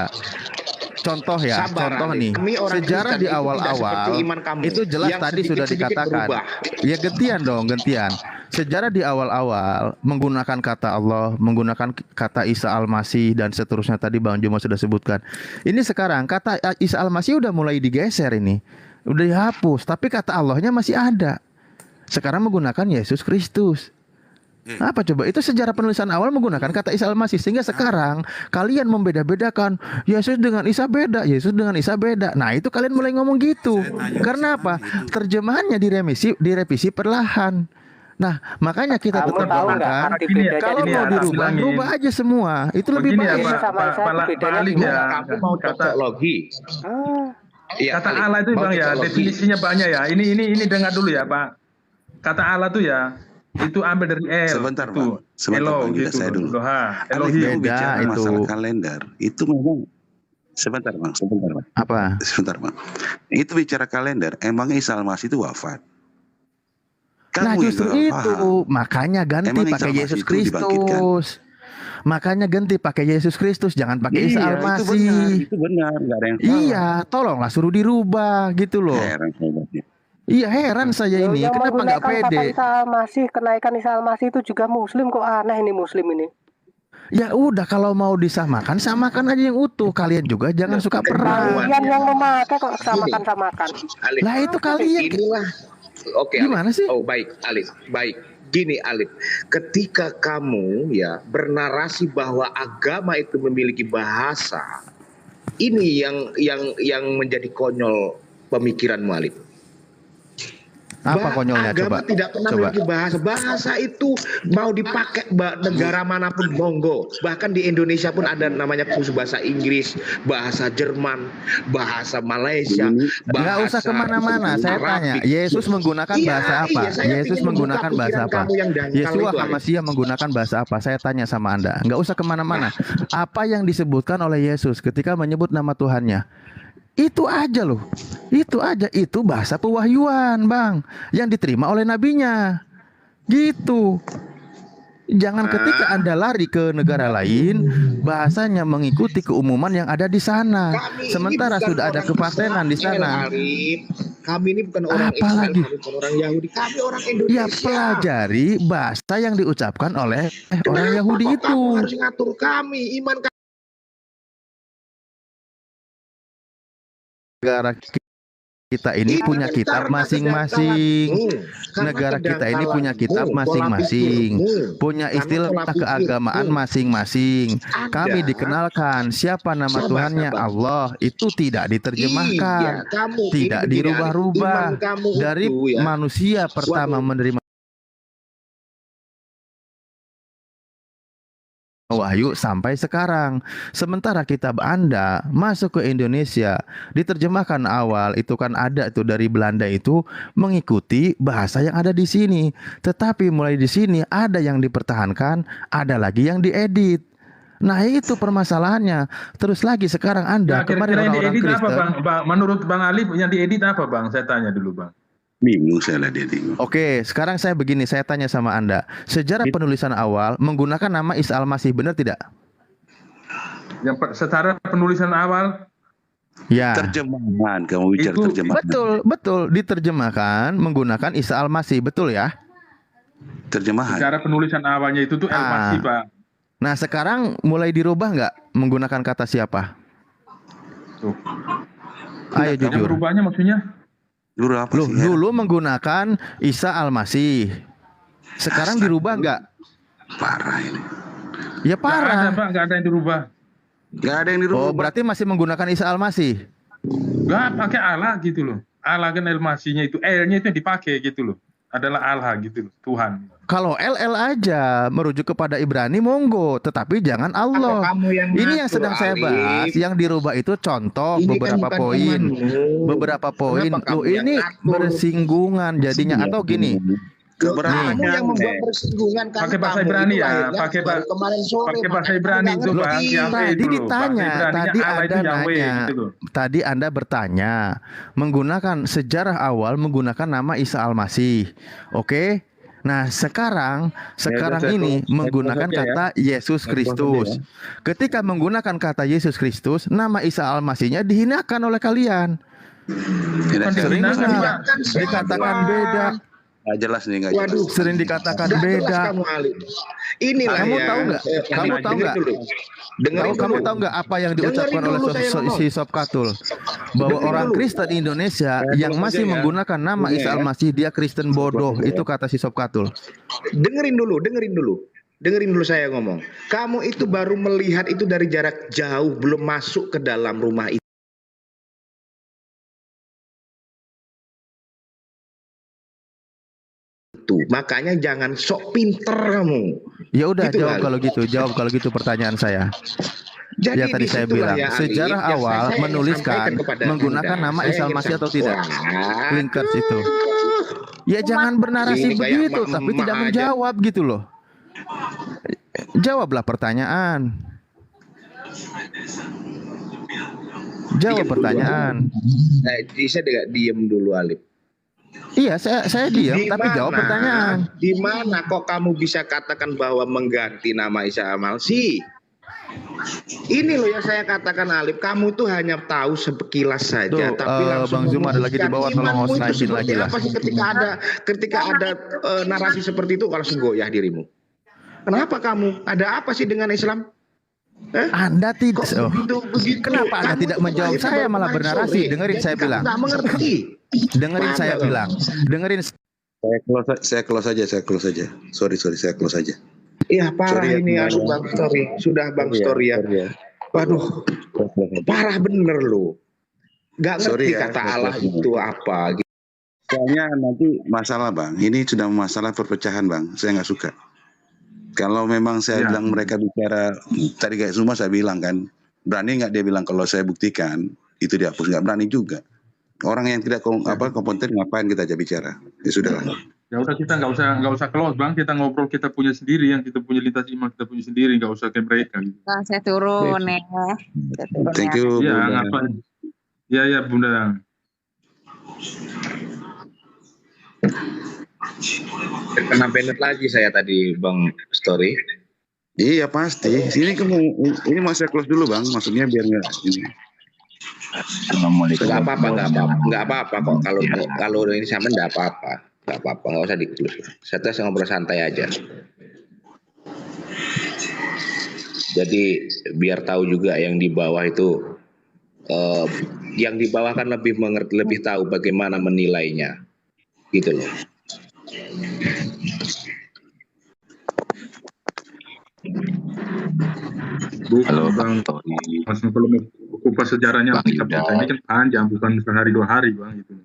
[SPEAKER 9] Contoh ya,
[SPEAKER 8] Sabar,
[SPEAKER 9] contoh
[SPEAKER 8] Ali.
[SPEAKER 9] nih.
[SPEAKER 8] Kami orang
[SPEAKER 9] Sejarah
[SPEAKER 8] Kristen
[SPEAKER 9] di
[SPEAKER 8] itu tidak
[SPEAKER 9] awal-awal
[SPEAKER 8] seperti iman kamu,
[SPEAKER 9] itu jelas
[SPEAKER 8] yang
[SPEAKER 9] tadi sudah
[SPEAKER 8] sedikit-sedikit
[SPEAKER 9] dikatakan.
[SPEAKER 8] berubah.
[SPEAKER 9] Ya gentian dong, gentian. Sejarah di awal-awal menggunakan kata Allah, menggunakan kata Isa Al-Masih dan seterusnya tadi Bang Juma sudah sebutkan. Ini sekarang kata Isa Al-Masih udah mulai digeser ini. Udah dihapus, tapi kata Allahnya masih ada. Sekarang menggunakan Yesus Kristus. Apa coba? Itu sejarah penulisan awal menggunakan kata Isa Al-Masih. Sehingga sekarang kalian membeda-bedakan Yesus dengan Isa beda, Yesus dengan Isa beda. Nah itu kalian mulai ngomong gitu. Karena apa? Terjemahannya direvisi perlahan. Nah makanya kita
[SPEAKER 4] Kamu
[SPEAKER 9] tetap
[SPEAKER 4] tahu nggak
[SPEAKER 9] katakan
[SPEAKER 4] arti
[SPEAKER 2] Gini ya,
[SPEAKER 4] bedanya
[SPEAKER 9] kalau
[SPEAKER 4] di
[SPEAKER 2] gini
[SPEAKER 9] mau
[SPEAKER 2] ya,
[SPEAKER 4] mana?
[SPEAKER 2] tak
[SPEAKER 9] dirubah,
[SPEAKER 2] bilangin.
[SPEAKER 9] rubah aja semua. Itu lebih
[SPEAKER 2] Begini ya
[SPEAKER 9] baik.
[SPEAKER 4] Ini
[SPEAKER 2] Pak,
[SPEAKER 4] sama Isa itu bedanya
[SPEAKER 2] Ali
[SPEAKER 4] di mana?
[SPEAKER 2] ya.
[SPEAKER 8] Kamu mau
[SPEAKER 2] Kata
[SPEAKER 8] cocoklogi. Iya,
[SPEAKER 2] kata
[SPEAKER 8] Alif.
[SPEAKER 2] Allah itu
[SPEAKER 8] Mau
[SPEAKER 2] Bang ya,
[SPEAKER 8] cocoklogi.
[SPEAKER 2] definisinya banyak ya. Ini dengar dulu ya Pak. Kata Allah tuh ya, Itu ambil dari El.
[SPEAKER 6] Sebentar,
[SPEAKER 2] itu.
[SPEAKER 6] Bang. Sebentar,
[SPEAKER 2] Elo
[SPEAKER 6] Bang Yuda,
[SPEAKER 2] gitu.
[SPEAKER 6] saya dulu.
[SPEAKER 2] Eloha.
[SPEAKER 6] Kalau
[SPEAKER 2] Elohim.
[SPEAKER 6] kita
[SPEAKER 9] Beda
[SPEAKER 6] bicara
[SPEAKER 9] itu.
[SPEAKER 6] masalah kalender, itu memang sebentar, Bang.
[SPEAKER 9] Apa?
[SPEAKER 6] Sebentar, Bang. Itu bicara kalender, emang Isa Al-Masih itu wafat.
[SPEAKER 9] Nah
[SPEAKER 6] Kamu
[SPEAKER 9] justru
[SPEAKER 6] yang nggak
[SPEAKER 9] itu
[SPEAKER 6] paham.
[SPEAKER 9] makanya ganti
[SPEAKER 6] Emang Isa
[SPEAKER 9] pakai
[SPEAKER 6] Al-Masih
[SPEAKER 9] Yesus
[SPEAKER 6] itu dibangkitkan?
[SPEAKER 9] Kristus. Makanya ganti pakai Yesus Kristus, jangan pakai Isa Al-Masih.
[SPEAKER 6] itu benar, nggak ada yang salah.
[SPEAKER 9] Iya, tolonglah suruh dirubah gitu loh.
[SPEAKER 6] Heran saya lihatnya.
[SPEAKER 9] Iya heran saya ini,
[SPEAKER 4] Yang
[SPEAKER 9] kenapa nggak
[SPEAKER 4] menggunakan kata
[SPEAKER 9] pede?
[SPEAKER 4] Isa Al-Masih, kenaikan Isa Al-Masih itu juga Muslim, kok aneh ini Muslim ini.
[SPEAKER 9] Ya udah kalau mau disamakan, samakan aja yang utuh. Kalian juga jangan suka perang.
[SPEAKER 4] Kalian yang memakai kok samakan-samakan.
[SPEAKER 8] Alif.
[SPEAKER 9] Lah itu kalian
[SPEAKER 8] Inilah. Oke.
[SPEAKER 9] gimana
[SPEAKER 8] Alif.
[SPEAKER 9] sih?
[SPEAKER 8] Oh baik, Alif. Baik. Gini Alif, ketika kamu ya bernarasi bahwa agama itu memiliki bahasa, ini yang menjadi konyol pemikiranmu Alif.
[SPEAKER 9] Apa konyolnya
[SPEAKER 8] agama
[SPEAKER 9] coba?
[SPEAKER 8] tidak pernah memiliki bahasa. Bahasa itu mau dipakai negara manapun monggo. Bahkan di Indonesia pun ada namanya khusus bahasa Inggris, bahasa Jerman, bahasa Malaysia.
[SPEAKER 9] Nggak usah kemana-mana. Saya tanya, Yesus menggunakan bahasa apa? Yesus menggunakan bahasa apa? Yesua HaMashiach menggunakan bahasa apa? Saya tanya sama Anda. Nggak usah kemana-mana. Apa yang disebutkan oleh Yesus ketika menyebut nama Tuhannya? Itu aja loh. Itu aja. Itu bahasa pewahyuan, Bang, yang diterima oleh nabinya. Gitu. Jangan ketika Anda lari ke negara lain, bahasanya mengikuti keumuman yang ada di sana. Sementara sudah ada kepatenan di sana.
[SPEAKER 8] Kami ini bukan orang Israel, kami bukan orang Yahudi, kami orang Indonesia.
[SPEAKER 9] Ya pelajari bahasa yang diucapkan oleh orang Yahudi itu.
[SPEAKER 8] Kamu harus ngatur kami, iman kami.
[SPEAKER 9] Negara kita ini punya kitab masing-masing. Negara kita ini punya kitab masing-masing, punya istilah keagamaan masing-masing. Kami dikenalkan siapa nama Tuhannya Allah, itu tidak diterjemahkan, tidak dirubah-rubah dari manusia pertama menerima wahyu sampai sekarang. Sementara kitab Anda masuk ke Indonesia, diterjemahkan awal itu kan ada itu dari Belanda itu mengikuti bahasa yang ada di sini. Tetapi mulai di sini ada yang dipertahankan, ada lagi yang diedit. Nah itu permasalahannya. Terus lagi sekarang Anda kemarin
[SPEAKER 2] yang
[SPEAKER 9] orang-orang
[SPEAKER 2] diedit
[SPEAKER 9] Kristen.
[SPEAKER 2] apa, Bang? Menurut Bang Alif yang diedit apa, Bang? Saya tanya dulu, Bang.
[SPEAKER 6] Bingung saya lah dia bingung.
[SPEAKER 9] Oke, sekarang saya begini, saya tanya sama Anda. Sejarah penulisan awal menggunakan nama Isa Al-Masih, benar tidak?
[SPEAKER 2] Yang secara penulisan awal
[SPEAKER 9] Ya.
[SPEAKER 6] Terjemahan, kamu bicara
[SPEAKER 2] Itu-
[SPEAKER 6] terjemahan.
[SPEAKER 9] Betul, diterjemahkan menggunakan Isa Al-Masih, betul ya?
[SPEAKER 6] Terjemahan.
[SPEAKER 2] secara penulisan awalnya itu tuh El Masih, Pak.
[SPEAKER 9] Nah, sekarang mulai dirubah nggak menggunakan kata siapa?
[SPEAKER 2] Tuh.
[SPEAKER 9] Ayo
[SPEAKER 2] Yang
[SPEAKER 9] jujur.
[SPEAKER 2] berubahnya maksudnya?
[SPEAKER 6] Dulu apa
[SPEAKER 9] Loh,
[SPEAKER 6] sih? Ya?
[SPEAKER 9] dulu menggunakan Isa Al-Masih. Sekarang dirubah nggak?
[SPEAKER 6] Parah ini.
[SPEAKER 9] Ya
[SPEAKER 2] Nggak ada,
[SPEAKER 9] parah.
[SPEAKER 2] Pak. Nggak ada yang dirubah.
[SPEAKER 6] Gak ada yang dirubah.
[SPEAKER 9] Oh, berarti masih menggunakan Isa Al-Masih.
[SPEAKER 2] Nggak pakai Allah gitu loh. Allah kan El Masihnya itu, L-nya itu yang dipakai gitu loh. Adalah Allah gitu loh, Tuhan.
[SPEAKER 9] Kalau LL aja merujuk kepada Ibrani monggo, tetapi jangan Allah. Ini yang sedang saya bahas, yang dirubah itu contoh beberapa poin. Beberapa poin. Loh, ini bersinggungan jadinya atau gini.
[SPEAKER 8] Kamu yang membuat bersinggungan kan
[SPEAKER 2] Pakai bahasa
[SPEAKER 8] kamu
[SPEAKER 2] Ibrani
[SPEAKER 8] itu
[SPEAKER 2] ya,
[SPEAKER 8] lahirnya
[SPEAKER 2] pakai
[SPEAKER 8] baru kemarin sore.
[SPEAKER 2] pakai bahasa
[SPEAKER 8] makanya
[SPEAKER 2] Ibrani
[SPEAKER 8] kamu
[SPEAKER 2] itu,
[SPEAKER 8] nggak
[SPEAKER 2] Bang.
[SPEAKER 8] ngerti.
[SPEAKER 2] Yahweh
[SPEAKER 9] Tadi
[SPEAKER 2] itu loh.
[SPEAKER 9] ditanya,
[SPEAKER 2] Bahasa Ibraninya
[SPEAKER 9] tadi
[SPEAKER 2] Allah itu
[SPEAKER 9] Anda
[SPEAKER 2] Yahweh
[SPEAKER 9] nanya,
[SPEAKER 2] gitu loh.
[SPEAKER 9] tadi Anda bertanya menggunakan sejarah awal menggunakan nama Isa Al-Masih. Oke? Nah, sekarang ini menggunakan kata Yesus Kristus. Ketika menggunakan kata Yesus Kristus, nama Isa Al-Masihnya dihinakan oleh kalian.
[SPEAKER 6] Tidak
[SPEAKER 9] Sering
[SPEAKER 2] dihinakan,
[SPEAKER 9] dengar,
[SPEAKER 2] Pak.
[SPEAKER 9] dikatakan beda,
[SPEAKER 6] Nggak jelas nih, nggak jelas.
[SPEAKER 8] Waduh,
[SPEAKER 9] sering dikatakan
[SPEAKER 8] nggak jelas
[SPEAKER 9] beda.
[SPEAKER 8] kamu Alif. Inilah
[SPEAKER 9] Kamu
[SPEAKER 8] ya.
[SPEAKER 9] tahu nggak? Kamu tahu nggak? Kamu tahu nggak apa yang diucapkan
[SPEAKER 8] Dengerin
[SPEAKER 9] oleh
[SPEAKER 8] dulu saya ngomong.
[SPEAKER 9] si Sob Katul? Bahwa
[SPEAKER 8] Dengerin
[SPEAKER 9] orang
[SPEAKER 8] dulu.
[SPEAKER 9] Kristen di Indonesia yang masih menggunakan nama Isa Al-Masih, dia Kristen bodoh. Itu kata si Sob Katul.
[SPEAKER 8] Dengerin dulu. Dengerin dulu saya ngomong. Kamu itu baru melihat itu dari jarak jauh, belum masuk ke dalam rumah itu. Makanya jangan sok pinter kamu.
[SPEAKER 9] Ya udah
[SPEAKER 8] Gitu,
[SPEAKER 9] jawab
[SPEAKER 8] Ali.
[SPEAKER 9] jawab kalau gitu pertanyaan saya.
[SPEAKER 8] Jadi
[SPEAKER 9] Ya tadi saya
[SPEAKER 8] disitulah
[SPEAKER 9] bilang
[SPEAKER 8] ya, Ali,
[SPEAKER 9] sejarah
[SPEAKER 8] yang
[SPEAKER 9] awal
[SPEAKER 8] saya ingin
[SPEAKER 9] menuliskan
[SPEAKER 8] sampaikan kepada
[SPEAKER 9] menggunakan
[SPEAKER 8] Anda.
[SPEAKER 9] nama
[SPEAKER 8] Saya
[SPEAKER 9] Isa
[SPEAKER 8] ingin
[SPEAKER 9] Al-Masih atau tidak?
[SPEAKER 8] sampaikan.
[SPEAKER 9] Linkers itu. Ya jangan bernarasi
[SPEAKER 8] Ini kayak
[SPEAKER 9] begitu, tapi
[SPEAKER 8] emak-emak
[SPEAKER 9] tidak
[SPEAKER 8] aja.
[SPEAKER 9] menjawab gitu loh. Jawablah pertanyaan. Jawab
[SPEAKER 8] Diam dulu,
[SPEAKER 9] pertanyaan.
[SPEAKER 8] Saya diem dulu, Alip.
[SPEAKER 9] Iya, saya diam, tapi jawab pertanyaan.
[SPEAKER 8] Di mana kok kamu bisa katakan bahwa mengganti nama Isa Amalsi? Ini loh yang saya katakan, Alip, kamu tuh hanya tahu sekilas saja,
[SPEAKER 9] Tuh,
[SPEAKER 8] tapi langsung
[SPEAKER 9] Bang Zuma ada lagi di bawah, tolong
[SPEAKER 8] imanmu itu
[SPEAKER 9] naikin
[SPEAKER 8] seperti
[SPEAKER 9] lagi lah.
[SPEAKER 8] apa sih ketika ada narasi seperti itu kalau langsung goyah dirimu? Kenapa kamu? Ada apa sih dengan Islam?
[SPEAKER 9] Anda tidak.
[SPEAKER 8] Begitu.
[SPEAKER 9] Kenapa Anda
[SPEAKER 8] Kamu
[SPEAKER 9] tidak
[SPEAKER 8] tuh
[SPEAKER 9] menjawab
[SPEAKER 8] lahirnya
[SPEAKER 9] saya
[SPEAKER 8] baru
[SPEAKER 9] malah
[SPEAKER 8] kemarin
[SPEAKER 9] bernarasi?
[SPEAKER 8] sore.
[SPEAKER 9] Dengerin
[SPEAKER 8] Jadi
[SPEAKER 9] saya bilang.
[SPEAKER 8] Nggak mengerti.
[SPEAKER 9] Dengerin saya
[SPEAKER 8] Mana,
[SPEAKER 9] bilang. Dengerin.
[SPEAKER 6] Saya close saja. Sorry, saya close saja.
[SPEAKER 8] Iya parah
[SPEAKER 6] Sorry ya,
[SPEAKER 8] ini,
[SPEAKER 6] teman.
[SPEAKER 8] aduh Bang Story. Sudah Bang Story ya.
[SPEAKER 6] Sorry ya.
[SPEAKER 8] Waduh, parah bener lo. Gak ngerti
[SPEAKER 6] Sorry ya,
[SPEAKER 8] kata
[SPEAKER 6] sorry.
[SPEAKER 8] Allah itu apa.
[SPEAKER 6] Soalnya nanti masalah Bang, ini sudah masalah perpecahan Bang, saya nggak suka. Kalau memang saya
[SPEAKER 2] Ya.
[SPEAKER 6] bilang mereka bicara, tadi kayak semua saya bilang kan, berani nggak dia bilang kalau saya buktikan, itu dihapus, nggak berani juga. Orang yang tidak kompeten ngapain kita aja bicara, ya sudahlah.
[SPEAKER 2] Ya udah kita nggak usah close Bang, kita ngobrol kita punya sendiri, yang kita punya lintas iman kita punya sendiri, nggak usah kayak mereka. Gitu.
[SPEAKER 10] Nah, saya turun ya. Saya turun
[SPEAKER 6] Thank
[SPEAKER 10] ya.
[SPEAKER 6] you
[SPEAKER 2] Ya
[SPEAKER 6] Bunda.
[SPEAKER 2] ngapain? Ya Bunda.
[SPEAKER 8] Kena banned lagi saya tadi Bang Story.
[SPEAKER 6] Iya pasti, ini mau saya close dulu Bang, maksudnya biar nggak ini.
[SPEAKER 8] Nggak apa-apa kok kalau ini sama nggak apa-apa, nggak usah di-close. Saya ngobrol santai aja. Jadi biar tahu juga yang di bawah itu, yang di bawah kan lebih mengerti, lebih tahu bagaimana menilainya, gitu loh.
[SPEAKER 2] Halo Bang, maksudnya kalau mau kupas sejarahnya kita baca ini kan panjang, bukan sehari 2 hari Bang gitu.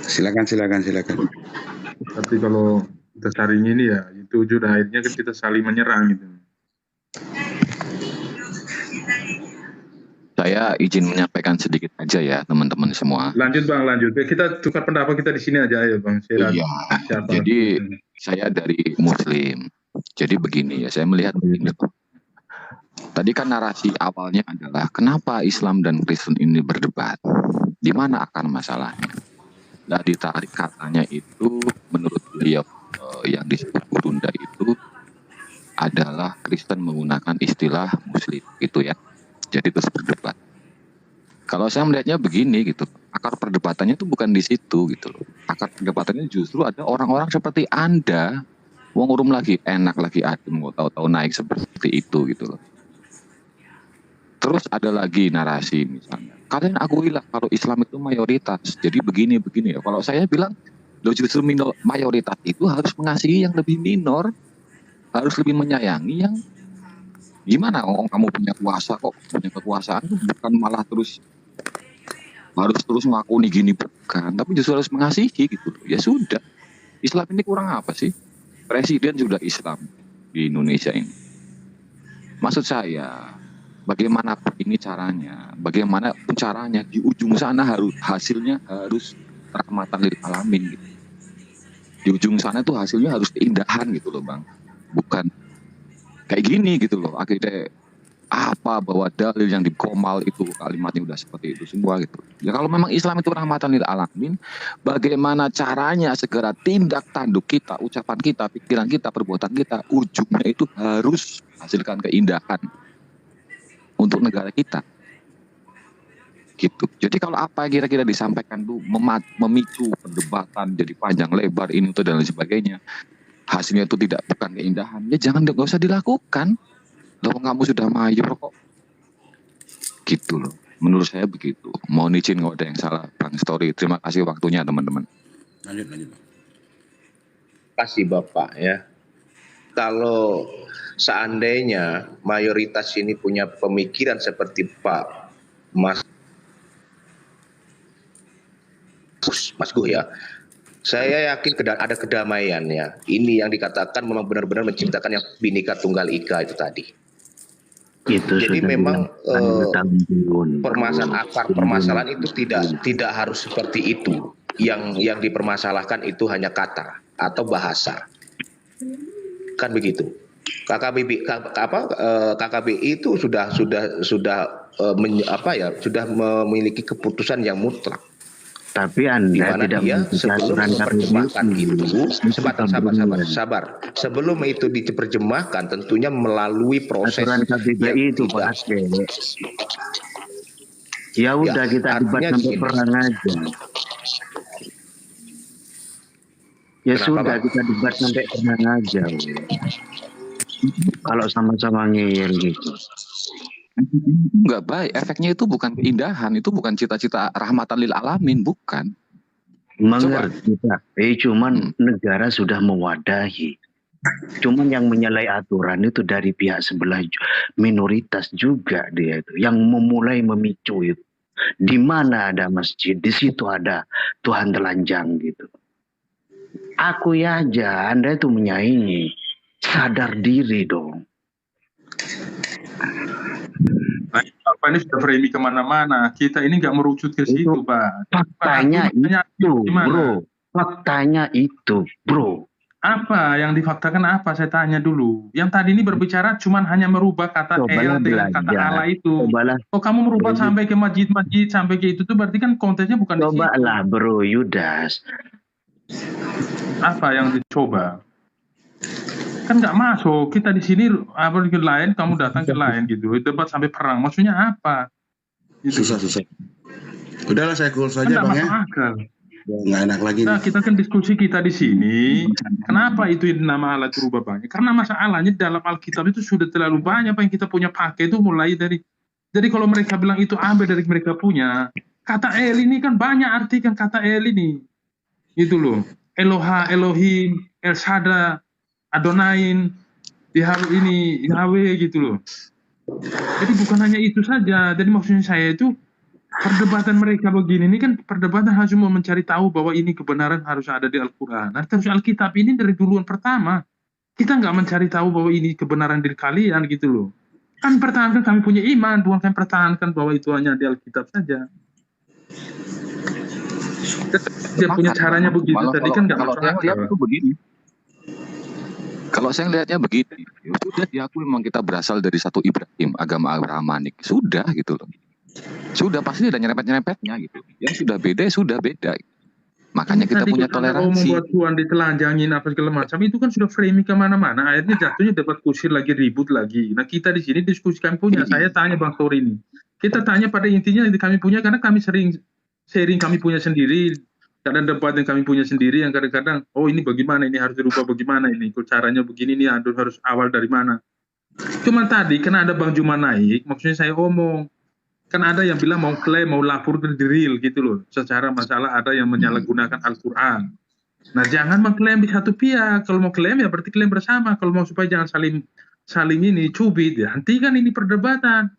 [SPEAKER 6] Silakan.
[SPEAKER 2] Tapi kalau kita saring ini ya itu sudah akhirnya kan kita saling menyerang gitu.
[SPEAKER 11] Saya izin menyampaikan sedikit aja ya teman-teman semua.
[SPEAKER 2] Lanjut Bang, lanjut. Kita tukar pendapat kita di sini aja ayo Bang.
[SPEAKER 11] Iya. Jadi saya dari Muslim. Jadi begini ya, saya melihat begini. Tadi kan narasi awalnya adalah kenapa Islam dan Kristen ini berdebat? Di mana akar masalahnya? Nah, ditarik katanya itu menurut beliau yang disebut Burunda itu adalah Kristen menggunakan istilah Muslim gitu ya. Jadi terus berdebat. Kalau saya melihatnya begini gitu, akar perdebatannya itu bukan di situ gitu loh. Akar perdebatannya justru ada orang-orang seperti Anda, wong urum lagi enak lagi adem, mau tahu-tahu naik seperti itu gitu loh. Terus ada lagi narasi misalnya, kalian akuilah kalau Islam itu mayoritas, jadi begini ya. Kalau saya bilang, lo justru mayoritas itu harus mengasihi yang lebih minor, harus lebih menyayangi yang gimana? Oh, kamu punya kuasa kok, punya kekuasaan bukan malah harus terus mengakuni gini, bukan, tapi justru harus mengasihi gitu. Ya sudah, Islam ini kurang apa sih? Presiden sudah Islam di Indonesia ini. Maksud saya, bagaimana ini caranya? Bagaimana caranya di ujung sana hasilnya harus rahmatan lil alamin gitu. Di ujung sana tuh hasilnya harus keindahan gitu loh Bang. Bukan kayak gini gitu loh. Akhirnya apa bahwa dalil yang di Komal itu kalimatnya udah seperti itu semua gitu. Ya kalau memang Islam itu rahmatan lil alamin, bagaimana caranya segera tindak tanduk kita, ucapan kita, pikiran kita, perbuatan kita, ujungnya itu harus hasilkan keindahan untuk negara kita. Gitu. Jadi kalau apa yang kira-kira disampaikan tuh memicu perdebatan jadi panjang lebar ini itu dan lain sebagainya, hasilnya itu bukan keindahan, ya nggak usah dilakukan. Loh kamu sudah mayor kok. Gitu loh. Menurut saya begitu. Mohon izin kalau ada yang salah Bang Story. Terima kasih waktunya teman-teman.
[SPEAKER 6] Lanjut.
[SPEAKER 8] Kasih Bapak ya. Kalau seandainya mayoritas ini punya pemikiran seperti Pak Mas Guh ya, saya yakin ada kedamaian ya. Ini yang dikatakan memang benar-benar menciptakan yang Bhinneka Tunggal Ika itu tadi. Jadi memang akar permasalahan itu tidak harus seperti itu. yang dipermasalahkan itu hanya kata atau bahasa. Kan begitu. KKBI itu sudah memiliki keputusan yang mutlak.
[SPEAKER 12] Tapi Anda
[SPEAKER 8] Dimana
[SPEAKER 12] tidak
[SPEAKER 8] dia sebelum menerjemahkan itu, sabar. Sebelum itu diterjemahkan, tentunya melalui proses
[SPEAKER 12] aturan KBBI itu Pak Haske. Ya udah kita debat sampai perang aja. Ya
[SPEAKER 8] Kenapa,
[SPEAKER 12] sudah
[SPEAKER 8] Pak?
[SPEAKER 12] kita debat sampai perang aja. Kalau sama-sama ngeyel gitu.
[SPEAKER 11] Nggak baik. Efeknya itu bukan keindahan, itu bukan cita-cita rahmatan lil alamin, bukan.
[SPEAKER 12] Mengerti Pak. Cuman negara sudah mewadahi. Cuman yang menyalahi aturan itu dari pihak sebelah minoritas juga dia itu yang memulai memicu itu. Di mana ada masjid, di situ ada Tuhan telanjang gitu. Akui aja Anda itu menyaingi. Sadar diri dong.
[SPEAKER 2] Nah, Pak ini sudah framing kemana-mana. Kita ini nggak merucut ke situ, Pak.
[SPEAKER 12] Faktanya itu, bro. Faktanya itu, bro.
[SPEAKER 2] Apa yang difaktakan apa? Saya tanya dulu. Yang tadi ini berbicara cuman hanya merubah kata
[SPEAKER 12] Cobalah
[SPEAKER 2] el dengan kata
[SPEAKER 12] belajar.
[SPEAKER 2] Allah itu. Oh, kamu merubah sampai ke masjid-masjid sampai ke itu tuh berarti kan konteksnya bukan di situ.
[SPEAKER 12] Cobalah, bro, Yudas.
[SPEAKER 2] Apa yang dicoba? Kan nggak masuk. Kita di sini apa di lain, kamu datang ke lain gitu. Debat sampai perang. Maksudnya apa? Gitu.
[SPEAKER 6] Susah. Udahlah saya close saja
[SPEAKER 2] Kan
[SPEAKER 6] Bang ya.
[SPEAKER 2] masuk akal.
[SPEAKER 6] Nggak enak lagi
[SPEAKER 2] Nah,
[SPEAKER 6] nih.
[SPEAKER 2] kita kan diskusi kita di sini. Kenapa itu nama Allah itu berubah banyak? Karena masalahnya dalam Alkitab itu sudah terlalu banyak apa yang kita punya pakai itu mulai dari. Jadi kalau mereka bilang itu ambil dari mereka punya. Kata El ini kan banyak arti kan kata El ini. Gitu loh. Eloha, Elohim, El Shaddai, Adonain, Yahweh gitu loh. Jadi bukan hanya itu saja. Jadi maksudnya saya itu perdebatan mereka begini ini kan perdebatan harus mau mencari tahu bahwa ini kebenaran harus ada di Al-Quran. Nah terus Alkitab ini dari duluan pertama kita nggak mencari tahu bahwa ini kebenaran diri kalian gitu loh. Kan pertahankan kami punya iman, bukan kami pertahankan bahwa itu hanya di Alkitab saja. Dia punya caranya begitu. Tadi kan nggak
[SPEAKER 11] kalau
[SPEAKER 2] masuk
[SPEAKER 11] saya lihat
[SPEAKER 2] akal.
[SPEAKER 11] itu begini. Kalau saya lihatnya begini, ya sudah diakui memang kita berasal dari satu Ibrahim, agama Abrahamanik. Sudah gitu loh. Sudah pasti ada nyerempet-nyerempetnya gitu. Yang sudah beda ya sudah beda. Makanya kita
[SPEAKER 2] Tadi
[SPEAKER 11] punya
[SPEAKER 2] kalau Anda mau
[SPEAKER 11] toleransi.
[SPEAKER 2] membuat Tuhan ditelanjangin apa segala macam itu kan sudah framing kemana-mana. Akhirnya jatuhnya debat kusir lagi, ribut lagi. Nah kita di sini diskusikan punya. Saya tanya Bang Tori ini. Kita tanya pada intinya yang kami punya karena kami sering sharing kami punya sendiri. Kadang debat yang kami punya sendiri yang kadang-kadang oh ini bagaimana ini harus dirubah bagaimana ini kok caranya begini nih harus awal dari mana. Cuman tadi karena ada Bang Juma naik maksudnya saya omong kan ada yang bilang mau klaim mau lapor ke real gitu loh secara masalah ada yang menyalahgunakan Al-Quran. Nah jangan mengklaim di satu pihak. Kalau mau klaim ya berarti klaim bersama. Kalau mau supaya jangan saling ini cubit ya hentikan ini perdebatan.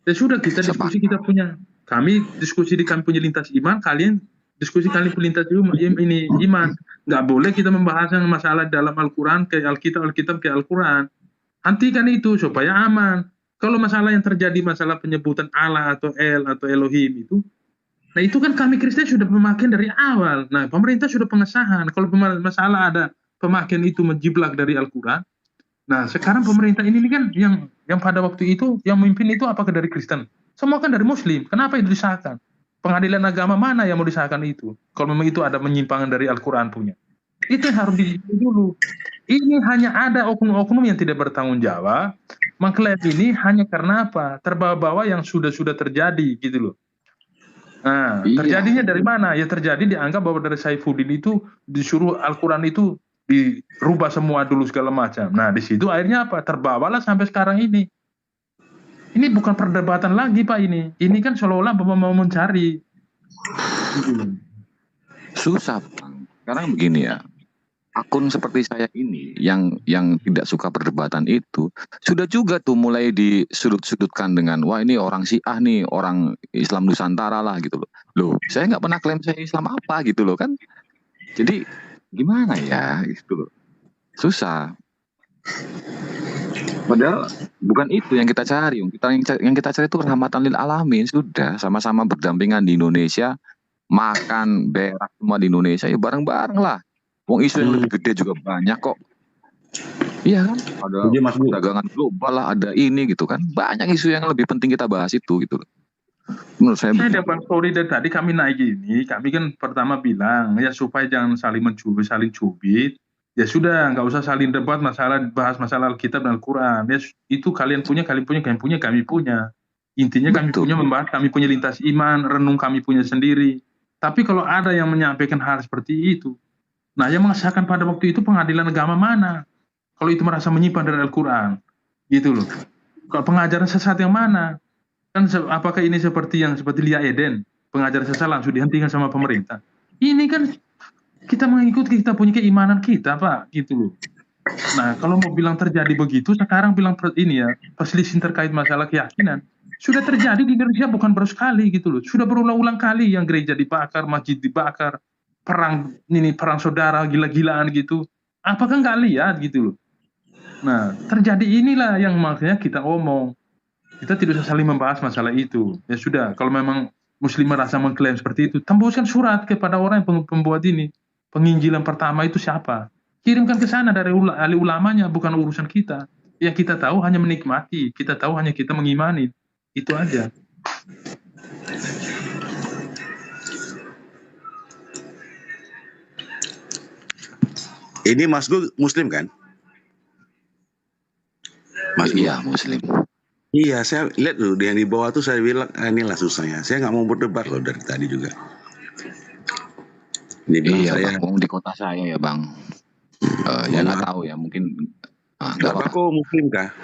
[SPEAKER 2] Ya sudah kita diskusi kita punya. Kami diskusi di kami punya lintas iman, kalian diskusi kali pelintas ini iman. Nggak boleh kita membahas yang masalah dalam Al-Quran ke Alkitab ke Al-Quran. Hentikan itu supaya aman. Kalau masalah yang terjadi masalah penyebutan Allah atau El atau Elohim itu, nah itu kan kami Kristen sudah pemakaian dari awal. Nah pemerintah sudah pengesahan. Kalau masalah ada pemakaian itu menjiblak dari Al-Quran. Nah sekarang pemerintah ini kan yang pada waktu itu yang memimpin itu apakah dari Kristen? Semua kan dari Muslim. Kenapa itu disahkan? Pengadilan agama mana yang mau disahkan itu? Kalau memang itu ada penyimpangan dari Al-Quran punya. Itu yang harus dilihat dulu. Ini hanya ada oknum-oknum yang tidak bertanggung jawab. Mengklaim ini hanya karena apa? Terbawa-bawa yang sudah terjadi gitu loh. Nah, terjadinya dari mana? Ya terjadi dianggap bahwa dari Saifuddin itu disuruh Al-Quran itu dirubah semua dulu segala macam. Nah, di situ akhirnya apa? Terbawalah sampai sekarang ini. Ini bukan perdebatan lagi Pak ini. Ini kan seolah-olah mau mencari.
[SPEAKER 11] Susah Bang. Sekarang begini ya. Akun seperti saya ini yang tidak suka perdebatan itu sudah juga tuh mulai disudut-sudutkan dengan wah ini orang Syiah nih, orang Islam Nusantara lah gitu loh. Loh, saya nggak pernah klaim saya Islam apa gitu loh kan. Jadi gimana ya gitu loh. Susah. Padahal bukan itu yang kita cari. Yang kita cari itu rahmatan lil alamin. Sudah sama-sama berdampingan di Indonesia. makan, berak semua di Indonesia, ya bareng-bareng lah. Wong isu yang lebih gede juga banyak kok. Iya kan? Ada perdagangan global lah, ada ini gitu kan. Banyak isu yang lebih penting kita bahas itu gitu. Menurut saya
[SPEAKER 2] ada Bang Tori dari tadi kami naik ini, kami kan pertama bilang ya supaya jangan saling mencubit, saling cubit. Ya sudah, nggak usah saling debat bahas masalah Alkitab dan Al-Quran. Ya itu kalian punya, kami punya. Intinya kami punya membahas, kami punya lintas iman, renung kami punya sendiri. Tapi kalau ada yang menyampaikan hal seperti itu, nah yang mengesahkan pada waktu itu pengadilan agama mana? Kalau itu merasa menyimpan dari Al-Quran, gitu loh. Kalau pengajaran sesat yang mana? Kan apakah ini seperti Lia Eden, pengajaran sesat langsung dihentikan sama pemerintah? Ini kan kita mengikuti, kita punya keimanan kita, Pak, gitu loh. Nah, kalau mau bilang terjadi begitu, sekarang bilang ini ya, perselisihan terkait masalah keyakinan. Sudah terjadi di Indonesia bukan baru sekali gitu loh. Sudah berulang-ulang kali yang gereja dibakar, masjid dibakar, perang saudara gila-gilaan gitu. Apakah nggak lihat gitu loh? Nah, terjadi inilah yang makanya kita omong. Kita tidak usah saling membahas masalah itu. Ya sudah, kalau memang Muslim merasa mengklaim seperti itu, tembuskan surat kepada orang yang pembuat ini. Penginjilan pertama itu siapa? Kirimkan ke sana dari ahli ulamanya, bukan urusan kita. Yang kita tahu hanya menikmati, kita tahu hanya kita mengimani. Itu aja.
[SPEAKER 6] Ini Mas Gu Muslim kan? Mas Gu?
[SPEAKER 11] Iya, Muslim.
[SPEAKER 6] Iya, saya lihat loh yang di bawah tuh saya bilang inilah susahnya. Saya nggak mau berdebat loh dari tadi juga. Ini
[SPEAKER 11] iya,
[SPEAKER 6] saya.
[SPEAKER 11] Bang, di kota saya ya, Bang. Ya nggak tahu ya, mungkin.
[SPEAKER 6] Bapak kok Muslim kah?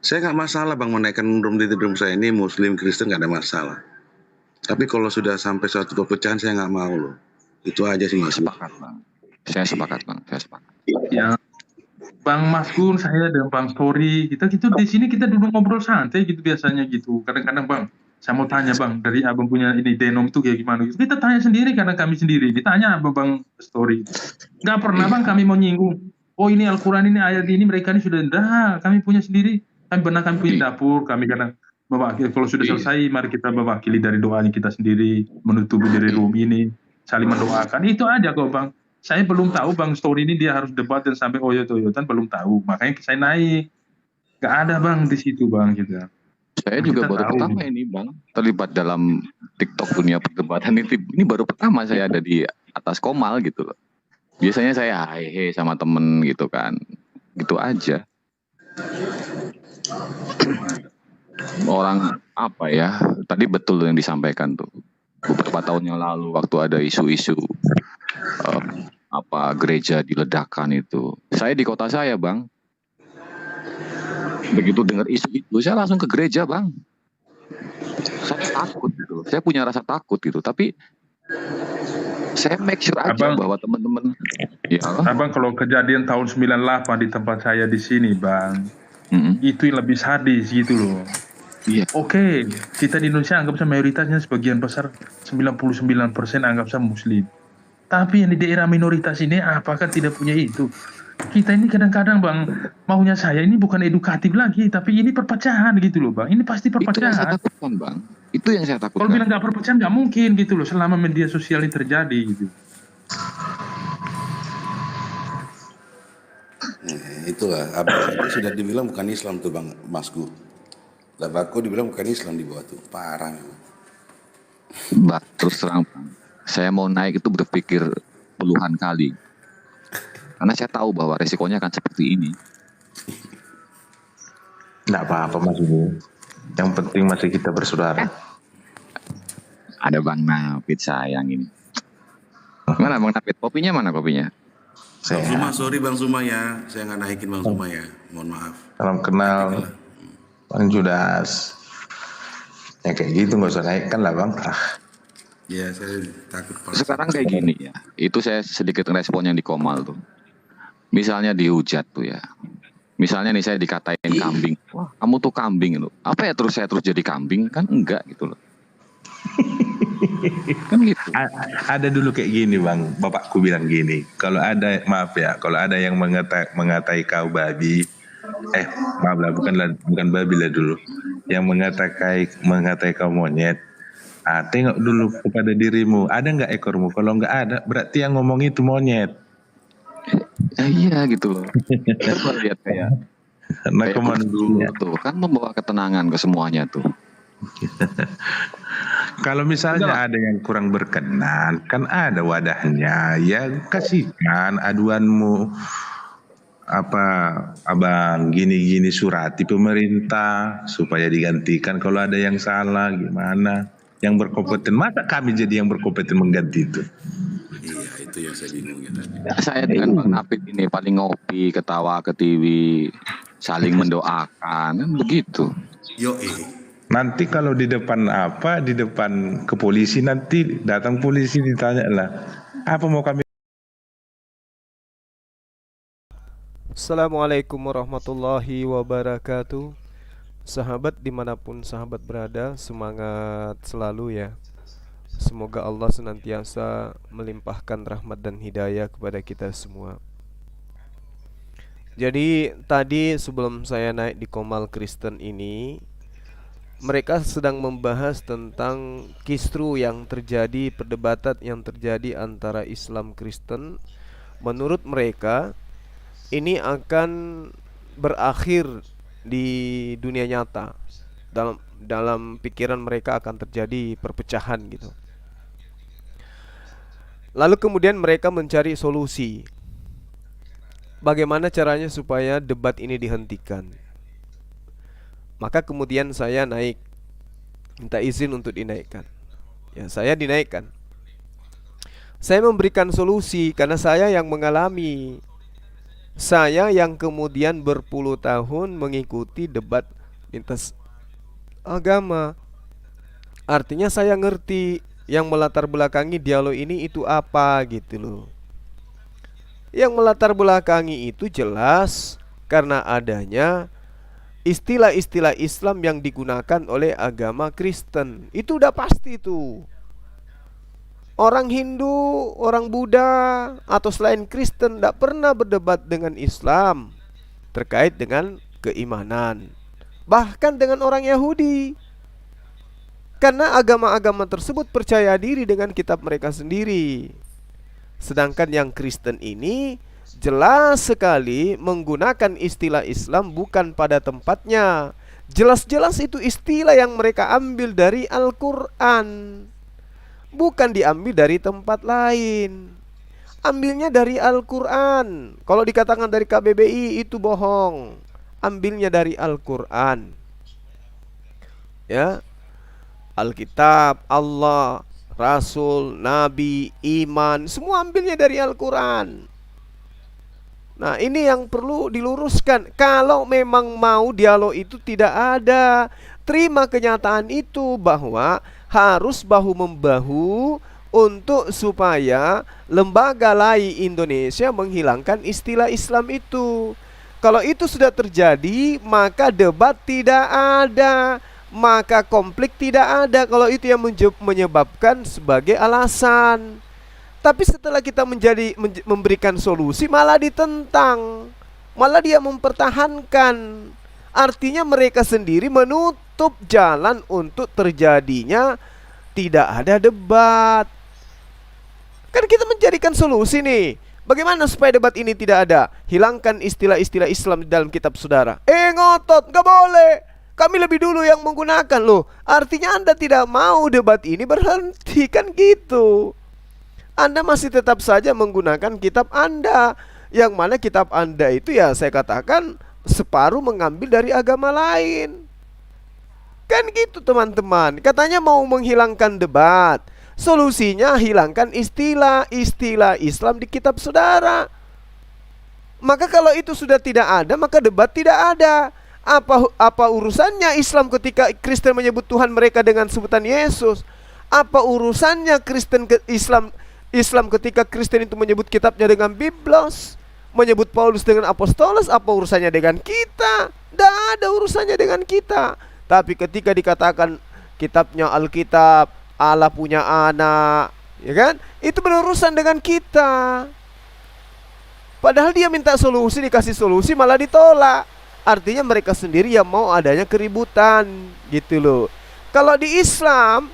[SPEAKER 6] Saya nggak masalah Bang menaikkan room saya ini Muslim Kristen nggak ada masalah. Tapi kalau sudah sampai suatu perpecahan saya nggak mau loh. Itu aja sih Mas.
[SPEAKER 11] Sepakat Bang. Saya sepakat Bang. Saya sepakat.
[SPEAKER 2] Ya. Bang Maskun, saya dan Bang Tori, kita gitu di sini kita duduk ngobrol santai gitu biasanya gitu. Kadang-kadang Bang, saya mau tanya Bang, dari Abang punya ini denom itu kayak gimana gitu. Kita tanya sendiri karena kami sendiri. Ditanya apa Bang Story. Nggak pernah Bang kami mau nyinggung. Oh ini Al-Quran ini ayat ini mereka ini sudah dah. Kami punya sendiri. Kami punya dapur. Kami kadang mewakili. Kalau sudah selesai, mari kita mewakili dari doanya kita sendiri, menutupi dari room ini, saling mendoakan. Itu aja kok Bang. Saya belum tahu Bang Story ini dia harus debat dan sampai oyot-oyotan belum tahu. Makanya saya naik. Gak ada Bang di situ Bang kita.
[SPEAKER 11] Saya juga baru pertama ini Bang terlibat dalam TikTok dunia perdebatan ini baru pertama saya ada di atas Komal gitu loh. Biasanya saya hai sama temen gitu kan. Gitu aja. Orang apa ya? Tadi betul yang disampaikan tuh. Beberapa tahun yang lalu waktu ada isu-isu gereja diledakkan itu. Saya di kota saya Bang. Begitu dengar isu itu, saya langsung ke gereja Bang. Saya takut gitu. Saya punya rasa takut gitu. Tapi saya make sure aja bahwa teman-teman. Ya,
[SPEAKER 2] Abang kalau kejadian tahun 98 di tempat saya di sini Bang, itu lebih sadis gitu loh.
[SPEAKER 11] Iya.
[SPEAKER 2] Oke, kita di Indonesia anggap saja mayoritasnya sebagian besar 99% anggap saja Muslim. Tapi yang di daerah minoritas ini apakah tidak punya itu? Kita ini kadang-kadang Bang, maunya saya ini bukan edukatif lagi, tapi ini perpecahan gitu loh Bang. Ini pasti perpecahan.
[SPEAKER 11] Itu yang saya takutkan Bang. Itu yang saya takutkan.
[SPEAKER 2] Kalau bilang nggak perpecahan nggak mungkin gitu loh, selama media sosial ini terjadi gitu.
[SPEAKER 6] Itulah apa itu sudah dibilang bukan Islam tuh Bang Masku. Labako dibilang bukan Islam di bawah tuh, parah memang.
[SPEAKER 11] Mbak, terus terang Bang, saya mau naik itu berpikir puluhan kali. Karena saya tahu bahwa resikonya akan seperti ini.
[SPEAKER 13] Nggak apa-apa Mas Ibu. Yang penting masih kita bersaudara.
[SPEAKER 11] Ada Bang Nafid sayang ini. Mana Bang Nafid? Kopinya mana kopinya?
[SPEAKER 6] Bang Zuma, sorry Bang Zuma ya. Saya nggak naikin Bang Zuma ya. Mohon maaf.
[SPEAKER 13] Salam kenal Bang Judas. Ya kayak gitu nggak usah naikkan lah Bang.
[SPEAKER 6] Ya saya takut.
[SPEAKER 11] Sekarang kayak gini ya. Itu saya sedikit respon yang di Komal tuh. Misalnya dihujat tuh ya. Misalnya nih saya dikatain kambing. Wah kamu tuh kambing loh. Apa ya saya terus jadi kambing? Kan enggak gitu loh. Kan gitu.
[SPEAKER 13] Ada dulu kayak gini Bang. Bapakku bilang gini. Kalau ada, maaf ya. Kalau ada yang mengatai kau babi. Maaf lah bukan babi lah dulu. Yang mengatai kau monyet. Tengok dulu kepada dirimu, ada nggak ekormu? Kalau nggak ada, berarti yang ngomong itu monyet.
[SPEAKER 11] Iya gitu loh. Coba lihat kayak
[SPEAKER 13] Nah,
[SPEAKER 11] Kursi dulu tuh kan membawa ketenangan ke semuanya tuh.
[SPEAKER 13] Kalau misalnya ada yang kurang berkenan, kan ada wadahnya. Ya kasihkan aduanmu, abang gini-gini, surati pemerintah supaya digantikan kalau ada yang salah, gimana yang berkompeten. Masa kami jadi yang berkompeten mengganti itu?
[SPEAKER 6] Iya, itu yang saya bingung ya tadi.
[SPEAKER 11] Saya dengan Bang Napit ini paling ngopi, ketawa ke TV, saling mendoakan, kan begitu.
[SPEAKER 13] Nanti kalau di depan ke polisi, nanti datang polisi ditanya lah, apa mau kami.
[SPEAKER 3] Assalamualaikum warahmatullahi wabarakatuh. Sahabat dimanapun sahabat berada, semangat selalu ya. Semoga Allah senantiasa melimpahkan rahmat dan hidayah kepada kita semua. Jadi tadi sebelum saya naik di Komal Kristen ini, mereka sedang membahas tentang kisru yang terjadi, perdebatan yang terjadi antara Islam Kristen. Menurut mereka ini akan berakhir di dunia nyata. Dalam pikiran mereka akan terjadi perpecahan gitu. Lalu kemudian mereka mencari solusi. Bagaimana caranya supaya debat ini dihentikan? Maka kemudian saya naik, minta izin untuk dinaikkan. Ya, saya dinaikkan. Saya memberikan solusi karena saya yang mengalami. Saya yang kemudian berpuluh tahun mengikuti debat lintas agama. Artinya saya ngerti yang melatar belakangi dialog ini itu apa gitu loh. Yang melatar belakangi itu jelas karena adanya istilah-istilah Islam yang digunakan oleh agama Kristen. Itu udah pasti tuh. Orang Hindu, orang Buddha, atau selain Kristen tidak pernah berdebat dengan Islam terkait dengan keimanan. Bahkan dengan orang Yahudi. Karena agama-agama tersebut percaya diri dengan kitab mereka sendiri. Sedangkan yang Kristen ini jelas sekali menggunakan istilah Islam bukan pada tempatnya. Jelas-jelas itu istilah yang mereka ambil dari Al-Quran, bukan diambil dari tempat lain. Ambilnya dari Al-Quran. Kalau dikatakan dari KBBI itu bohong. Ambilnya dari Al-Quran. Ya, Alkitab, Allah, Rasul, Nabi, iman, semua ambilnya dari Al-Quran. Nah, ini yang perlu diluruskan. Kalau memang mau dialog itu tidak ada, terima kenyataan itu bahwa harus bahu-membahu untuk supaya lembaga lai Indonesia menghilangkan istilah Islam itu. Kalau itu sudah terjadi, maka debat tidak ada, maka konflik tidak ada. Kalau itu yang menyebabkan sebagai alasan. Tapi setelah kita memberikan solusi, malah ditentang, malah dia mempertahankan. Artinya mereka sendiri menutup jalan untuk terjadinya tidak ada debat. Kan kita menjadikan solusi nih. Bagaimana supaya debat ini tidak ada? Hilangkan istilah-istilah Islam di dalam kitab saudara. Ngotot, gak boleh. Kami lebih dulu yang menggunakan loh. Artinya Anda tidak mau debat ini berhenti, kan gitu. Anda masih tetap saja menggunakan kitab Anda, yang mana kitab Anda itu ya saya katakan separuh mengambil dari agama lain. Kan gitu teman-teman. Katanya mau menghilangkan debat. Solusinya hilangkan istilah Islam di kitab saudara. Maka kalau itu sudah tidak ada, maka debat tidak ada. Apa urusannya Islam ketika Kristen menyebut Tuhan mereka dengan sebutan Yesus? Apa urusannya Islam ketika Kristen itu menyebut kitabnya dengan Biblos, menyebut Paulus dengan Apostolos? Apa urusannya dengan kita? Tidak ada urusannya dengan kita. Tapi ketika dikatakan kitabnya Alkitab, Allah punya anak, ya kan? Itu berurusan dengan kita. Padahal dia minta solusi, dikasih solusi malah ditolak. Artinya mereka sendiri yang mau adanya keributan, gitu loh. Kalau di Islam,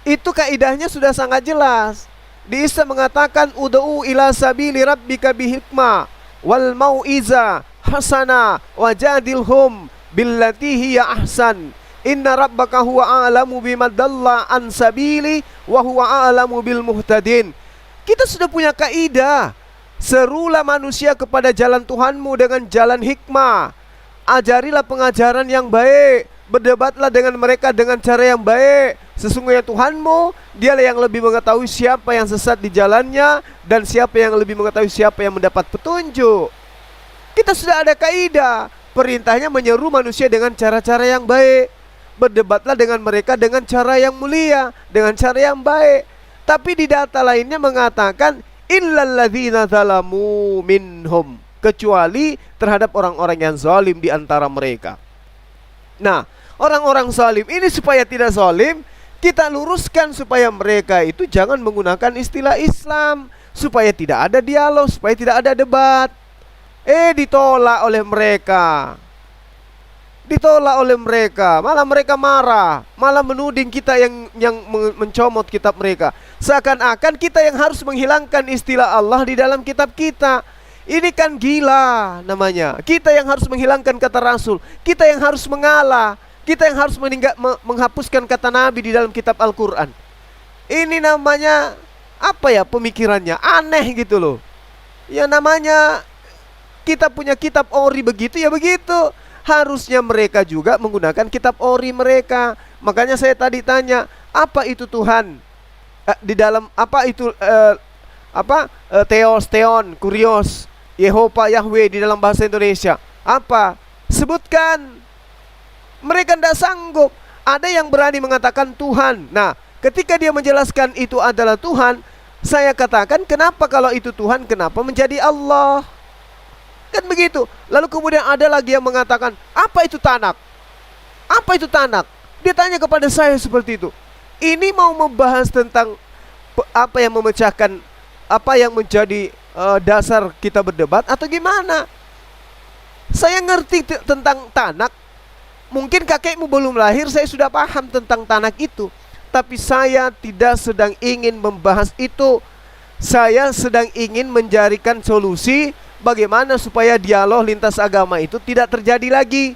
[SPEAKER 14] Itu kaidahnya sudah sangat jelas. Di Isa mengatakan ud'u ila sabili rabbika bihikmah wal mau'iza hasana wajadilhum billati hiya ahsan. Inna rabbaka huwa a'lamu bimadalla an sabili wa huwa a'lamu bil muhtadin. Kita sudah punya kaidah. Serulah manusia kepada jalan Tuhanmu dengan jalan hikmah. Ajarilah pengajaran yang baik. Berdebatlah dengan mereka dengan cara yang baik. Sesungguhnya Tuhanmu, dialah yang lebih mengetahui siapa yang sesat di jalannya dan siapa yang lebih mengetahui siapa yang mendapat petunjuk. Kita sudah ada kaidah. Perintahnya menyeru manusia dengan cara-cara yang baik. Berdebatlah dengan mereka dengan cara yang mulia, dengan cara yang baik. Tapi di data lainnya mengatakan illalladzina zalamu minhum, kecuali terhadap orang-orang yang zalim di antara mereka. Nah, orang-orang zalim ini supaya tidak zalim, kita luruskan supaya mereka itu jangan menggunakan istilah Islam, supaya tidak ada dialog, supaya tidak ada debat. Ditolak oleh mereka. Ditolak oleh mereka, malah mereka marah, malah menuding kita yang mencomot kitab mereka. Seakan-akan kita yang harus menghilangkan istilah Allah di dalam kitab kita. Ini kan gila namanya. Kita yang harus menghilangkan kata Rasul, kita yang harus mengalah, kita yang harus menghapuskan kata Nabi di dalam kitab Al-Quran. Ini namanya apa ya, pemikirannya aneh gitu loh. Ya namanya kita punya kitab ori begitu ya begitu. Harusnya mereka juga menggunakan kitab ori mereka. Makanya saya tadi tanya, apa itu Tuhan? Di dalam apa itu Theos, Theon, Kurios, Yehova, Yahweh di dalam bahasa Indonesia? Apa? Sebutkan. Mereka tidak sanggup. Ada yang berani mengatakan Tuhan. Nah, ketika dia menjelaskan itu adalah Tuhan, saya katakan kenapa kalau itu Tuhan, kenapa menjadi Allah? Kan begitu. Lalu kemudian ada lagi yang mengatakan, apa itu tanak? Apa itu tanak? Dia tanya kepada saya seperti itu. Ini mau membahas tentang apa yang memecahkan, apa yang menjadi dasar kita berdebat atau gimana? Saya ngerti tentang tanak. Mungkin kakekmu belum lahir, saya sudah paham tentang tanak itu. Tapi saya tidak sedang ingin membahas itu. Saya sedang ingin mencarikan solusi bagaimana supaya dialog lintas agama itu tidak terjadi lagi.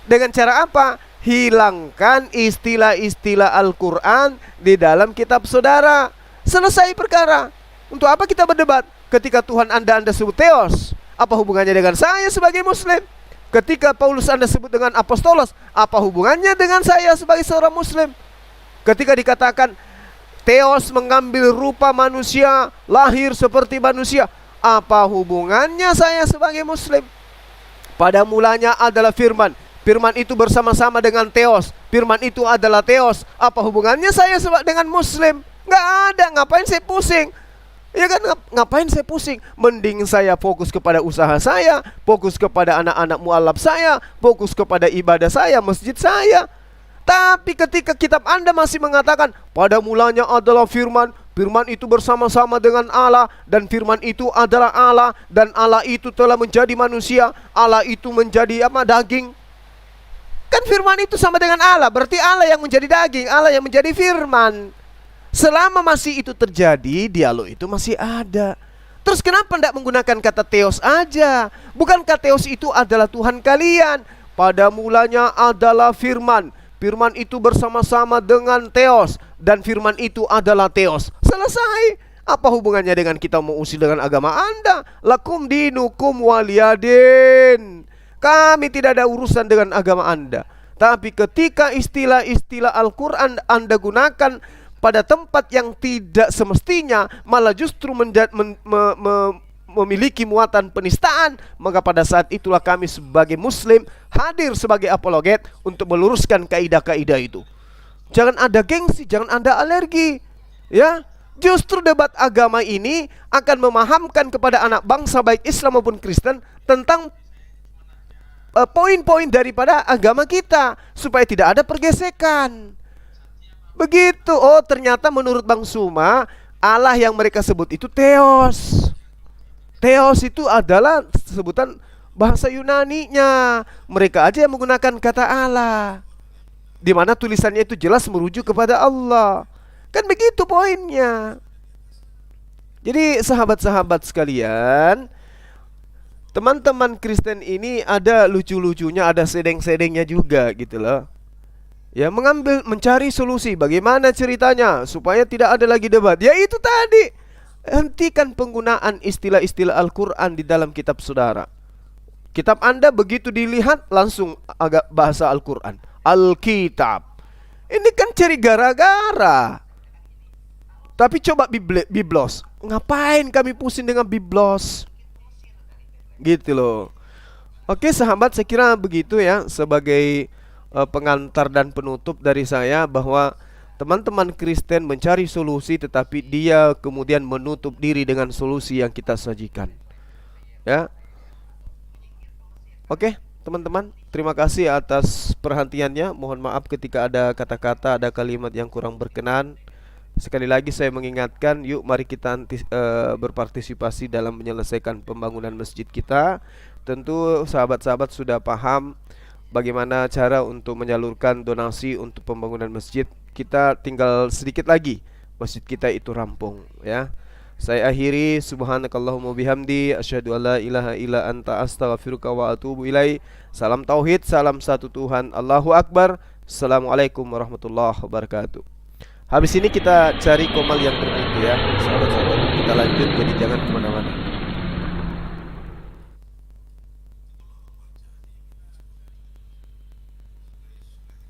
[SPEAKER 14] Dengan cara apa? Hilangkan istilah-istilah Al-Quran di dalam kitab saudara. Selesai perkara. Untuk apa kita berdebat? Ketika Tuhan Anda sebut Theos, apa hubungannya dengan saya sebagai Muslim? Ketika Paulus Anda sebut dengan apostolos, apa hubungannya dengan saya sebagai seorang Muslim? Ketika dikatakan Theos mengambil rupa manusia, lahir seperti manusia, apa hubungannya saya sebagai Muslim? Pada mulanya adalah firman. Firman itu bersama-sama dengan Theos. Firman itu adalah Theos. Apa hubungannya saya dengan Muslim? Nggak ada. Ngapain saya pusing? Ya kan, ngapain saya pusing? Mending saya fokus kepada usaha saya, fokus kepada anak-anak mualaf saya, fokus kepada ibadah saya, masjid saya. Tapi ketika kitab Anda masih mengatakan pada mulanya adalah firman, firman itu bersama-sama dengan Allah, dan firman itu adalah Allah, dan Allah itu telah menjadi manusia, Allah itu menjadi daging. Kan firman itu sama dengan Allah, berarti Allah yang menjadi daging, Allah yang menjadi firman. Selama masih itu terjadi, dialog itu masih ada. Terus kenapa tidak menggunakan kata Theos aja? Bukankah Theos itu adalah Tuhan kalian? Pada mulanya adalah firman, firman itu bersama-sama dengan Theos, dan firman itu adalah Theos. Selesai. Apa hubungannya dengan kita mau usil dengan agama Anda? Lakum dinukum waliyadin. Kami tidak ada urusan dengan agama Anda. Tapi ketika istilah-istilah Al-Quran Anda gunakan pada tempat yang tidak semestinya, malah justru memiliki muatan penistaan, maka pada saat itulah kami sebagai Muslim hadir sebagai apologet untuk meluruskan kaidah-kaidah itu. Jangan ada gengsi, jangan ada alergi. Ya, justru debat agama ini akan memahamkan kepada anak bangsa baik Islam maupun Kristen tentang poin-poin daripada agama kita, supaya tidak ada pergesekan. Begitu. Oh, ternyata menurut Bang Suma, Allah yang mereka sebut itu Theos. Theos itu adalah sebutan bahasa Yunani-nya. Mereka aja yang menggunakan kata Allah, di mana tulisannya itu jelas merujuk kepada Allah. Kan begitu poinnya. Jadi sahabat-sahabat sekalian, teman-teman Kristen ini ada lucu-lucunya, ada sedeng-sedengnya juga gitu loh. Ya, mencari solusi bagaimana ceritanya supaya tidak ada lagi debat. Ya itu tadi, hentikan penggunaan istilah-istilah Al-Quran di dalam kitab saudara. Kitab Anda begitu dilihat langsung agak bahasa Al-Quran, Alkitab. Ini kan cari gara-gara. Tapi coba biblos. Ngapain kami pusing dengan biblos? Gitu loh. Oke sahabat, saya kira begitu ya, sebagai pengantar dan penutup dari saya, bahwa teman-teman Kristen mencari solusi tetapi dia kemudian menutup diri dengan solusi yang kita sajikan. Ya. Oke, teman-teman, terima kasih atas perhatiannya. Mohon maaf ketika ada kata-kata, ada kalimat yang kurang berkenan. Sekali lagi saya mengingatkan, yuk mari kita berpartisipasi dalam menyelesaikan pembangunan masjid kita. Tentu sahabat-sahabat sudah paham bagaimana cara untuk menyalurkan donasi untuk pembangunan masjid. Kita tinggal sedikit lagi masjid kita itu rampung ya. Saya akhiri, subhanakallahumma bihamdi, asyhadu alla ilaha illa anta astaghfiruka wa atubu ilai. Salam tauhid, salam satu Tuhan, Allahu Akbar. Assalamualaikum warahmatullahi wabarakatuh. Habis ini kita cari komal yang berikut ya, sahabat-sahabat. Kita lanjut, jadi jangan kemana-mana.